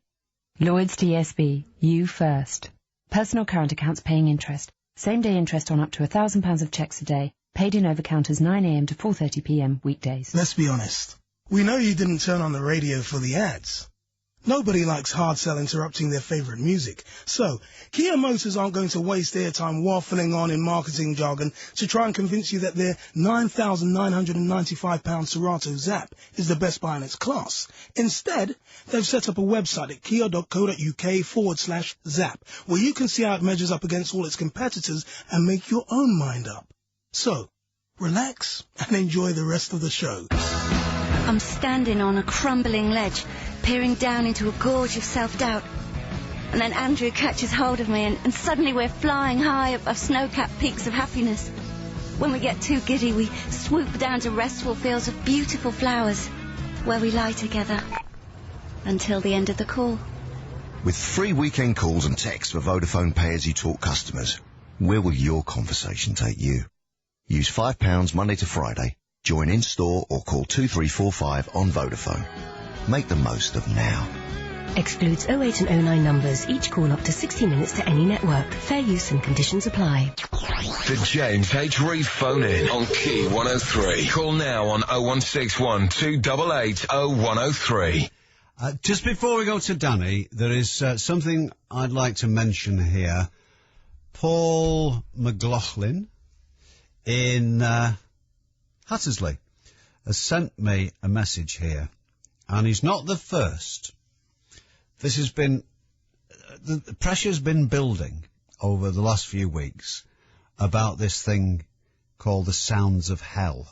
Lloyds TSB, you first. Personal current accounts paying interest. Same day interest on up to £1,000 of cheques a day. Paid in over counters 9 a.m. to 4:30 p.m. weekdays. Let's be honest. We know you didn't turn on the radio for the ads. Nobody likes hard sell interrupting their favourite music. So, Kia Motors aren't going to waste their time waffling on in marketing jargon to try and convince you that their £9,995 Cerato Zap is the best buy in its class. Instead, they've set up a website at kia.co.uk/Zap, where you can see how it measures up against all its competitors and make your own mind up. So, relax and enjoy the rest of the show. I'm standing on a crumbling ledge, peering down into a gorge of self-doubt. And then Andrew catches hold of me and suddenly we're flying high above snow-capped peaks of happiness. When we get too giddy, we swoop down to restful fields of beautiful flowers, where we lie together until the end of the call. With free weekend calls and texts for Vodafone Pay As You Talk customers, where will your conversation take you? Use £5 Monday to Friday. Join in-store or call 2345 on Vodafone. Make the most of now. Excludes 08 and 09 numbers. Each call up to 60 minutes to any network. Fair use and conditions apply. The James H. Reeve phone in on Key 103. Call now on 0161 288 0103. Just before we go to Danny, there is something I'd like to mention here. Paul McLaughlin in Hattersley has sent me a message here, and he's not the first. This has been, the pressure's been building over the last few weeks about this thing called the Sounds of Hell,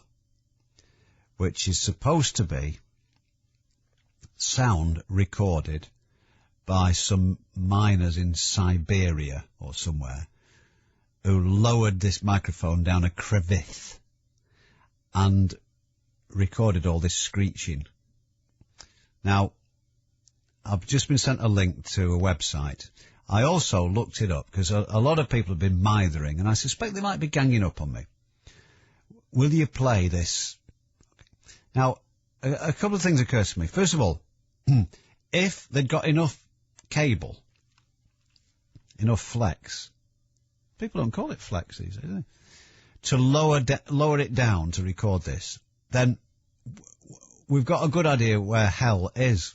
which is supposed to be sound recorded by some miners in Siberia or somewhere who lowered this microphone down a crevice and recorded all this screeching. Now, I've just been sent a link to a website. I also looked it up because a lot of people have been mithering, and I suspect they might be ganging up on me. will you play this? Now, a couple of things occur to me. First of all, if they'd got enough cable, enough flex, people don't call it flex these days, do they? To lower it down to record this, then we've got a good idea where hell is,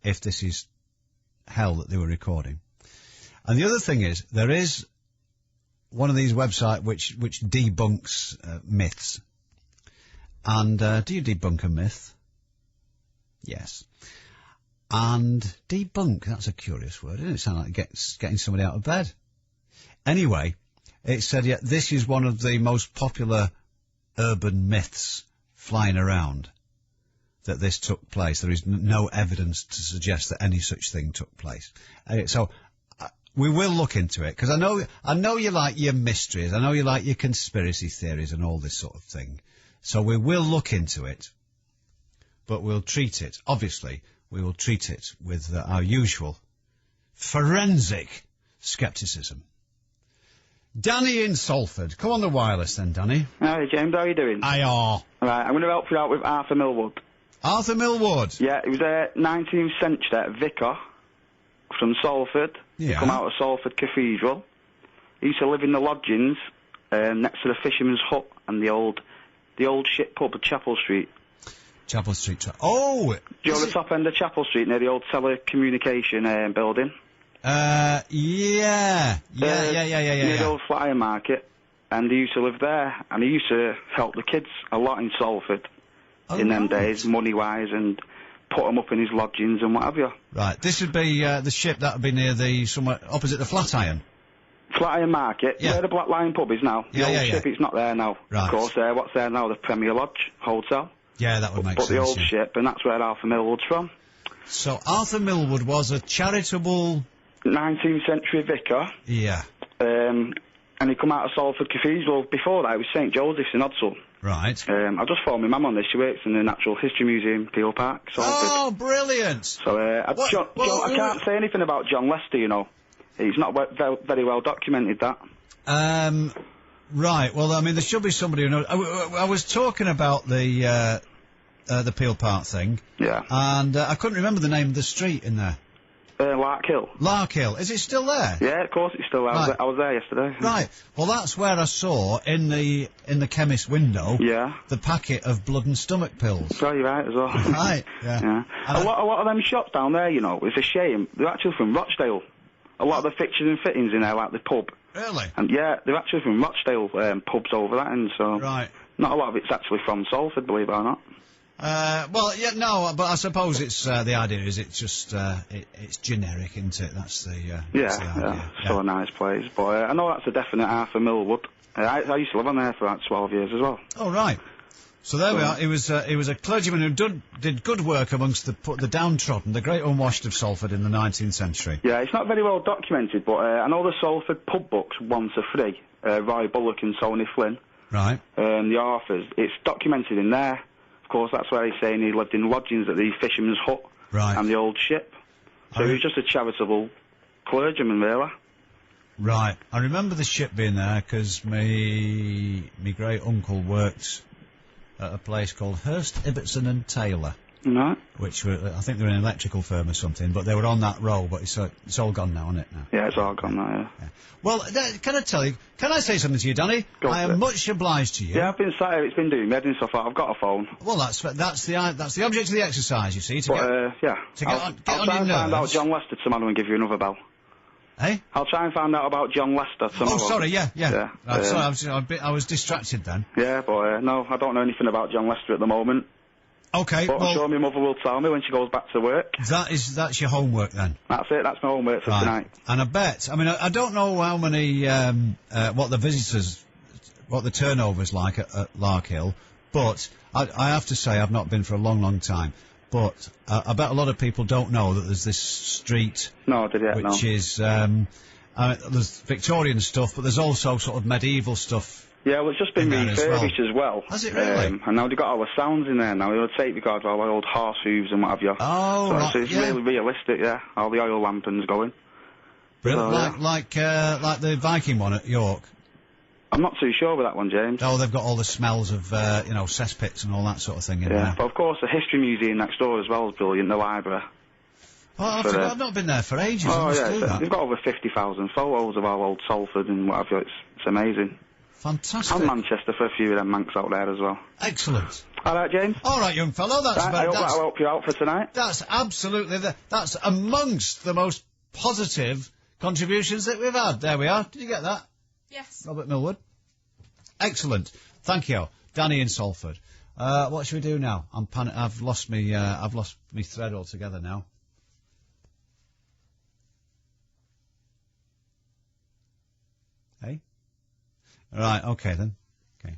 if this is hell that they were recording. And the other thing is, there is one of these websites which debunks myths. And do you debunk a myth? Yes. And debunk, that's a curious word, doesn't it? Sound like getting somebody out of bed. Anyway, it said, yeah, this is one of the most popular urban myths flying around, that this took place. There is no evidence to suggest that any such thing took place. So we will look into it, because I know you like your mysteries, I know you like your conspiracy theories and all this sort of thing. So we will look into it, but we'll treat it, obviously, we will treat it with our usual forensic scepticism. Danny in Salford. Come on the wireless then, Danny. Hi, James. How are you doing? Hiya. Right, I'm going to help you out with Arthur Millwood. Arthur Millwood? Yeah, he was a 19th century vicar from Salford. Yeah. He come out of Salford Cathedral. He used to live in the lodgings next to the Fisherman's Hut and the old ship pub at Chapel Street. Chapel Street. Oh! Do you know the top end of Chapel Street near the old telecommunication building? Yeah. Near the old Flyer Market. And he used to live there. And he used to help the kids a lot in Salford in them days, money-wise, and put them up in his lodgings and what have you. Right. This would be the ship that would be near somewhere opposite the Flatiron. Flatiron Market, where the Black Lion pub is now. The old ship, it's not there now. Right. Of course, what's there now? The Premier Lodge Hotel. Yeah, that would make sense. But the old ship, and that's where Arthur Millwood's from. So Arthur Millwood was a charitable 19th century vicar. Yeah. And he come out of Salford Cathedral. Before that, it was St Joseph's in Odsall. Right. I just phoned my mum on this. She works in the Natural History Museum, Peel Park, Salford. Oh, brilliant! So, I can't say anything about John Lester, you know. He's not very well documented, that. Right, well, I mean, there should be somebody who knows. I was talking about the Peel Park thing. Yeah. And I couldn't remember the name of the street in there. Larkhill. Larkhill. Is it still there? Yeah, of course it's still there. Right. I was there yesterday. Right. Well, that's where I saw, in the chemist window, the packet of blood and stomach pills. Oh, you're right as well. Right, yeah. A lot of them shops down there, you know, it's a shame. They're actually from Rochdale. A lot of the fixtures and fittings in there, like the pub. Really? And yeah, they're actually from Rochdale pubs over that end, so... Right. Not a lot of it's actually from Salford, believe it or not. Well, yeah, no, but I suppose it's, the idea is it's just, it's generic, isn't it? That's the, that's the idea. Still a nice place, but I know that's a definite Arthur Millwood. I used to live on there for about 12 years as well. Oh, right. So there we are. He was a clergyman who did good work amongst the downtrodden, the great unwashed of Salford in the 19th century. Yeah, it's not very well documented, but I know the Salford pub books, 1 to 3, Roy Bullock and Tony Flynn. Right. The authors. It's documented in there. Of course, that's where he's saying he lived in lodgings at the Fisherman's Hut. Right. And the old ship. So he was just a charitable clergyman, really. Right. I remember the ship being there because me great uncle worked at a place called Hurst, Ibbotson and Taylor. Right. Which were, I think they were an electrical firm or something, but they were on that roll, but it's all gone now, isn't it, now? Yeah, it's all gone now, yeah. Well, can I say something to you, Danny? I am much obliged to you. Yeah, I've been sat here, it's been doing me head and stuff, I've got a phone. Well, that's the object of the exercise, you see, to get on your nerves. I'll try and find out John Lester tomorrow and give you another bell. Eh? I'll try and find out about John Lester tomorrow. Oh, sorry, yeah. Right, sorry, I was distracted then. Yeah, but no, I don't know anything about John Lester at the moment. Okay, but I'm sure my mother will tell me when she goes back to work. That's your homework then? That's it, that's my homework for tonight. And I bet, I don't know how many, what the turnover's like at Larkhill, but I have to say I've not been for a long, long time. But I bet a lot of people don't know that there's this street. No, did you? Which is, there's Victorian stuff, but there's also sort of medieval stuff. Yeah, well, it's just been refurbished as well. Has it really? And now they've got all the sounds in there now. They'll take regards all the old horse hooves and what have you. Oh, so right, it's really realistic, yeah. All the oil lampoons going. Brilliant, like the Viking one at York. I'm not too sure with that one, James. Oh, they've got all the smells of, you know, cesspits and all that sort of thing in there. But of course, the history museum next door as well is brilliant, the library. Oh, I've not been there for ages. Oh, I must do that. They've got over 50,000 photos of our old Salford and what have you. It's amazing. Fantastic. And Manchester for a few of them mancs out there as well. Excellent. All right, James. All right, young fellow. I hope that'll help you out for tonight. That's absolutely that's amongst the most positive contributions that we've had. There we are. Did you get that? Yes. Robert Millwood. Excellent. Thank you, Danny in Salford. What should we do now? I've lost me thread altogether now. Hey. Right. Okay then. Okay.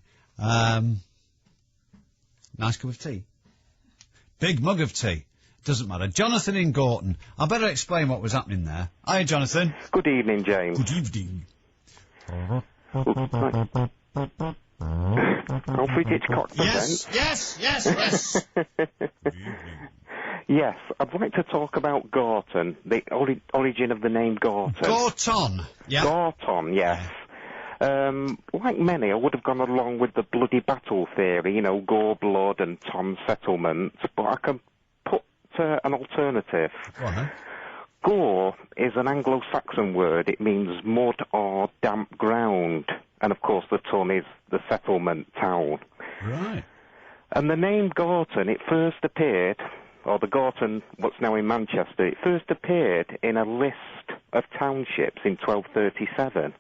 Nice cup of tea. Big mug of tea. Doesn't matter. Jonathan in Gorton. I better explain what was happening there. Hi, Jonathan. Good evening, James. Good evening. Alfred Hitchcock presents. Yes. Yes, I'd like to talk about Gorton, the origin of the name Gorton. Gorton, yeah. Gorton, yes. Like many, I would have gone along with the bloody battle theory, you know, gore, blood and Tom settlement, but I can put an alternative. Go on, then. Gore is an Anglo-Saxon word. It means mud or damp ground. And, of course, the Ton is the settlement town. Right. And the name Gorton, it first appeared, or the Gorton, what's now in Manchester, it first appeared in a list of townships in 1237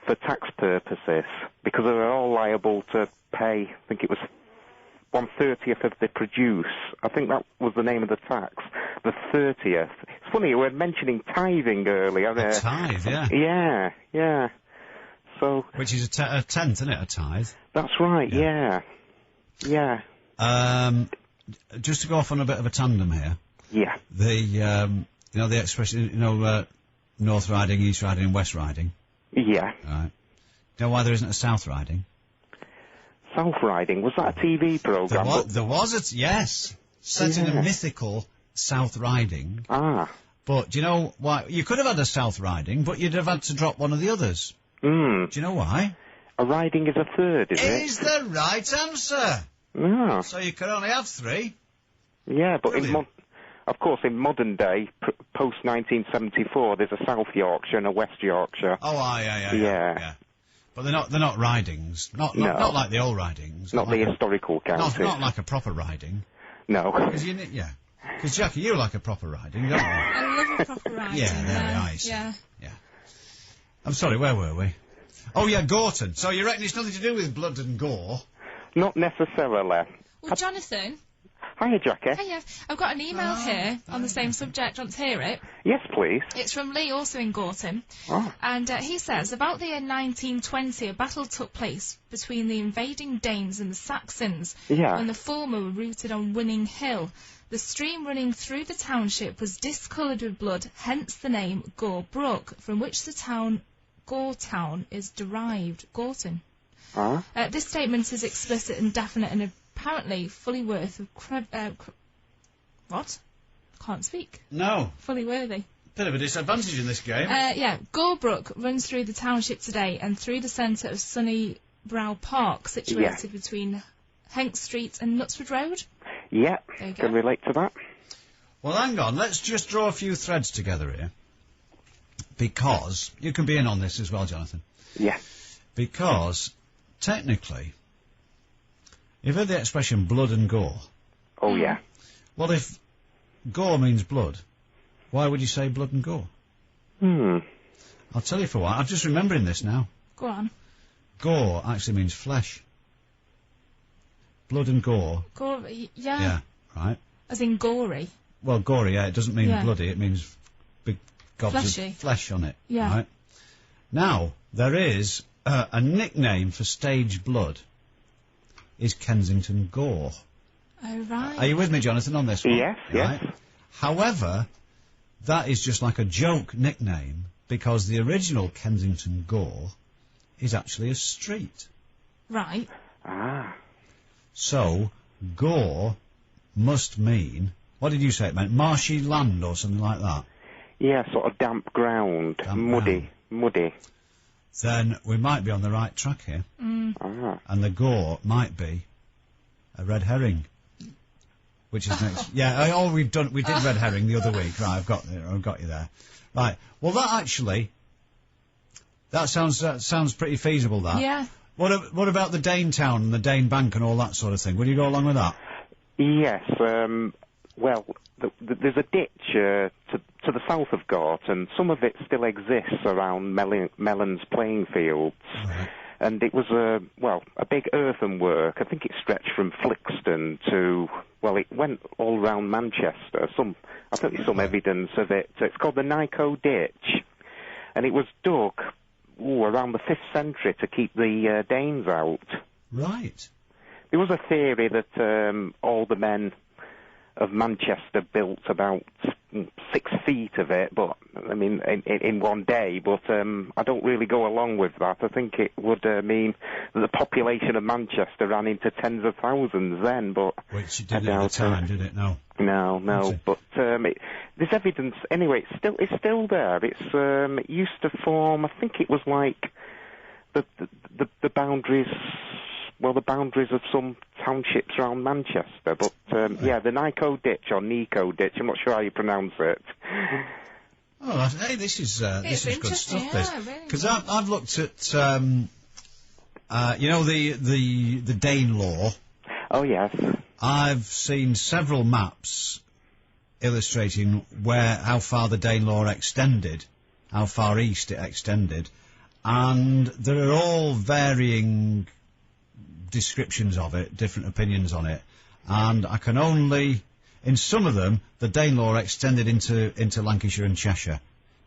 for tax purposes, because they were all liable to pay, I think it was 1/30th of the produce. I think that was the name of the tax. The 30th. It's funny, we were mentioning tithing earlier. A tithe, yeah. Yeah. So. Which is a tenth, isn't it, a tithe? That's right, yeah. Just to go off on a bit of a tandem here. Yeah. You know, the expression, you know, North Riding, East Riding and West Riding? Yeah. Right. You know why there isn't a South Riding? South Riding? Was that a TV programme? There was yes. Set in a mythical South Riding. Ah. But do you know why? You could have had a South Riding, but you'd have had to drop one of the others. Do you know why? A riding is a third, is it? Is the right answer. Ah. So you could only have 3. Yeah, but Brilliant. of course, in modern day, post-1974, there's a South Yorkshire and a West Yorkshire. Oh, yeah. But they're not ridings. Not like the old ridings. Not the historical counties. Not like a proper riding. No. Because Jackie, you like a proper riding, don't you? I love a proper riding. Yeah, they're nice. Yeah. I'm sorry, where were we? Oh, yeah, Gorton. So you reckon it's nothing to do with blood and gore? Not necessarily. Well, Jonathan. Hiya, Jackie. Hiya. I've got an email here on the same subject. Want to hear it? Yes, please. It's from Lee, also in Gorton. Oh. And he says, about the year 1920, a battle took place between the invading Danes and the Saxons. Yeah. When the former were rooted on Winning Hill. The stream running through the township was discoloured with blood, hence the name Gore Brook, from which the town Goretown is derived. Gorton. This statement is explicit and definite and apparently fully worth of what? Can't speak. No. Fully worthy. Bit of a disadvantage in this game. Gore Brook runs through the township today and through the centre of Sunnybrow Park, situated between Henk Street and Knutsford Road. Yeah, there you go. Can relate to that. Well, hang on, let's just draw a few threads together here. Because, you can be in on this as well, Jonathan. Yeah. Because, technically, you've heard the expression blood and gore. Oh, yeah. Well, if gore means blood, why would you say blood and gore? I'll tell you for why. I'm just remembering this now. Go on. Gore actually means flesh. Blood and gore. Gore, yeah. Yeah, right. As in gory. Well, gory, yeah, it doesn't mean bloody, it means big gobs fleshy. Of flesh on it. Yeah. Right? Now, there is a nickname for stage blood. Is Kensington Gore. Oh, right. Are you with me, Jonathan, on this one? Yes, right? yes. However, that is just like a joke nickname, because the original Kensington Gore is actually a street. Right. Ah. So, gore must mean, what did you say it meant? Marshy land or something like that? Yeah, sort of damp ground. Muddy. then we might be on the right track here. Ah. And the gore might be a red herring. Which is next. Yeah, we did red herring the other week. Right, I've got you there. Right. Well, that sounds pretty feasible, that. Yeah. What about the Dane Town and the Dane Bank and all that sort of thing? Would you go along with that? Yes. Well, there's a ditch to the south of Gorton. Some of it still exists around Mellon's playing fields. Right. And it was a big earthenwork. I think it stretched from Flixton to, it went all round Manchester. I think there's some evidence of it. It's called the Nico Ditch. And it was dug, around the 5th century to keep the Danes out. Right. There was a theory that all the men of Manchester built about 6 feet of it, but I mean in one day. But I don't really go along with that. I think it would mean that the population of Manchester ran into tens of thousands then. But which it didn't at the time, did it? No. No. But there's evidence anyway. It's still there. It used to form. I think it was like the boundaries. Well, the boundaries of some townships around Manchester, but the Nico Ditch or Nico Ditch, I'm not sure how you pronounce it. Oh, hey, this is good stuff. Because I've looked at the Dane law. Oh yes. I've seen several maps illustrating how far the Dane law extended, how far east it extended, and there are all varying descriptions of it, different opinions on it, and I can only, in some of them, the Danelaw extended into Lancashire and Cheshire,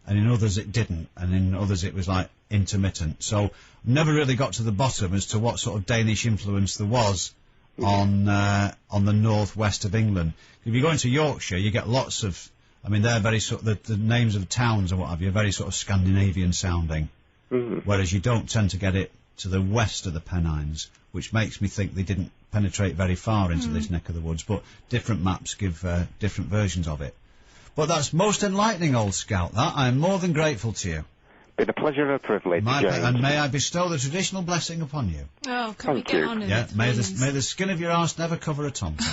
and in others it didn't, and in others it was like intermittent. So never really got to the bottom as to what sort of Danish influence there was on the northwest of England. If you go into Yorkshire, you get lots of, I mean, they're very sort of, the names of towns and what have you, are very sort of Scandinavian sounding, whereas you don't tend to get it to the west of the Pennines, which makes me think they didn't penetrate very far into this neck of the woods, but different maps give different versions of it. But that's most enlightening, old scout, that. I am more than grateful to you. Been a pleasure and a privilege, James. And may I bestow the traditional blessing upon you. Oh, can we get on with it, may the skin of your arse never cover a tom-tom.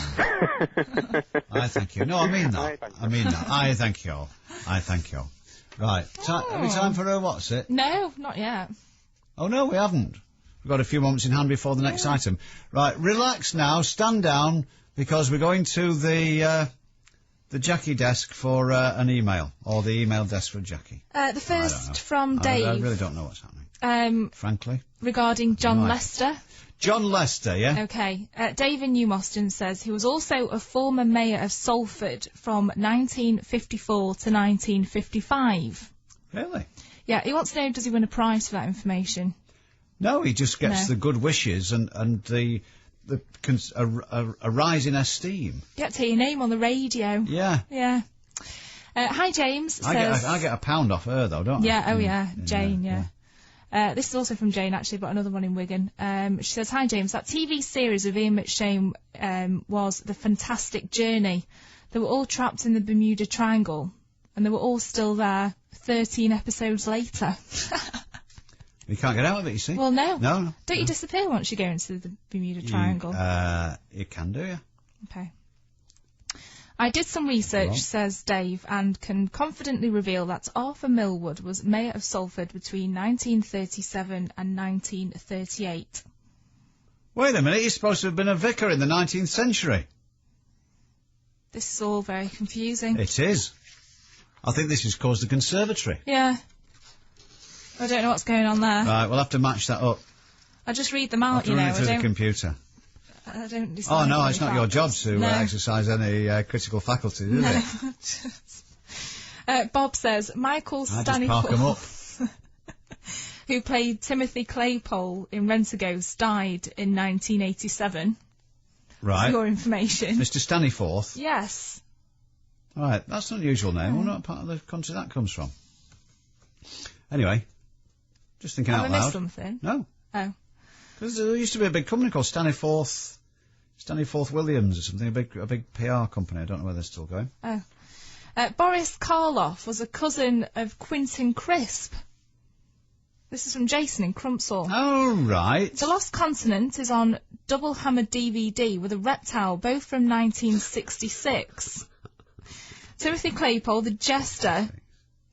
I thank you. No, I mean that. I thank you all. Right. Have we time for what's it? No, not yet. Oh, no, we haven't. We've got a few moments in hand before the next item. Right, relax now, stand down, because we're going to the Jackie desk for an email, or the email desk for Jackie. The first from Dave. I really don't know what's happening. Frankly. Regarding John Lester. John Lester, yeah? Okay. Dave in New Moston says he was also a former mayor of Salford from 1954 to 1955. Really? Yeah, he wants to know, does he win a prize for that information? No, he just gets the good wishes and a rise in esteem. Get to hear your name on the radio. Yeah. Yeah. Hi, James. I get £1 off her, though, don't I? Yeah, Jane, yeah. This is also from Jane, actually, but another one in Wigan. She says, hi, James, that TV series of Ian McShane was The Fantastic Journey. They were all trapped in the Bermuda Triangle, and they were all still there 13 episodes later. You can't get out of it, you see. Well, no. No. Don't you disappear once you go into the Bermuda Triangle? You can do, yeah. Okay. I did some research, says Dave, and can confidently reveal that Arthur Millwood was mayor of Salford between 1937 and 1938. Wait a minute, he's supposed to have been a vicar in the 19th century. This is all very confusing. It is. I think this has caused a conservatory. Yeah. I don't know what's going on there. Right, we'll have to match that up. I just read them out, you know. Run it through the computer. I don't decide. Oh, no, it's not your job to exercise any critical faculty, is it? Bob says, Michael Staniforth, who played Timothy Claypole in Rentaghost, died in 1987. Right. For your information. Mr. Staniforth? Yes. Right, that's an unusual name. Well, not part of the country that comes from. Anyway, just thinking out loud. Have I missed something? No. Oh. Because there used to be a big company called Staniforth Williams or something, a big PR company. I don't know whether they're still going. Oh. Boris Karloff was a cousin of Quentin Crisp. This is from Jason in Crumpsall. Oh, right. The Lost Continent is on double hammered DVD with a reptile, both from 1966. Timothy Claypole, the jester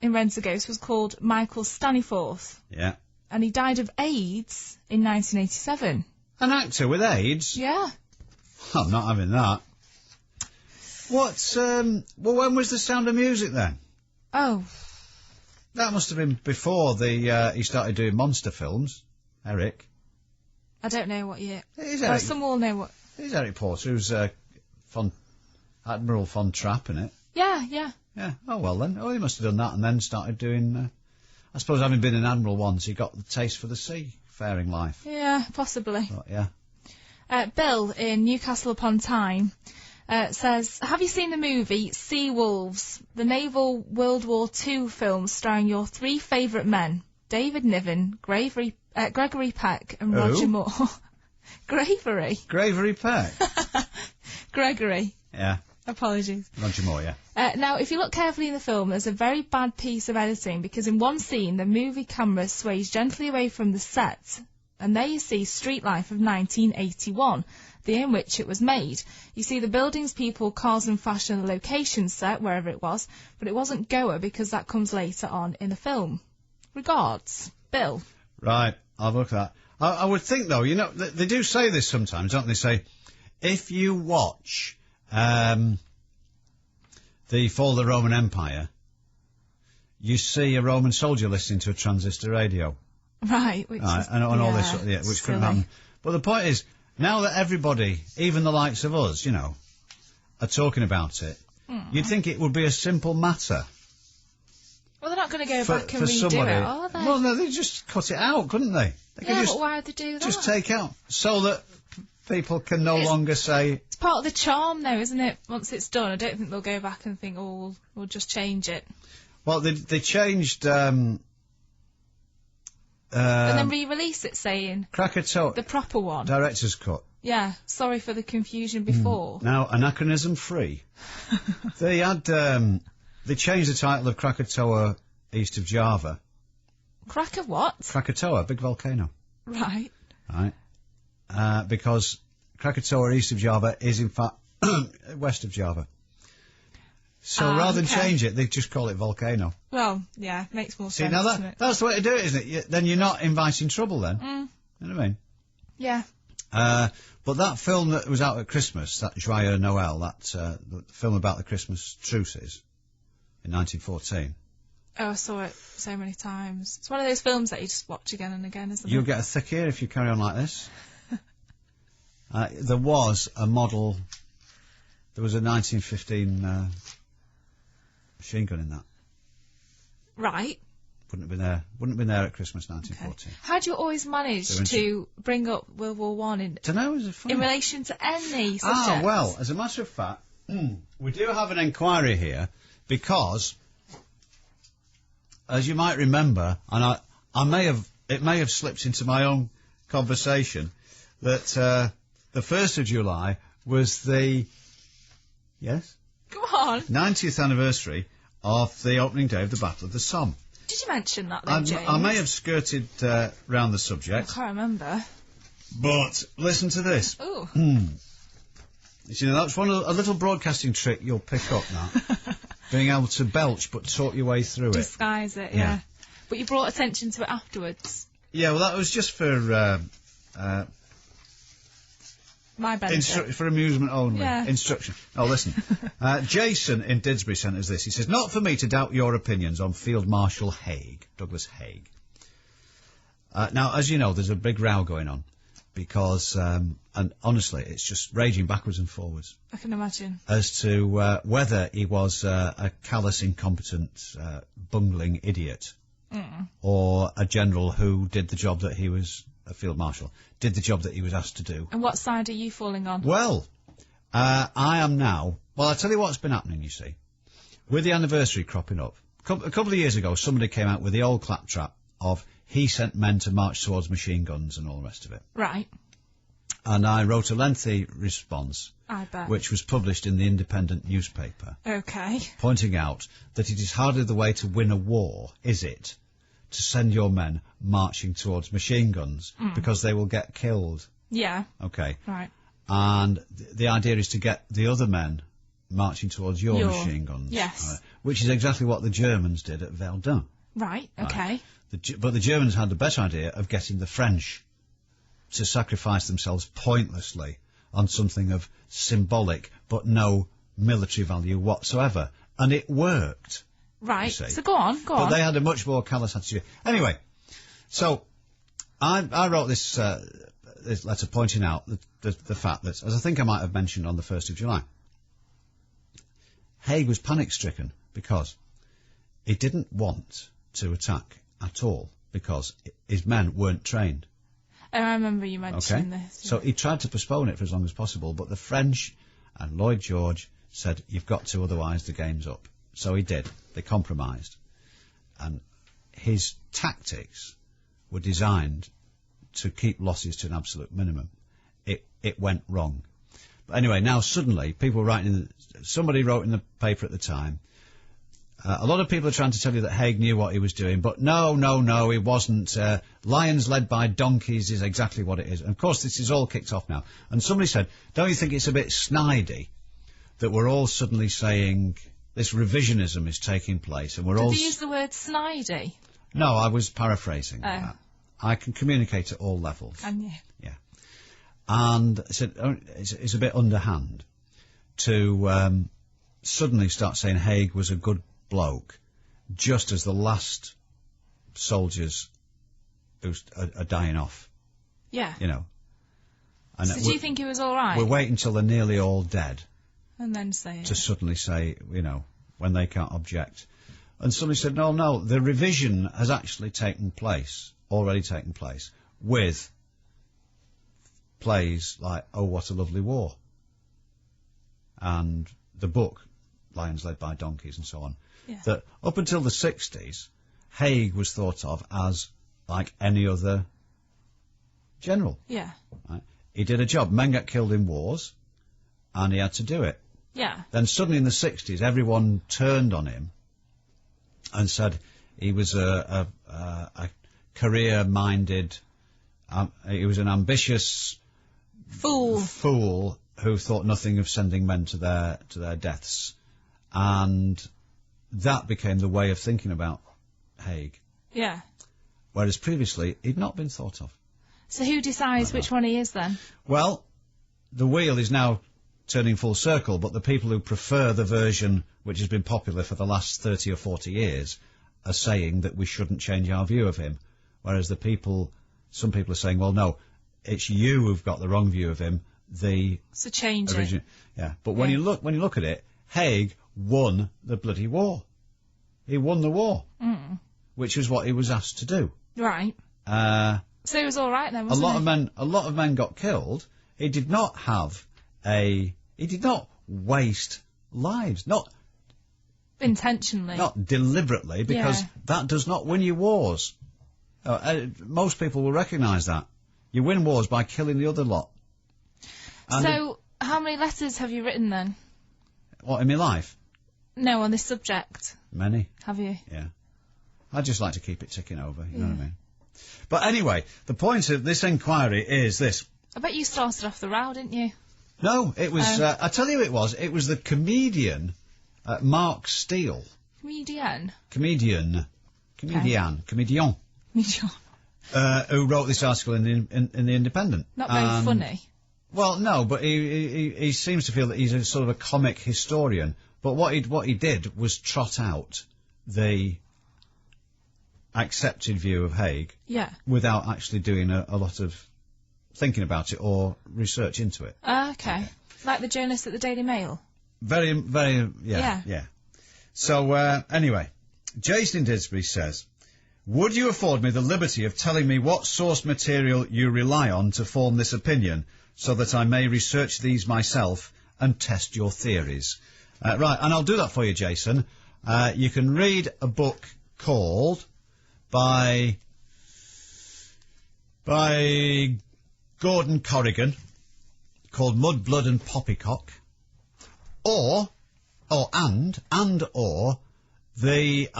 in Rent a Ghost, was called Michael Staniforth. Yeah. And he died of AIDS in 1987. An actor with AIDS? Yeah. I'm not having that. What's, well, when was The Sound of Music then? Oh. That must have been before he started doing monster films. Eric. I don't know what year. It is some will know what. It is Eric Porter, who's Admiral Von Trapp in it. Yeah, yeah. Yeah. Oh, well then. Oh, he must have done that and then started doing, I suppose having been an admiral once, he got the taste for the seafaring life. Yeah, possibly. But, yeah. Bill in Newcastle upon Tyne says, have you seen the movie Sea Wolves, the naval World War II film starring your three favourite men, David Niven, Gregory Peck and Roger Moore? Gregory Peck? Gregory. Yeah. Apologies. Roger Moore, yeah. Now, if you look carefully in the film, there's a very bad piece of editing, because in one scene, the movie camera sways gently away from the set, and there you see street life of 1981, the year in which it was made. You see the buildings, people, cars and fashion, the location set, wherever it was, but it wasn't Goa, because that comes later on in the film. Regards, Bill. Right, I'll have a look at that. I would think, though, you know, they do say this sometimes, don't they? Say, if you watch the Fall of the Roman Empire, you see a Roman soldier listening to a transistor radio. Right, which is, and all this, which couldn't happen. But the point is, now that everybody, even the likes of us, you know, are talking about it, you'd think it would be a simple matter. Well, they're not going to go back and redo somebody, it, are they? Well, no, they just cut it out, couldn't they? Yeah, but why would they do that? Just take out, so that people can no longer say... It's part of the charm, though, isn't it? Once it's done, I don't think they'll go back and think, oh, we'll just change it. Well, they changed... and then re-release it, saying... Krakatoa... The proper one. Director's cut. Yeah, sorry for the confusion before. Now, anachronism-free. They had... they changed the title of Krakatoa east of Java. Crack of what? Krakatoa, big volcano. Right. Right. Because Krakatoa east of Java is, in fact, west of Java. So rather than change it, they just call it volcano. Well, yeah, makes more sense. See, now that's the way to do it, isn't it? Then you're not inviting trouble then. You know what I mean? Yeah. But that film that was out at Christmas, that Joyeux Noël, the film about the Christmas truces in 1914. Oh, I saw it so many times. It's one of those films that you just watch again and again, isn't it? You'll get a thick ear if you carry on like this. There was a model... There was a 1915 machine gun in that. Right. Wouldn't have been there at Christmas 1914. Okay. How do you always manage to bring up World War One in relation to any subject? Well, as a matter of fact, we do have an inquiry here because, as you might remember, and it may have slipped into my own conversation, that the 1st of July was the... Yes? Go on. 90th anniversary of the opening day of the Battle of the Somme. Did you mention that, though, James? I may have skirted round the subject. I can't remember. But listen to this. Ooh. You know, that's a little broadcasting trick you'll pick up now. Being able to belch but talk your way through Disguise it, yeah. But you brought attention to it afterwards. Yeah, well, that was just for... my benefit. For amusement only. Yeah. Instruction. Oh, listen. Jason in Didsbury sent us this. He says, not for me to doubt your opinions on Field Marshal Haig, Douglas Haig. Now, as you know, there's a big row going on because, and honestly, it's just raging backwards and forwards. I can imagine. As to whether he was a callous, incompetent, bungling idiot or a general who did the job that he was... a field marshal, did the job that he was asked to do. And what side are you falling on? Well, I am now... Well, I'll tell you what's been happening, you see. With the anniversary cropping up, a couple of years ago, somebody came out with the old claptrap of he sent men to march towards machine guns and all the rest of it. Right. And I wrote a lengthy response, I bet, which was published in the Independent newspaper. Okay. Pointing out that it is hardly the way to win a war, is it, to send your men marching towards machine guns because they will get killed. Yeah. Okay. Right. And the idea is to get the other men marching towards your machine guns. Yes. Right, which is exactly what the Germans did at Verdun. Right, okay. Right. But the Germans had the better idea of getting the French to sacrifice themselves pointlessly on something of symbolic but no military value whatsoever. And it worked. Right, so go on. But they had a much more callous attitude. Anyway, so I wrote this letter pointing out the fact that, as I think I might have mentioned on the 1st of July, Haig was panic-stricken because he didn't want to attack at all because his men weren't trained. I remember you mentioning this. Yeah. So he tried to postpone it for as long as possible, but the French and Lloyd George said, you've got to, otherwise the game's up. So he did. They compromised. And his tactics were designed to keep losses to an absolute minimum. It went wrong. But anyway, now suddenly, people writing, somebody wrote in the paper at the time, a lot of people are trying to tell you that Haig knew what he was doing, but no, he wasn't. Lions led by donkeys is exactly what it is. And of course, this is all kicked off now. And somebody said, don't you think it's a bit snidey that we're all suddenly saying this revisionism is taking place, and we're all... Did you use the word snidey? No, I was paraphrasing that. I can communicate at all levels. Can you? Yeah. And I said, it's a bit underhand to suddenly start saying Haig was a good bloke, just as the last soldiers who are dying off. Yeah. You know. And so do you think he was all right? We're waiting until they're nearly all dead. And then say... To suddenly say, you know, when they can't object. And somebody said, no, the revision has actually already taken place, with plays like Oh, What a Lovely War, and the book, Lions Led by Donkeys, and so on. Yeah. That up until the 60s, Haig was thought of as like any other general. Yeah. Right? He did a job. Men got killed in wars, and he had to do it. Yeah. Then suddenly in the 60s, everyone turned on him and said he was a career-minded, he was an ambitious fool who thought nothing of sending men to their deaths. And that became the way of thinking about Haig. Yeah. Whereas previously, he'd not been thought of. So who decides which one he is then? Well, the wheel is now turning full circle, but the people who prefer the version which has been popular for the last 30 or 40 years are saying that we shouldn't change our view of him. Whereas some people are saying, well, no, it's you who've got the wrong view of him. So change it. Yeah, but when you look at it, Haig won the bloody war. He won the war, which was what he was asked to do. Right. So he was all right then, wasn't he? A lot of men got killed. He did not waste lives, not intentionally, not deliberately, because that does not win you wars. Most people will recognise that. You win wars by killing the other lot. And so, how many letters have you written then? What, in my life? No, on this subject. Many. Have you? Yeah. I'd just like to keep it ticking over, you know what I mean? But anyway, the point of this inquiry is this. I bet you started off the row, didn't you? No, it was, I tell you it was the comedian Mark Steele. Comedian? Comedian. Who wrote this article in the Independent. Not very funny. Well, no, but he seems to feel that he's a sort of a comic historian. But what he did was trot out the accepted view of Haig. Yeah. Without actually doing a lot of thinking about it or research into it. Okay. Like the journalist at the Daily Mail. Very, yeah. So, anyway, Jason in Didsbury says, would you afford me the liberty of telling me what source material you rely on to form this opinion, so that I may research these myself and test your theories? Right, and I'll do that for you, Jason. You can read a book called by Gordon Corrigan, called Mud, Blood and Poppycock, or I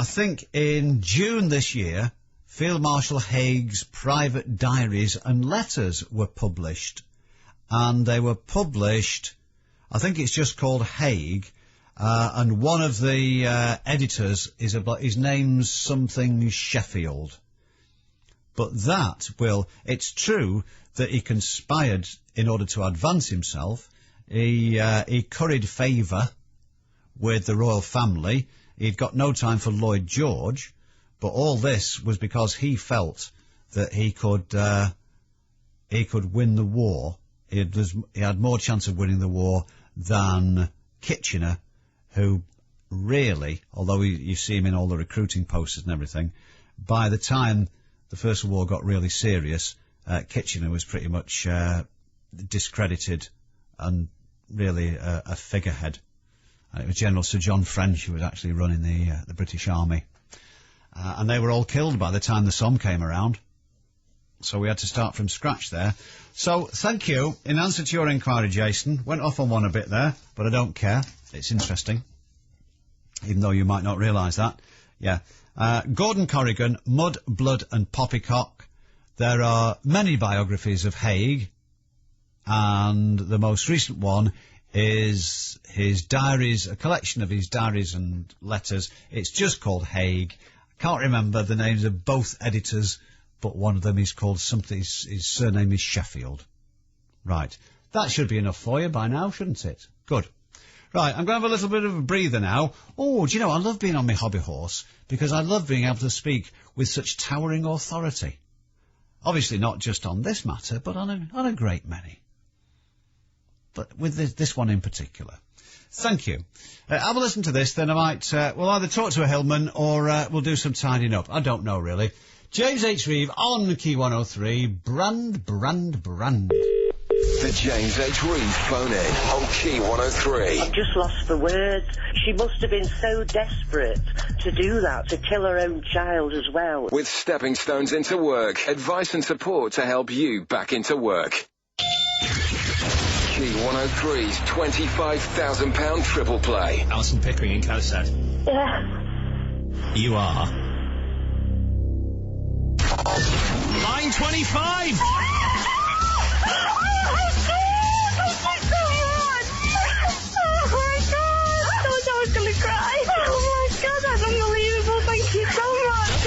think in June this year, Field Marshal Haig's private diaries and letters were published. And they were published, I think it's just called Haig, and one of the editors is his name's something Sheffield. But it's true that he conspired in order to advance himself. He curried favour with the royal family. He'd got no time for Lloyd George, but all this was because he felt that he could win the war. He had more chance of winning the war than Kitchener, who really, although you see him in all the recruiting posters and everything, by the time the First World War got really serious, Kitchener was pretty much discredited and really a figurehead. And it was General Sir John French who was actually running the British Army. And they were all killed by the time the Somme came around. So we had to start from scratch there. So, thank you. In answer to your inquiry, Jason, went off on one a bit there, but I don't care. It's interesting. Even though you might not realise that. Yeah. Gordon Corrigan, Mud, Blood and Poppycock. There are many biographies of Haig, and the most recent one is his diaries, a collection of his diaries and letters. It's just called Haig. I can't remember the names of both editors, but one of them is called something, his surname is Sheffield. Right. That should be enough for you by now, shouldn't it? Good. Right, I'm going to have a little bit of a breather now. Oh, do you know, I love being on my hobby horse, because I love being able to speak with such towering authority. Obviously not just on this matter, but on a great many. But with this one in particular. Thank you. Have a listen to this, then I might, we'll either talk to a hillman or we'll do some tidying up. I don't know, really. James H. Reeve on Key 103, brand. The James H. Reeve phone in on Key 103. I've just lost the words. She must have been so desperate to do that, to kill her own child as well. With stepping stones into work, advice and support to help you back into work. Key 103's £25,000 triple play. Alison Pickering in Cosad. Yeah. You are. Line 25!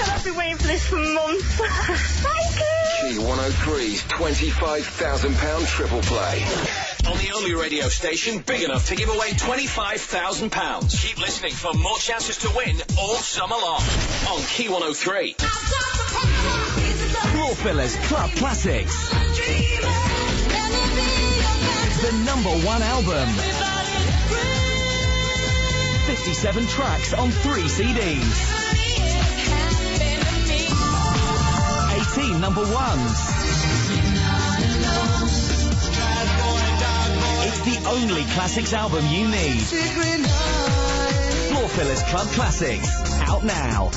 I've been waiting for this for months. Thank you! Key 103's £25,000 triple play. On the only radio station big enough to give away £25,000. Keep listening for more chances to win all summer long. On Key 103. Floor Fillers Club Classics. The #1 album. 57 tracks on 3 CDs. 18 #1s. It's the only classics album you need. Floor Fillers Club Classics. Out now.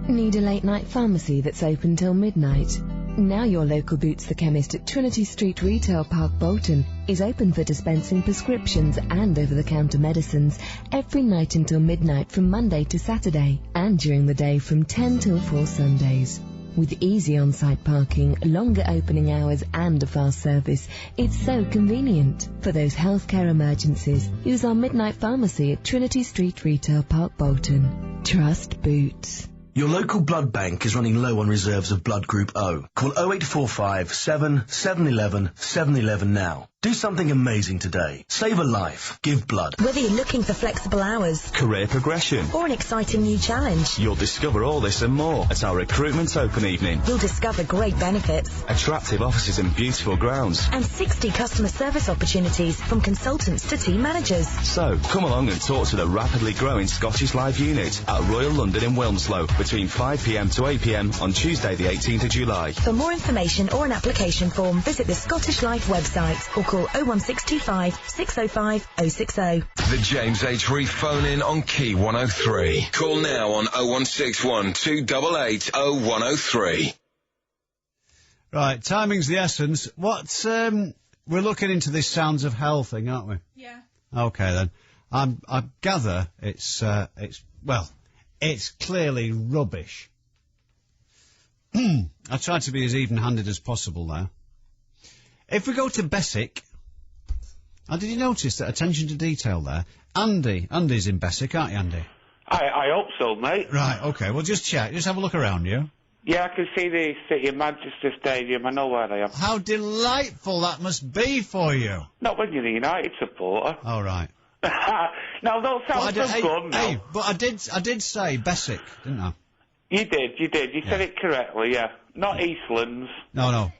Need a late night pharmacy that's open till midnight? Now your local Boots the Chemist at Trinity Street Retail Park Bolton is open for dispensing prescriptions and over-the-counter medicines every night until midnight from Monday to Saturday, and during the day from 10 till 4 Sundays. With easy on-site parking, longer opening hours and a fast service, it's so convenient. For those healthcare emergencies, use our midnight pharmacy at Trinity Street Retail Park Bolton. Trust Boots. Your local blood bank is running low on reserves of blood group O. Call 0845 711 711 now. Do something amazing today. Save a life. Give blood. Whether you're looking for flexible hours, Career progression, or an exciting new challenge, you'll discover all this and more at our recruitment open evening. you'll discover great benefits Attractive offices and beautiful grounds. and 60 customer service opportunities from consultants to team managers. So, come along and talk to the rapidly growing Scottish Live unit at Royal London in Wilmslow between 5pm to 8pm on Tuesday the 18th of July. For more information or an application form, visit the Scottish Life website or call 01625 605 060. The James H. Reeve phone in on Key 103. Call now on 0161 288 0103. Right, timing's the essence. We're looking into this Sounds of Hell thing, aren't we? Yeah. Okay then. I gather it's clearly rubbish. I tried to be as even-handed as possible there. If we go to Bessick, did you notice that attention to detail there? Andy's in Bessick, aren't you, Andy? I hope so, mate. Right, okay, well just check, just have a look around you. Yeah, I can see the City of Manchester Stadium, I know where they are. How delightful that must be for you. Not when you're a United supporter. Oh, right. No, don't sound so good now. Hey, but I did say Bessick, didn't I? You did. You said it correctly, yeah. Not Eastlands. No.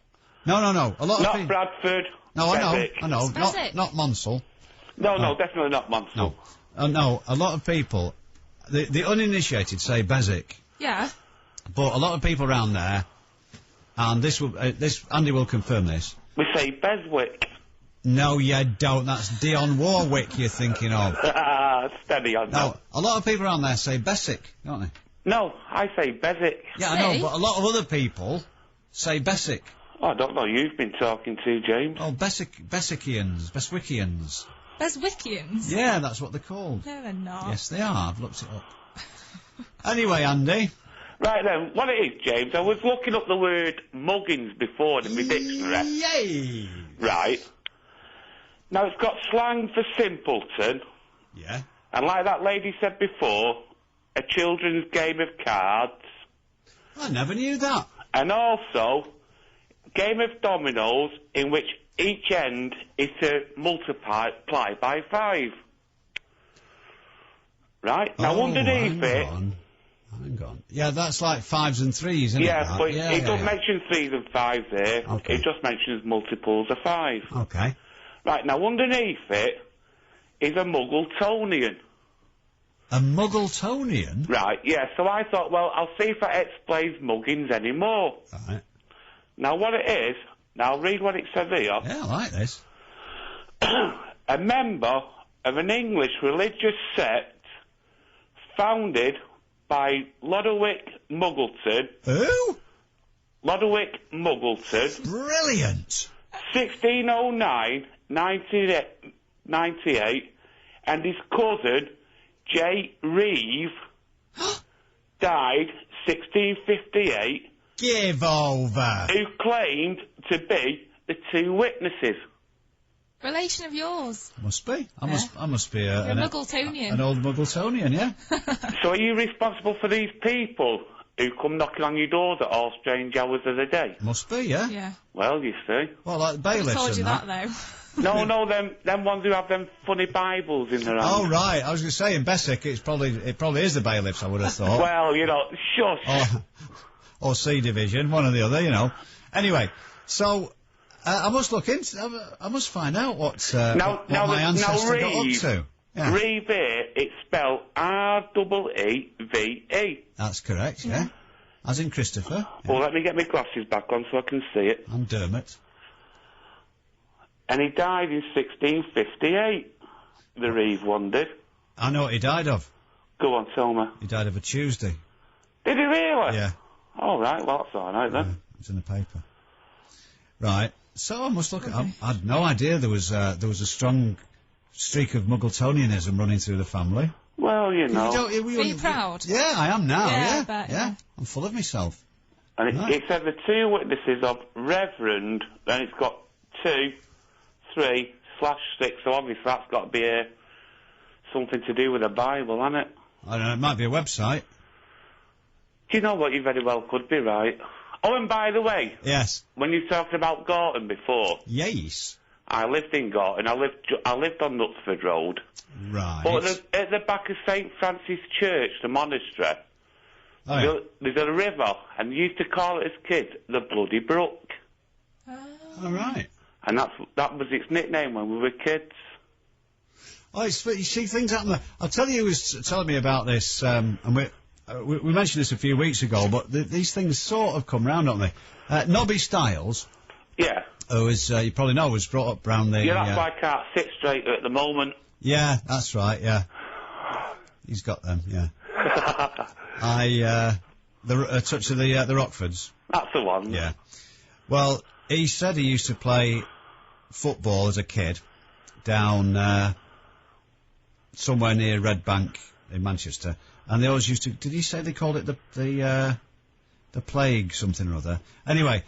A lot of Not Bradford. No, Bessick. I know. Not Monsell. No, definitely not Monsell. No, a lot of people, the uninitiated say Bessick. Yeah. But a lot of people around there, and Andy will confirm this. We say Beswick. No, you don't. That's Dionne Warwick you're thinking of. Steady on that. No, a lot of people around there say Bessick, don't they? No, I say Bessick. Yeah, I know, but a lot of other people say Bessick. Oh, I don't know. You've been talking to, James. Oh, Bessickians. Beswickians? Yeah, that's what they're called. No, they're not. Yes, they are. I've looked it up. Anyway, Andy. Right then, what it is, James, I was looking up the word muggins before in my dictionary. Yay! Right. Now, it's got slang for simpleton. Yeah. And like that lady said before, a children's game of cards. I never knew that. And also, game of dominoes in which each end is to multiply by 5. Right? Now, underneath it... Hang on. Yeah, that's like 5s and 3s, isn't it? Yeah, but it doesn't mention 3s and 5s there. Okay. It just mentions multiples of 5. Okay. Right, now underneath it is a Muggletonian. A Muggletonian? Right, yeah, so I thought, well, I'll see if that explains muggins anymore. Right. Now what it is, now read what it says here. Yeah, I like this. A member of an English religious sect founded by Lodowick Muggleton. Who? Lodowick Muggleton. Brilliant. 1609, 98, and his cousin, J. Reeve, died 1658. Give over. Who claimed to be the 2 witnesses. Relation of yours. Must be. I must be You're a Muggletonian. An old Muggletonian, yeah. So are you responsible for these people who come knocking on your doors at all strange hours of the day? Must be, yeah. Yeah. Well, you see. Well, like bailiffs. I told you and that though. No, them ones who have them funny Bibles in their hands. Oh, right. I was going to say, in Bessick, it probably is the bailiffs, I would have thought. Well, you know, shush. Or C Division, one or the other, you know. Anyway, so, I must look into, I must find out what my ancestor got up to. Yeah. Reeve, it's spelled R-E-E-V-E. That's correct, yeah. As in Christopher. Yeah. Well, let me get my glasses back on so I can see it. And Dermot. And he died in 1658, the Reeve one did. I know what he died of. Go on, tell me. He died of a Tuesday. Did he really? Yeah. All right, well, that's all right then. Yeah, it's in the paper. Right, so I must look at... I had no idea there was a strong streak of Muggletonianism running through the family. Well, you know. Are you proud? Yeah, I am now, yeah. Yeah, I bet, yeah. I'm full of myself. And it said the 2 witnesses of Reverend, and it's got 2/3/6, so obviously that's got to be something to do with the Bible, hasn't it? I don't know, it might be a website. Do you know what? You very well could be right. Oh, and by the way... Yes. When you talked about Gorton before... Yes. I lived in Gorton. I lived on Knutsford Road. Right. But at the back of St. Francis Church, the monastery, there's a river, and you used to call it as kids the Bloody Brook. All right. And that was its nickname when we were kids. Oh, you see things happen. I'll tell you who was telling me about this, and we mentioned this a few weeks ago, but these things sort of come round, don't they? Nobby Styles. Yeah. Who is, you probably know, was brought up round the... Yeah, that's why I can't sit straight at the moment. Yeah, that's right, yeah. He's got them, yeah. A touch of the Rockfords. That's the one. Yeah. Well, he said he used to play football as a kid down somewhere near Red Bank in Manchester, and they always used to... Did he say they called it the The plague, something or other. Anyway,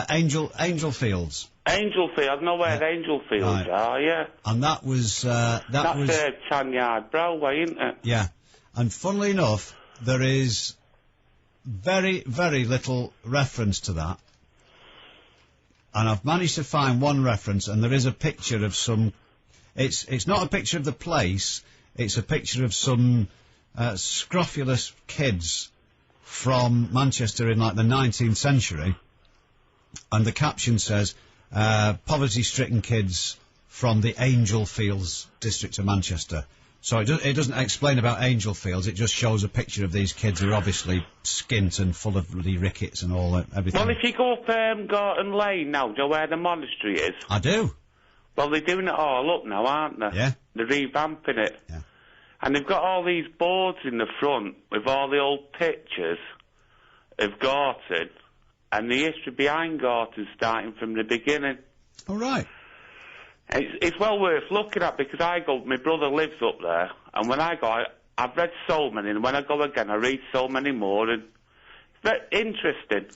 Angel Fields. Angel Fields, I know where the Angel Fields are, yeah. And that was, that's Chanyard Broadway, isn't it? Yeah. And funnily enough, there is very, very little reference to that. And I've managed to find one reference, and there is a picture of some... It's not a picture of the place, it's a picture of some scrofulous kids from Manchester in, like, the 19th century. And the caption says, poverty-stricken kids from the Angel Fields district of Manchester. So it doesn't explain about Angel Fields, it just shows a picture of these kids who are obviously skint and full of bloody rickets and all that, everything. Well, if you go up Gorton Lane now, do you know where the monastery is? I do. Well, they're doing it all up now, aren't they? Yeah. They're revamping it. Yeah. And they've got all these boards in the front with all the old pictures of Gorton and the history behind Gorton starting from the beginning. All right. It's well worth looking at because my brother lives up there, and when I go, I've read so many, and when I go again, I read so many more, and it's very interesting.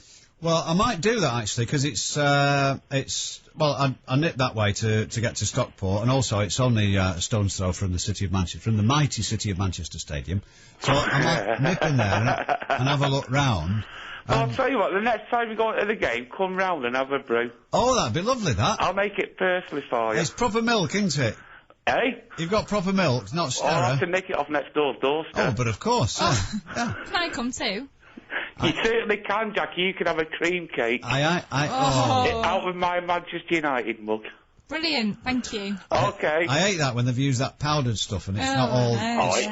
Well, I might do that actually, because well, I nip that way to get to Stockport, and also it's only a stone's throw from the city of Manchester, from the mighty city of Manchester Stadium. So I might nip in there and have a look round. I'll tell you what, the next time you go into the game, come round and have a brew. Oh, that'd be lovely, that. I'll make it personally for you. It's proper milk, isn't it? Eh? You've got proper milk, not Stera. I'll have to nick it off next door's doorstep. Oh, but of course, yeah. Can I come too? You certainly can, Jackie. You can have a cream cake. Out of my Manchester United mug. Brilliant, thank you. Okay. I hate that when they've used that powdered stuff and it's not all...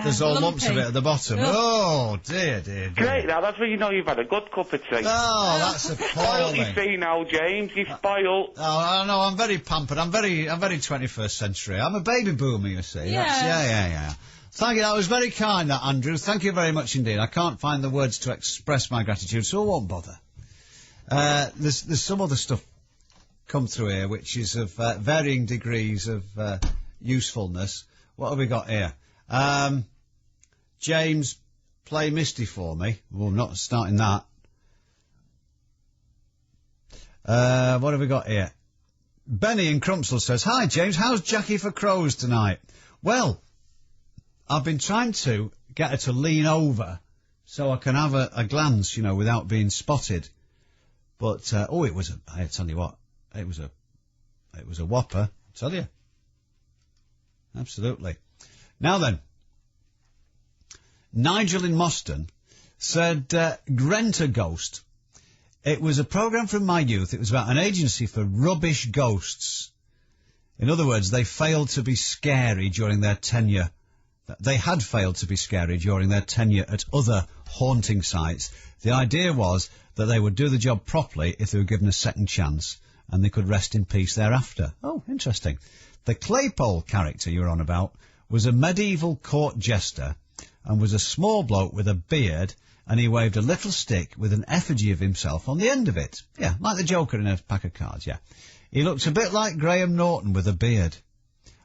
There's all lumps of it at the bottom. Oh, dear. Great, now that's when you know you've had a good cup of tea. Oh, that's appalling. You see now, James, you're spoiled. Oh, no, I'm very pampered. I'm very 21st century. I'm a baby boomer, you see. Yeah. Thank you, that was very kind, that, Andrew. Thank you very much indeed. I can't find the words to express my gratitude, so I won't bother. There's some other stuff come through here, which is of varying degrees of usefulness. What have we got here? James, play Misty for me. Well, I'm not starting that. What have we got here? Benny in Crumpsall says, "Hi, James, how's Jackie for Crows tonight?" Well, I've been trying to get her to lean over so I can have a glance, without being spotted. But, I tell you what, it was a whopper, I tell you. Absolutely. Now then, Nigel in Moston said, Grenta Ghost. It was a programme from my youth. It was about an agency for rubbish ghosts. In other words, they failed to be scary during their tenure. They had failed to be scary during their tenure at other haunting sites. The idea was that they would do the job properly if they were given a second chance, and they could rest in peace thereafter. Oh, interesting. The Claypole character you're on about was a medieval court jester and was a small bloke with a beard, and he waved a little stick with an effigy of himself on the end of it. Yeah, like the Joker in a pack of cards, yeah. He looked a bit like Graham Norton with a beard,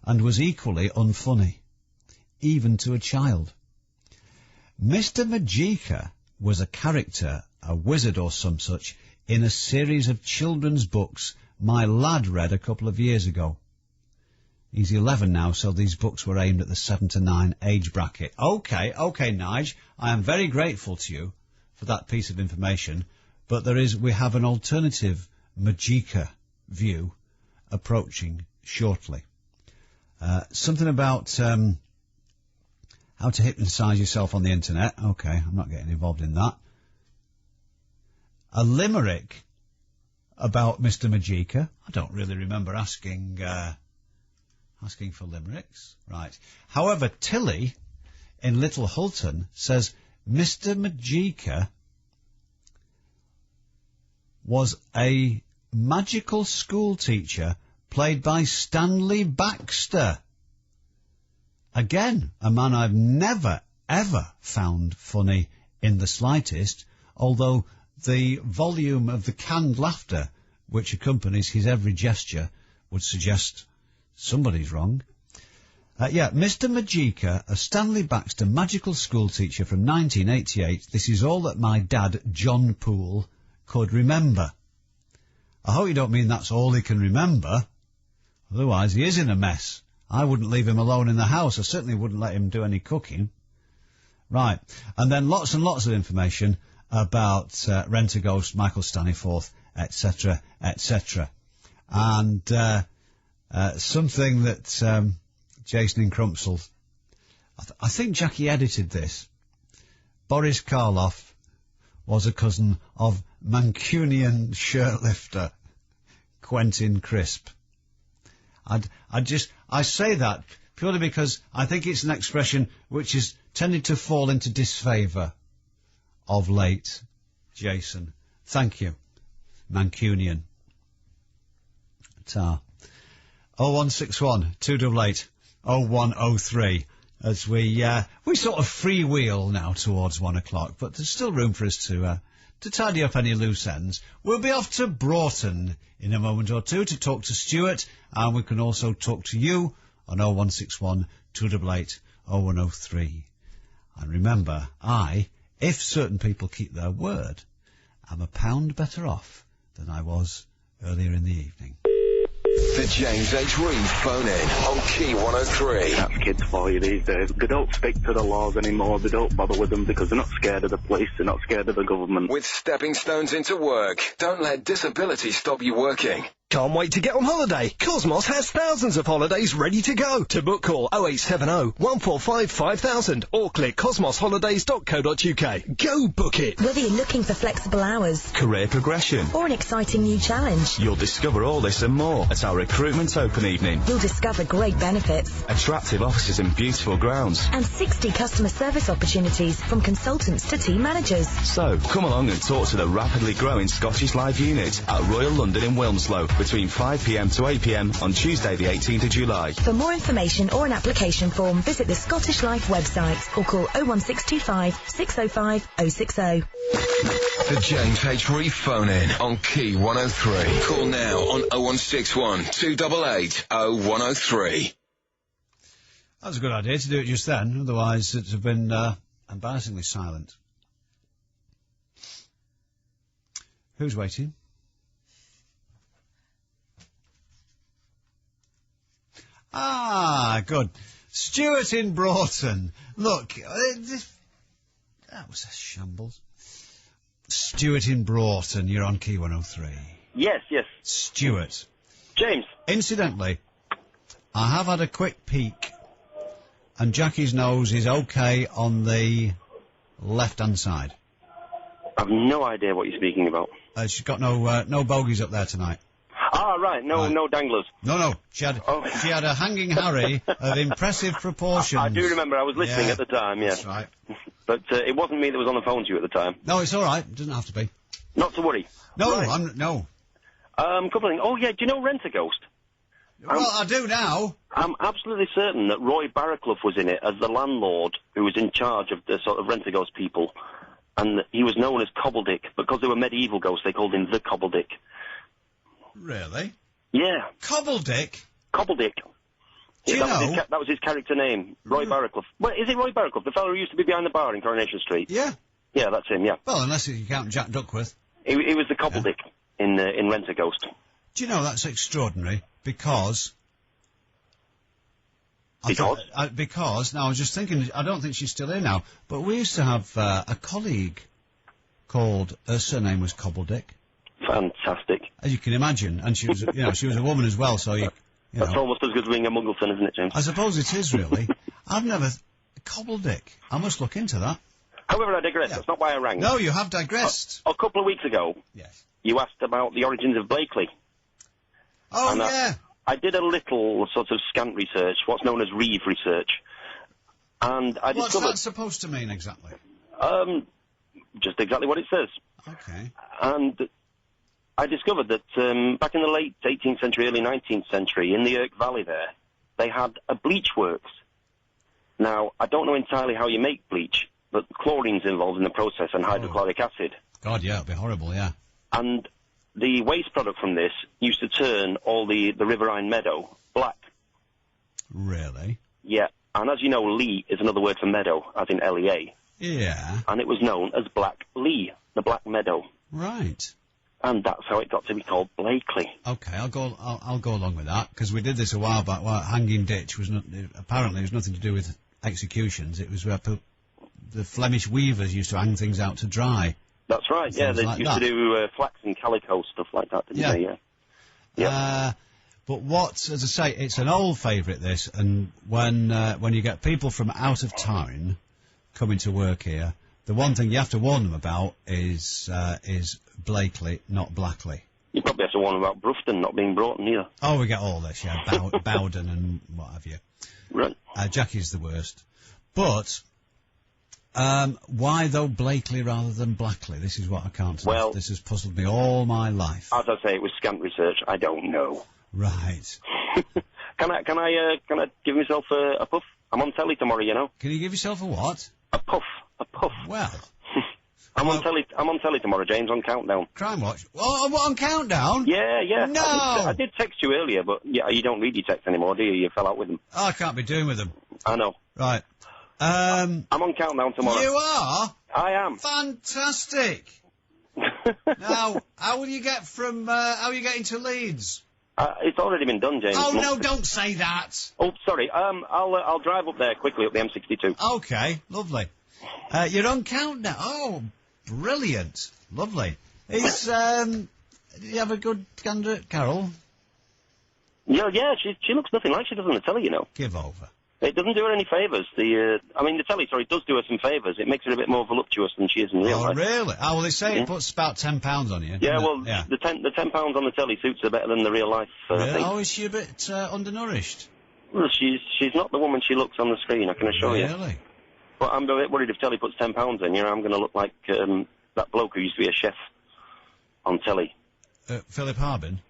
and was equally unfunny, even to a child. Mr. Majika was a character, a wizard or some such, in a series of children's books my lad read a couple of years ago. He's 11 now, so these books were aimed at the 7 to 9 age bracket. Okay, Nige, I am very grateful to you for that piece of information, but we have an alternative Majika view approaching shortly. Something about how to hypnotise yourself on the internet. Okay, I'm not getting involved in that. A limerick about Mr. Majika. I don't really remember asking for limericks. Right. However, Tilly in Little Hulton says Mr. Majika was a magical school teacher played by Stanley Baxter. Again, a man I've never, ever found funny in the slightest, although the volume of the canned laughter which accompanies his every gesture would suggest somebody's wrong. Yeah, Mr. Majika, a Stanley Baxter magical school teacher from 1988. This is all that my dad, John Poole, could remember. I hope you don't mean that's all he can remember. Otherwise, he is in a mess. I wouldn't leave him alone in the house. I certainly wouldn't let him do any cooking. Right. And then lots and lots of information about Rent-A-Ghost, Michael Staniforth, etc., etc. And something that Jason in Crumpsall... I think Jackie edited this. Boris Karloff was a cousin of Mancunian shirtlifter Quentin Crisp. I say that purely because I think it's an expression which has tended to fall into disfavour of late, Jason. Thank you, Mancunian. Ta. 0161 288 0103 as we sort of freewheel now towards 1 o'clock, but there's still room for us to tidy up any loose ends. We'll be off to Broughton in a moment or two to talk to Stuart, and we can also talk to you on 0161 288 0103. And remember, if certain people keep their word, I'm £1 better off than I was earlier in the evening. The James H. Reeve phone-in on Key 103. That's kids for you these days. They don't stick to the laws anymore. They don't bother with them because they're not scared of the police. They're not scared of the government. With stepping stones into work, don't let disability stop you working. Can't wait to get on holiday. Cosmos has thousands of holidays ready to go. To book, call 0870 145 5000 or click cosmosholidays.co.uk. Go book it. Whether you're looking for flexible hours, career progression, or an exciting new challenge, you'll discover all this and more at our recruitment open evening. You'll discover great benefits, attractive offices and beautiful grounds, and 60 customer service opportunities from consultants to team managers. So, come along and talk to the rapidly growing Scottish Live unit at Royal London in Wilmslow between 5 p.m. to 8 p.m. on Tuesday the 18th of July. For more information or an application form, visit the Scottish Life website or call 01625 605 060. The James H. Reeve phone-in on Key 103. Call now on 0161 288 0103. That was a good idea to do it just then, otherwise it would have been embarrassingly silent. Who's waiting? Ah, good. Stuart in Broughton. Look, that was a shambles. Stuart in Broughton, you're on Key 103. Yes. Stuart. James. Incidentally, I have had a quick peek, and Jackie's nose is okay on the left-hand side. I've no idea what you're speaking about. She's got no bogies up there tonight. Ah, right. No danglers. No. She had a hanging Harry of impressive proportions. I do remember. I was listening at the time, yeah. That's right. But it wasn't me that was on the phone to you at the time. No, it's all right. It doesn't have to be. Not to worry. No, right. No. Couple of things. Oh, yeah, do you know Rent-A-Ghost? Well, I do now. I'm absolutely certain that Roy Barraclough was in it as the landlord who was in charge of the sort of Rent-A-Ghost people. And he was known as Cobbledick. Because they were medieval ghosts, they called him the Cobbledick. Really? Yeah. Cobbledick? Cobbledick. Do you know? That was his character name, Roy Barraclough. Well, is it Roy Barraclough, the fellow who used to be behind the bar in Coronation Street? Yeah. Yeah, that's him, yeah. Well, unless you count Jack Duckworth. He was the Cobbledick in Rent-A-Ghost. Do you know, that's extraordinary, because... Because, now I was just thinking, I don't think she's still here now, but we used to have a colleague called, her surname was Cobbledick. Fantastic. As you can imagine, and she was, she was a woman as well, so That's almost as good as being a Muggleton, isn't it, James? I suppose it is, really. I've never... Cobbledick. I must look into that. However, I digress. That's not why I rang. No, you have digressed. A couple of weeks ago, yes, you asked about the origins of Blakely. Oh, and yeah. I did a little sort of scant research, what's known as Reeve research. And I discovered... What's that supposed to mean, exactly? Just exactly what it says. Okay. And I discovered that back in the late 18th century, early 19th century, in the Irk Valley there, they had a bleach works. Now, I don't know entirely how you make bleach, but chlorine's involved in the process and hydrochloric acid. God, yeah, it'd be horrible, yeah. And the waste product from this used to turn all the riverine meadow black. Really? Yeah, and as you know, Lee is another word for meadow, as in L-E-A. Yeah. And it was known as Black Lee, the Black Meadow. Right. And that's how it got to be called Blakely. Okay, I'll go along with that, because we did this a while back. Well, hanging ditch was apparently it was nothing to do with executions. It was where the Flemish weavers used to hang things out to dry. That's right. Yeah, they used to do flax and calico stuff like that, didn't they? Yeah. Yeah. But what, as I say, it's an old favourite. This, and when you get people from out of town coming to work here, the one thing you have to warn them about is Blakely, not Blackley. You probably have to warn them about Brufton not being Broughton either. Oh, we get all this, yeah. Bowden and what have you. Right. Jackie's the worst. But why, though, Blakely rather than Blackley? This is what I can't... Well... This has puzzled me all my life. As I say, it was scant research. I don't know. Right. Can I give myself a puff? I'm on telly tomorrow, you know. Can you give yourself a what? A puff. Well... I'm on telly tomorrow, James, on Countdown. Crime Watch? Oh, what, on Countdown? Yeah. No! I did text you earlier, but yeah, you don't read your texts anymore, do you? You fell out with them. Oh, I can't be doing with them. I know. Right. I'm on Countdown tomorrow. You are? I am. Fantastic. Now, how will you get from, how are you getting to Leeds? It's already been done, James. Oh, no, don't say that. Oh, sorry. I'll drive up there quickly up the M62. Okay, lovely. You're on Countdown. Oh, brilliant. Lovely. Is, do you have a good candidate, Carol? Yeah, she looks nothing like she does on the telly, you know. Give over. It doesn't do her any favours. The telly, does do her some favours. It makes her a bit more voluptuous than she is in real life. Oh, really? Oh, well, they say it puts about £10 on you. Yeah, well, the £10 on the telly suits her better than the real life thing. Oh, is she a bit undernourished? Well, she's not the woman she looks on the screen, I can assure you. Really? But I'm a bit worried if telly puts £10 in, I'm going to look like that bloke who used to be a chef on telly. Philip Harbin?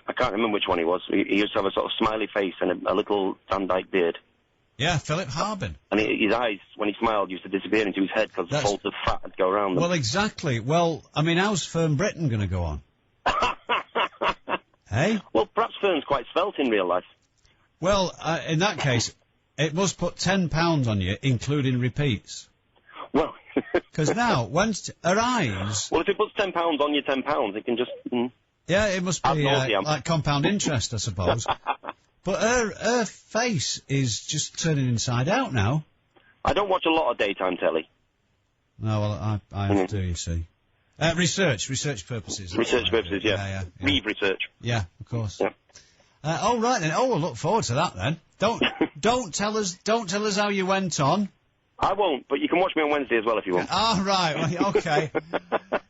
I can't remember which one he was. He used to have a sort of smiley face and a little Van Dyke beard. Yeah, Philip Harbin. And his eyes, when he smiled, used to disappear into his head because the folds of fat would go around them. Well, exactly. Well, I mean, how's Fern Britain going to go on? Hey? Well, perhaps Fern's quite svelte in real life. Well, in that case, it must put £10 on you, including repeats. Well... Because now, once her eyes... Well, if it puts £10 on you, £10, it can just... Yeah, it must be like compound interest, I suppose. But her face is just turning inside out now. I don't watch a lot of daytime telly. No, well, I have to, you see. Research purposes. Research purposes, yeah. Reeve research. Yeah, of course. Yeah. Oh, right then. Oh, we'll look forward to that then. Don't tell us how you went on. I won't, but you can watch me on Wednesday as well if you want. Oh, right. Well, okay.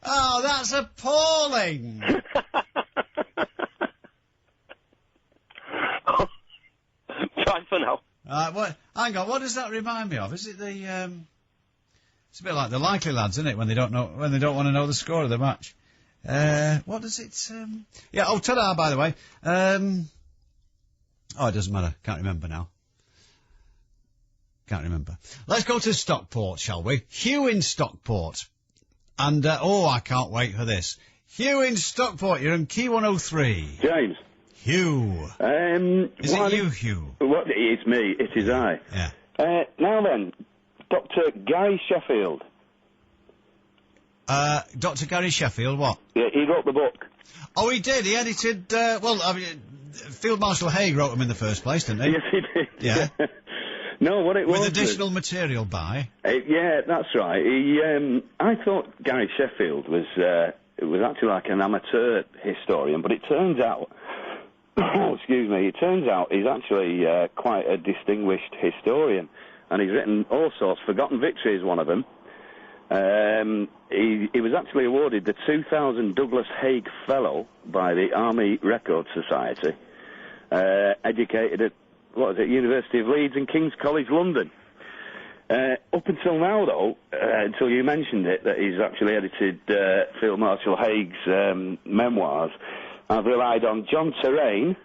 Oh, that's appalling. Bye for now. Hang on, what does that remind me of? Is it the, it's a bit like the Likely Lads, isn't it, when they don't want to know the score of the match. What does it, yeah, oh, ta-da, by the way. Oh, it doesn't matter. Can't remember now. Can't remember. Let's go to Stockport, shall we? Hugh in Stockport. And, I can't wait for this. Hugh in Stockport, you're on Key 103. James. Hugh. Is it you, Hugh? Well, it's me. It is I. Yeah. Now then, Dr. Gary Sheffield. Dr. Gary Sheffield, what? Yeah, he wrote the book. Oh, he did. He edited, Field Marshal Haig wrote them in the first place, didn't he? Yes, he did. Yeah. No, what it was... With additional material by? Yeah, that's right. I thought Gary Sheffield was actually like an amateur historian, but it turns out... excuse me, it turns out he's actually quite a distinguished historian, and he's written all sorts. Forgotten Victory is one of them. He was actually awarded the 2000 Douglas Haig Fellow by the Army Record Society, educated at, University of Leeds and King's College London. Up until now, though, until you mentioned it, that he's actually edited Field Marshal Haig's memoirs, I've relied on John Terraine.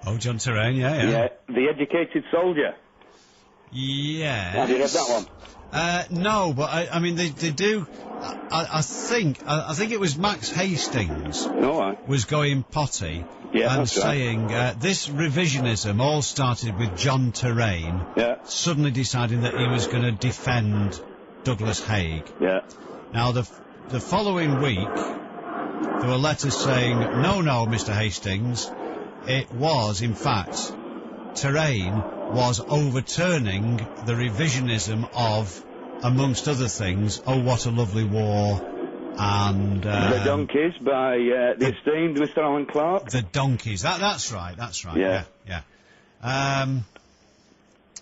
Oh, John Terraine, yeah. Yeah, The Educated Soldier. Yes. Have you read that one? No, but I mean, they do. I think it was Max Hastings was going potty and saying this revisionism all started with John Terraine suddenly deciding that he was going to defend Douglas Haig. Yeah. Now the following week there were letters saying no, Mr. Hastings, it was in fact Terraine was overturning the revisionism of, amongst other things, Oh What a Lovely War, and... The Donkeys by the esteemed Mr. Alan Clark. The Donkeys, that's right, yeah.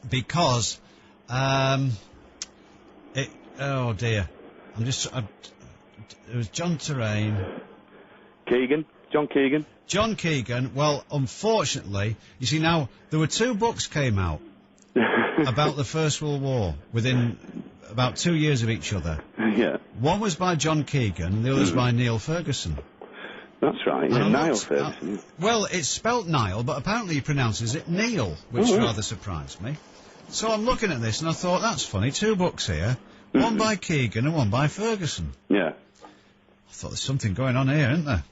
Because, oh dear, it was John Terraine... John Keegan, well, unfortunately, you see now, there were 2 books came out about the First World War within about 2 years of each other. Yeah. One was by John Keegan and the other was by Neil Ferguson. That's right, Niall Ferguson. Well, it's spelt Niall, but apparently he pronounces it Neil, which rather surprised me. So I'm looking at this and I thought, that's funny, 2 books here, one by Keegan and one by Ferguson. Yeah. I thought there's something going on here, isn't there?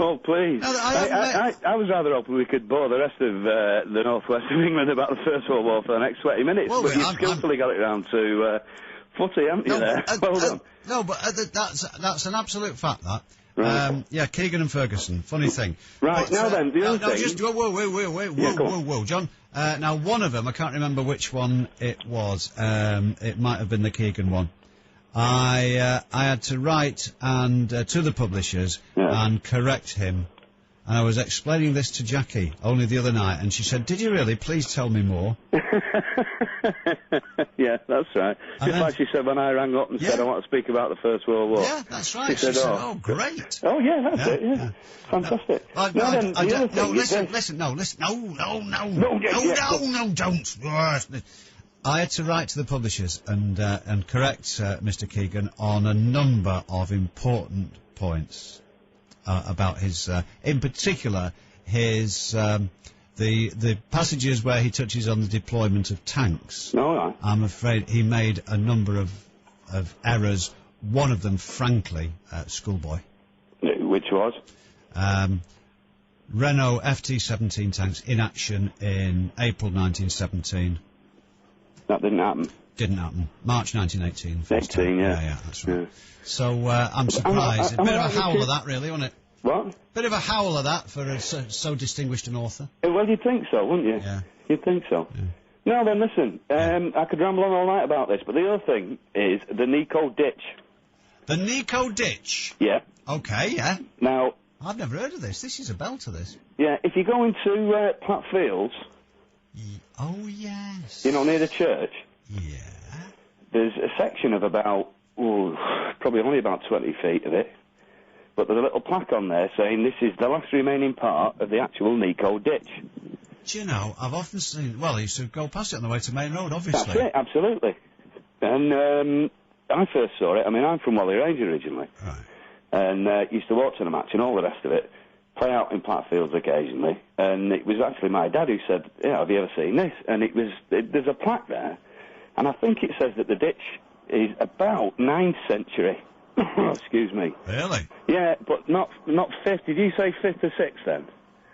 Oh, please. No, I was rather hoping we could bore the rest of the northwest of England about the First World War for the next 20 minutes, but you skillfully got it round to footy, haven't you, there? Well done. No, but that's an absolute fact, that. Right. Yeah, Keegan and Ferguson, funny thing. Right, but, now then, the other thing... Just, whoa, John. Now, one of them, I can't remember which one it was. It might have been the Keegan one. I had to write to the publishers and correct him, and I was explaining this to Jackie only the other night, and she said, "Did you really? Please tell me more." Yeah, that's right. Just like she said when I rang up and said I want to speak about the First World War. Yeah, that's right. She said, "Oh, great." Oh yeah, that's it. Yeah, fantastic. Listen. No, don't. I had to write to the publishers and correct Mr. Keegan on a number of important points about his, in particular, his the passages where he touches on the deployment of tanks. Oh, right. I'm afraid he made a number of errors. One of them, frankly, schoolboy. Which was? Renault FT-17 tanks in action in April 1917. That didn't happen. Didn't happen. March 1918. 18, yeah. Yeah, that's right. Yeah. So, I'm surprised. A bit of a howl of that, really, wasn't it? What? Bit of a howl of that for so distinguished an author. Well, you'd think so, wouldn't you? Yeah. You'd think so. Yeah. Now then, listen, I could ramble on all night about this, but the other thing is the Nico Ditch. The Nico Ditch? Yeah. Okay, yeah. Now... I've never heard of this. This is a belter, this. Yeah, if you go into Platt Fields... Oh, yes. You know, near the church? Yeah. There's a section of about, probably only about 20 feet of it, but there's a little plaque on there saying this is the last remaining part of the actual Nico Ditch. Do you know, I've often seen, well, I used to go past it on the way to Main Road, obviously. That's it, absolutely. And I first saw it, I mean, I'm from Whalley Range originally. Right. And used to watch the match and all the rest of it. Play out in Plattfields occasionally, and it was actually my dad who said, have you ever seen this? And there's a plaque there, and I think it says that the ditch is about 9th century. Excuse me. Really? Yeah, but not 5th. Did you say 5th or 6th then?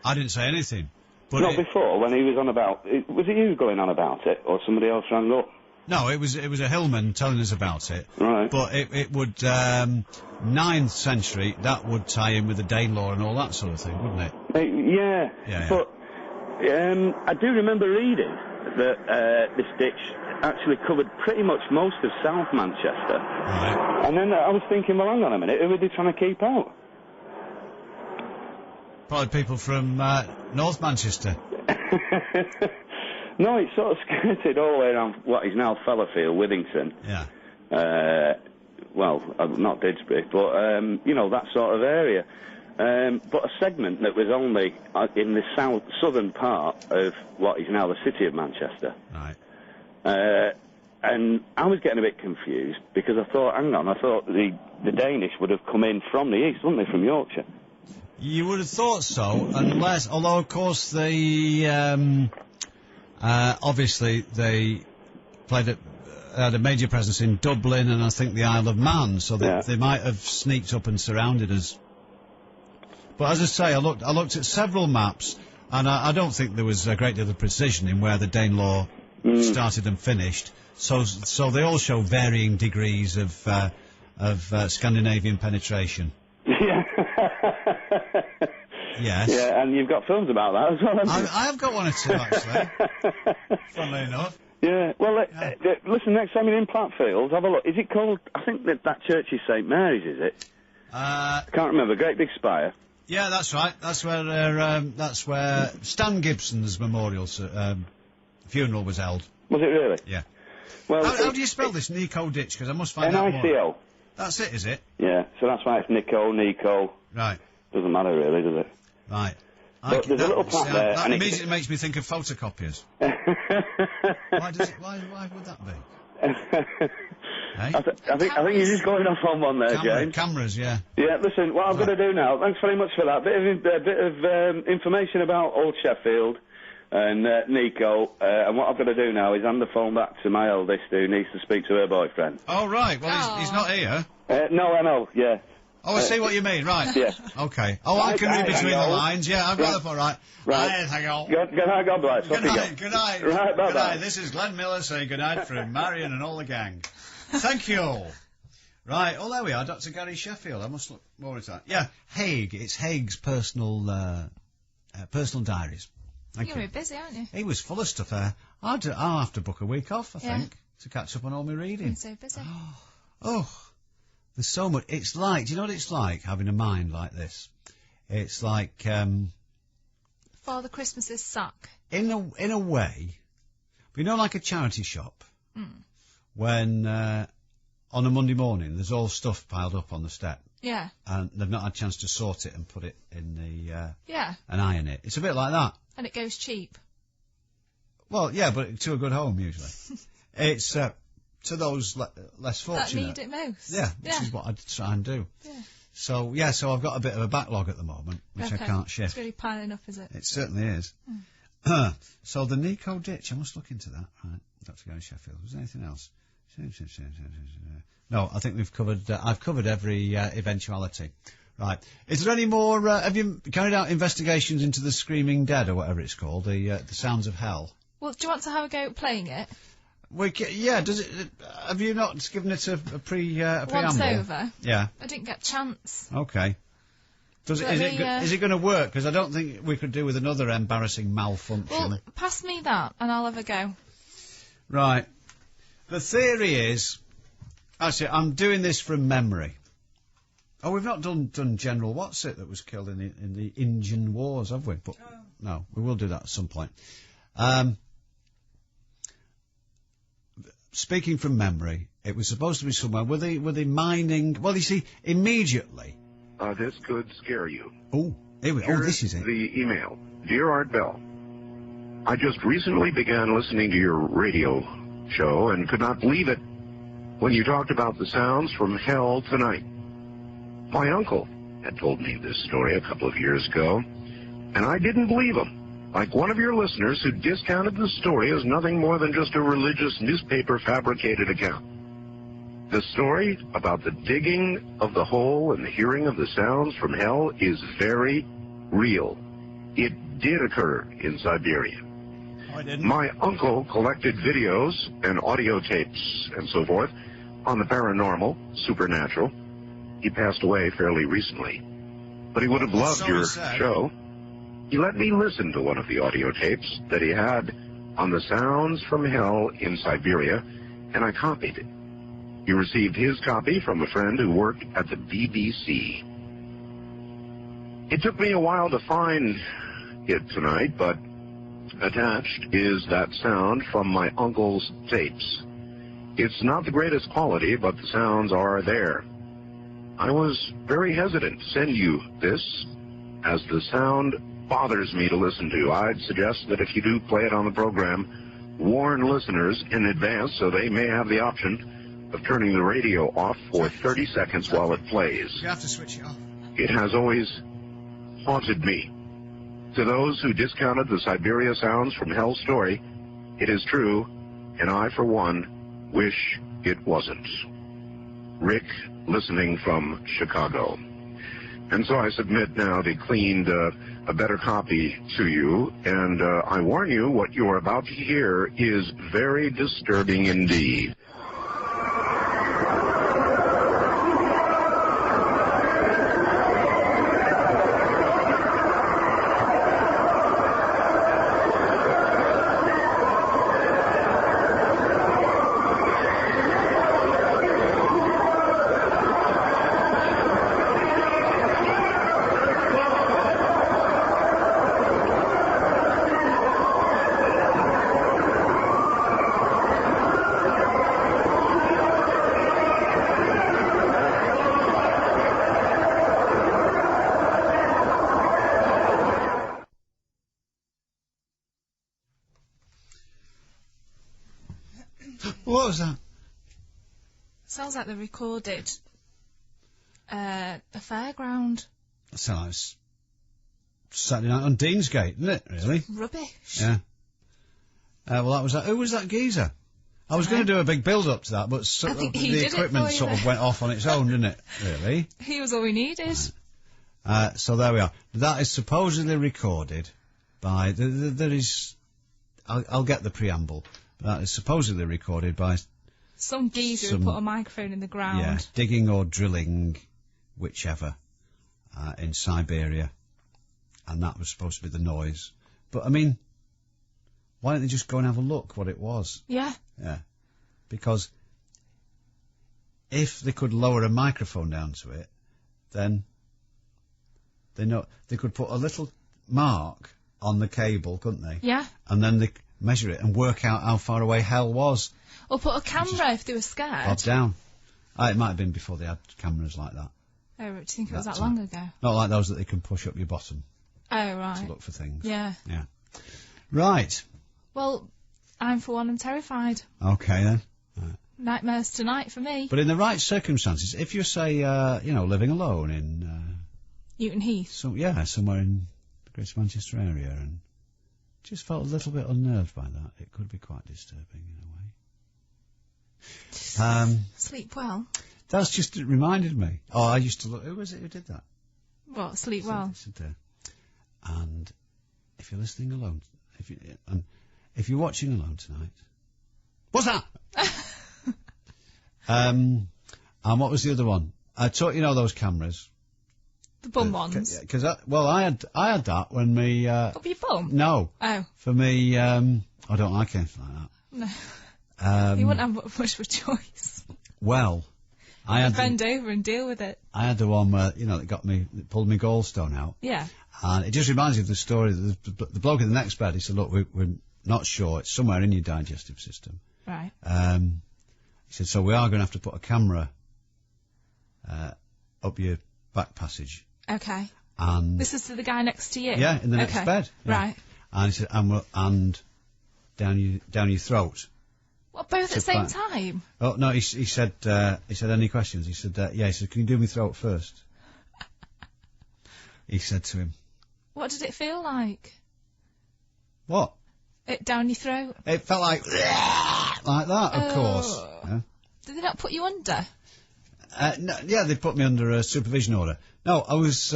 I didn't say anything. But not before, when he was on about... Was it you going on about it, or somebody else rang up? No, it was a Hillman telling us about it. Right. But it would 9th century. That would tie in with the Danelaw and all that sort of thing, wouldn't it? Yeah. But I do remember reading that this ditch actually covered pretty much most of South Manchester. Right. And then I was thinking, well, hang on a minute, who are they trying to keep out? Probably people from North Manchester. No, it's sort of skirted all the way around what is now Fallowfield, Withington. Yeah. Well, not Didsbury, but, that sort of area. But a segment that was only in the southern part of what is now the city of Manchester. Right. And I was getting a bit confused because I thought, hang on, the Danish would have come in from the east, wouldn't they, from Yorkshire? You would have thought so, unless, although of course they, obviously they had a major presence in Dublin and I think the Isle of Man, so they might have sneaked up and surrounded us. But as I say, I looked at several maps, and I don't think there was a great deal of precision in where the Danelaw started and finished. So they all show varying degrees of Scandinavian penetration. Yeah. Yes. Yeah, and you've got films about that as well, haven't you? I have got one or two, actually. Funnily enough. Yeah, well, listen, next time you're in Plattfields, have a look. Is it called, I think that church is St Mary's, is it? I can't remember, great big spire. Yeah, that's right. That's where Stan Gibson's memorial funeral was held. Was it really? Yeah. Well, how do you spell this, Nico Ditch? Because I must find out more. Nico. That's it, is it? Yeah, so that's why it's Nico. Right. Doesn't matter really, does it? Right. But there's a little plaque there. That immediately makes me think of photocopiers. Why would that be? Hey? I think you're just going off on one there, James. Cameras, yeah. Yeah, listen, what I'm going to do now, thanks very much for that. Bit of information about Old Sheffield and Nico, and what I'm going to do now is hand the phone back to my eldest who needs to speak to her boyfriend. Oh, right, well, he's not here. No, I know, yeah. Oh, I see what you mean, right. Yeah. Okay. Oh, I can read between the lines, yeah, I've got the phone, right. Right. Hang on. Good night, God bless. Good night. Right, bye-bye. Good night. This is Glenn Miller saying good night from Marion and all the gang. Thank you all. Right, oh, there we are, Dr. Gary Sheffield. I must look more at that. Yeah, Haig. It's Haig's personal diaries. Thank You're very busy, aren't you? He was full of stuff there. I'll have to book a week off, I think, to catch up on all my reading. I'm so busy. Oh, there's so much. It's like, do you know what it's like, having a mind like this? It's like, Father Christmas's suck. In a way, but you know, like a charity shop, when, on a Monday morning, there's all stuff piled up on the step. Yeah. And they've not had a chance to sort it and put it in the, and iron it. It's a bit like that. And it goes cheap. Well, yeah, but to a good home, usually. It's, to those less fortunate. That need it most. Yeah, which is what I try and do. Yeah. So I've got a bit of a backlog at the moment, which I can't shift. It's really piling up, is it? It certainly is. So the Nico Ditch, I must look into that. Right, Dr. Gary Sheffield. Was there anything else? No, I think we've covered. I've covered every eventuality. Right. Is there any more? Have you carried out investigations into the Screaming Dead or whatever it's called, the Sounds of Hell? Well, do you want to have a go at playing it? Yeah. Does it? Have you not given it a preamble? Once over. Yeah. I didn't get a chance. Okay. Is it going to work? Because I don't think we could do with another embarrassing malfunction. Well, pass me that, and I'll have a go. Right. The theory is, actually, I'm doing this from memory. Oh, we've not done General What's-it that was killed in the Indian Wars, have we? But no, we will do that at some point. Speaking from memory, it was supposed to be somewhere. Were they mining? Well, you see, immediately. This could scare you. Oh, here we go. Oh, this is it. The email. Dear Art Bell, I just recently began listening to your radio show and could not believe it when you talked about the sounds from hell tonight. My uncle had told me this story a couple of years ago, and I didn't believe him. Like one of your listeners who discounted the story as nothing more than just a religious newspaper fabricated account. The story about the digging of the hole and the hearing of the sounds from hell is very real. It did occur in Siberia. Oh, I didn't. My uncle collected videos and audio tapes and so forth on the paranormal, supernatural. He passed away fairly recently, but he would have loved your show. He let me listen to one of the audio tapes that he had on the sounds from hell in Siberia, and I copied it. He received his copy from a friend who worked at the BBC. It took me a while to find it tonight, but attached is that sound from my uncle's tapes. It's not the greatest quality, but the sounds are there. I was very hesitant to send you this, as the sound bothers me to listen to. I'd suggest that if you do play it on the program, warn listeners in advance so they may have the option of turning the radio off for 30 seconds while it plays. You have to switch it off. It has always haunted me. To those who discounted the Siberia Sounds from Hell story, it is true, and I, for one, wish it wasn't. Rick, listening from Chicago. And so I submit now the cleaned, a better copy to you, and I warn you, what you're about to hear is very disturbing indeed. What was that? Sounds like they recorded a fairground. That sounds like Saturday night on Deansgate, isn't it, really? Rubbish. Yeah. Well, that was that. Who was that geezer? I was going to do a big build-up to that, but the equipment sort of went off on its own, didn't it, really? He was all we needed. So there we are. That is supposedly recorded by... There is... I'll get the preamble. That is supposedly recorded by... Some geezer who put a microphone in the ground. Yeah, digging or drilling, whichever, in Siberia. And that was supposed to be the noise. But, I mean, why don't they just go and have a look what it was? Yeah. Yeah. Because if they could lower a microphone down to it, then they could put a little mark on the cable, couldn't they? Yeah. And then they measure it and work out how far away hell was. Or put a camera if they were scared. Bob down. It might have been before they had cameras like that. Oh, do you think it was that long ago? Not like those that they can push up your bottom. Oh, right. To look for things. Yeah. Yeah. Right. Well, I'm for one, I'm terrified. Okay, then. Right. Nightmares tonight for me. But in the right circumstances, if you're, say, living alone in... Newton Heath. Somewhere in the Greater Manchester area, and just felt a little bit unnerved by that, it could be quite disturbing in a way. Sleep well. That's just, it reminded me. Oh, I used to look... Who was it who did that? What, sleep well? And if you're listening alone... If you're watching alone tonight... What's that? And what was the other one? I taught those cameras. The bum ones? Because I had that when me... Up your bum? No. Oh. For me... I don't like anything like that. No. You wouldn't have much of a choice. Well... I had bend over and deal with it. I had the one where, that pulled my gallstone out. Yeah. And it just reminds you of the story. The bloke in the next bed, he said, look, we're not sure. It's somewhere in your digestive system. Right. He said, so we are going to have to put a camera up your back passage. Okay. And this is to the guy next to you? Yeah, in the next bed. Yeah. Right. And he said, and down your throat. What, both at the same time? Oh, no, he said, any questions? He said, he said, can you do me throat first? He said to him. What did it feel like? What? It down your throat? It felt like that, of course. Yeah. Did they not put you under? No, yeah, they put me under a supervision order. No, I was,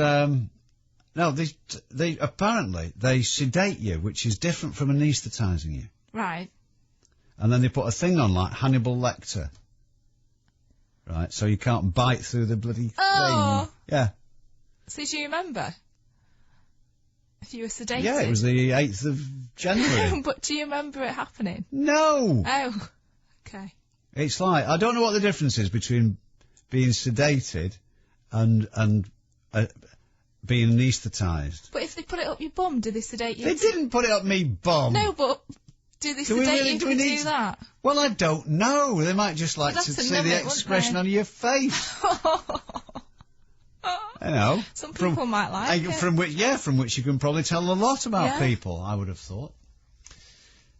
they apparently, they sedate you, which is different from anaesthetising you. Right. And then they put a thing on like Hannibal Lecter. Right, so you can't bite through the bloody thing. Yeah. So do you remember? If you were sedated? Yeah, it was the 8th of January. But do you remember it happening? No! Oh, okay. It's like, I don't know what the difference is between being sedated and being anaesthetised. But if they put it up your bum, do they sedate you? They didn't put it up me bum. No, but... Do they sedate you if they do that? Well, I don't know. They might just like to see the expression on your face. Some people might like it. From which you can probably tell a lot about people, I would have thought.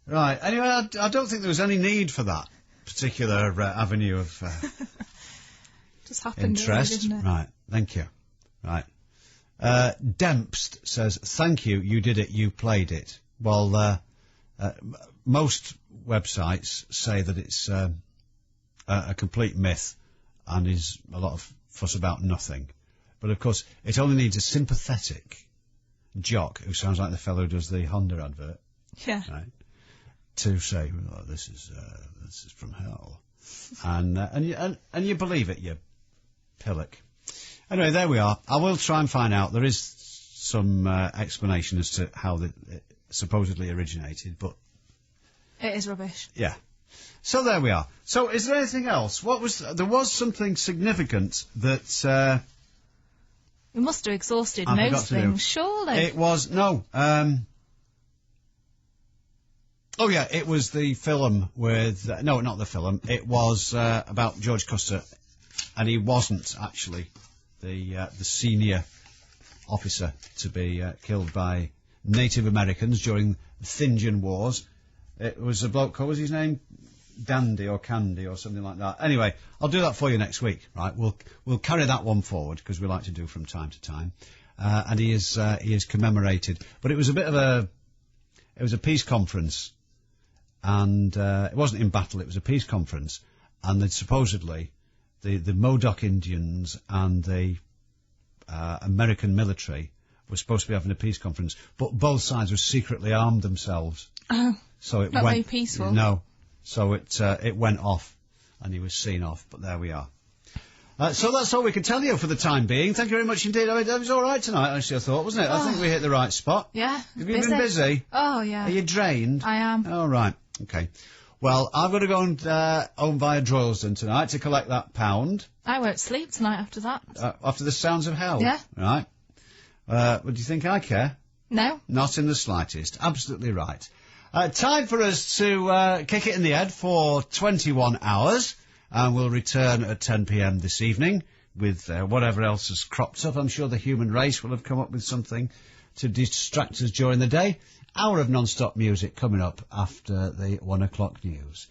Right, anyway, I don't think there was any need for that particular avenue of just happened interest. Didn't it? Right, thank you. Right. Dempst says, thank you, you did it, you played it. Well, most websites say that it's a complete myth and is a lot of fuss about nothing. But, of course, it only needs a sympathetic jock, who sounds like the fellow who does the Honda advert, Yeah. right, to say, oh, this is from hell. And you believe it, you pillock. Anyway, there we are. I will try and find out. There is some explanation as to how it supposedly originated, but... It is rubbish. Yeah. So there we are. So is there anything else? There was something significant that... We must have exhausted most things, surely. It was... No. Oh, yeah, it was the film with... no, not the film. It was about George Custer, and he wasn't actually the senior officer to be killed by Native Americans during the Finjan Wars. It was a bloke, what was his name? Dandy or Candy or something like that. Anyway, I'll do that for you next week, right? We'll carry that one forward, because we like to do from time to time. And he is commemorated. But it was a bit of it was a peace conference. And it wasn't in battle, it was a peace conference. And they'd supposedly, the Modoc Indians and the American military were supposed to be having a peace conference, but both sides were secretly armed themselves. Oh, so it not went, very peaceful. No. So it went off, and he was seen off, but there we are. So that's all we can tell you for the time being. Thank you very much indeed. I mean, that was all right tonight, actually, I thought, wasn't it? I think we hit the right spot. Yeah. Have you been busy? Oh, yeah. Are you drained? I am. All right. Okay. Well, I've got to go and home via Droylsden tonight to collect that £1. I won't sleep tonight after that. After the sounds of hell? Yeah. Right. What do you think I care? No. Not in the slightest. Absolutely right. Time for us to kick it in the head for 21 hours, and we'll return at 10 p.m. this evening with whatever else has cropped up. I'm sure the human race will have come up with something to distract us during the day. Hour of non-stop music coming up after the 1 o'clock news.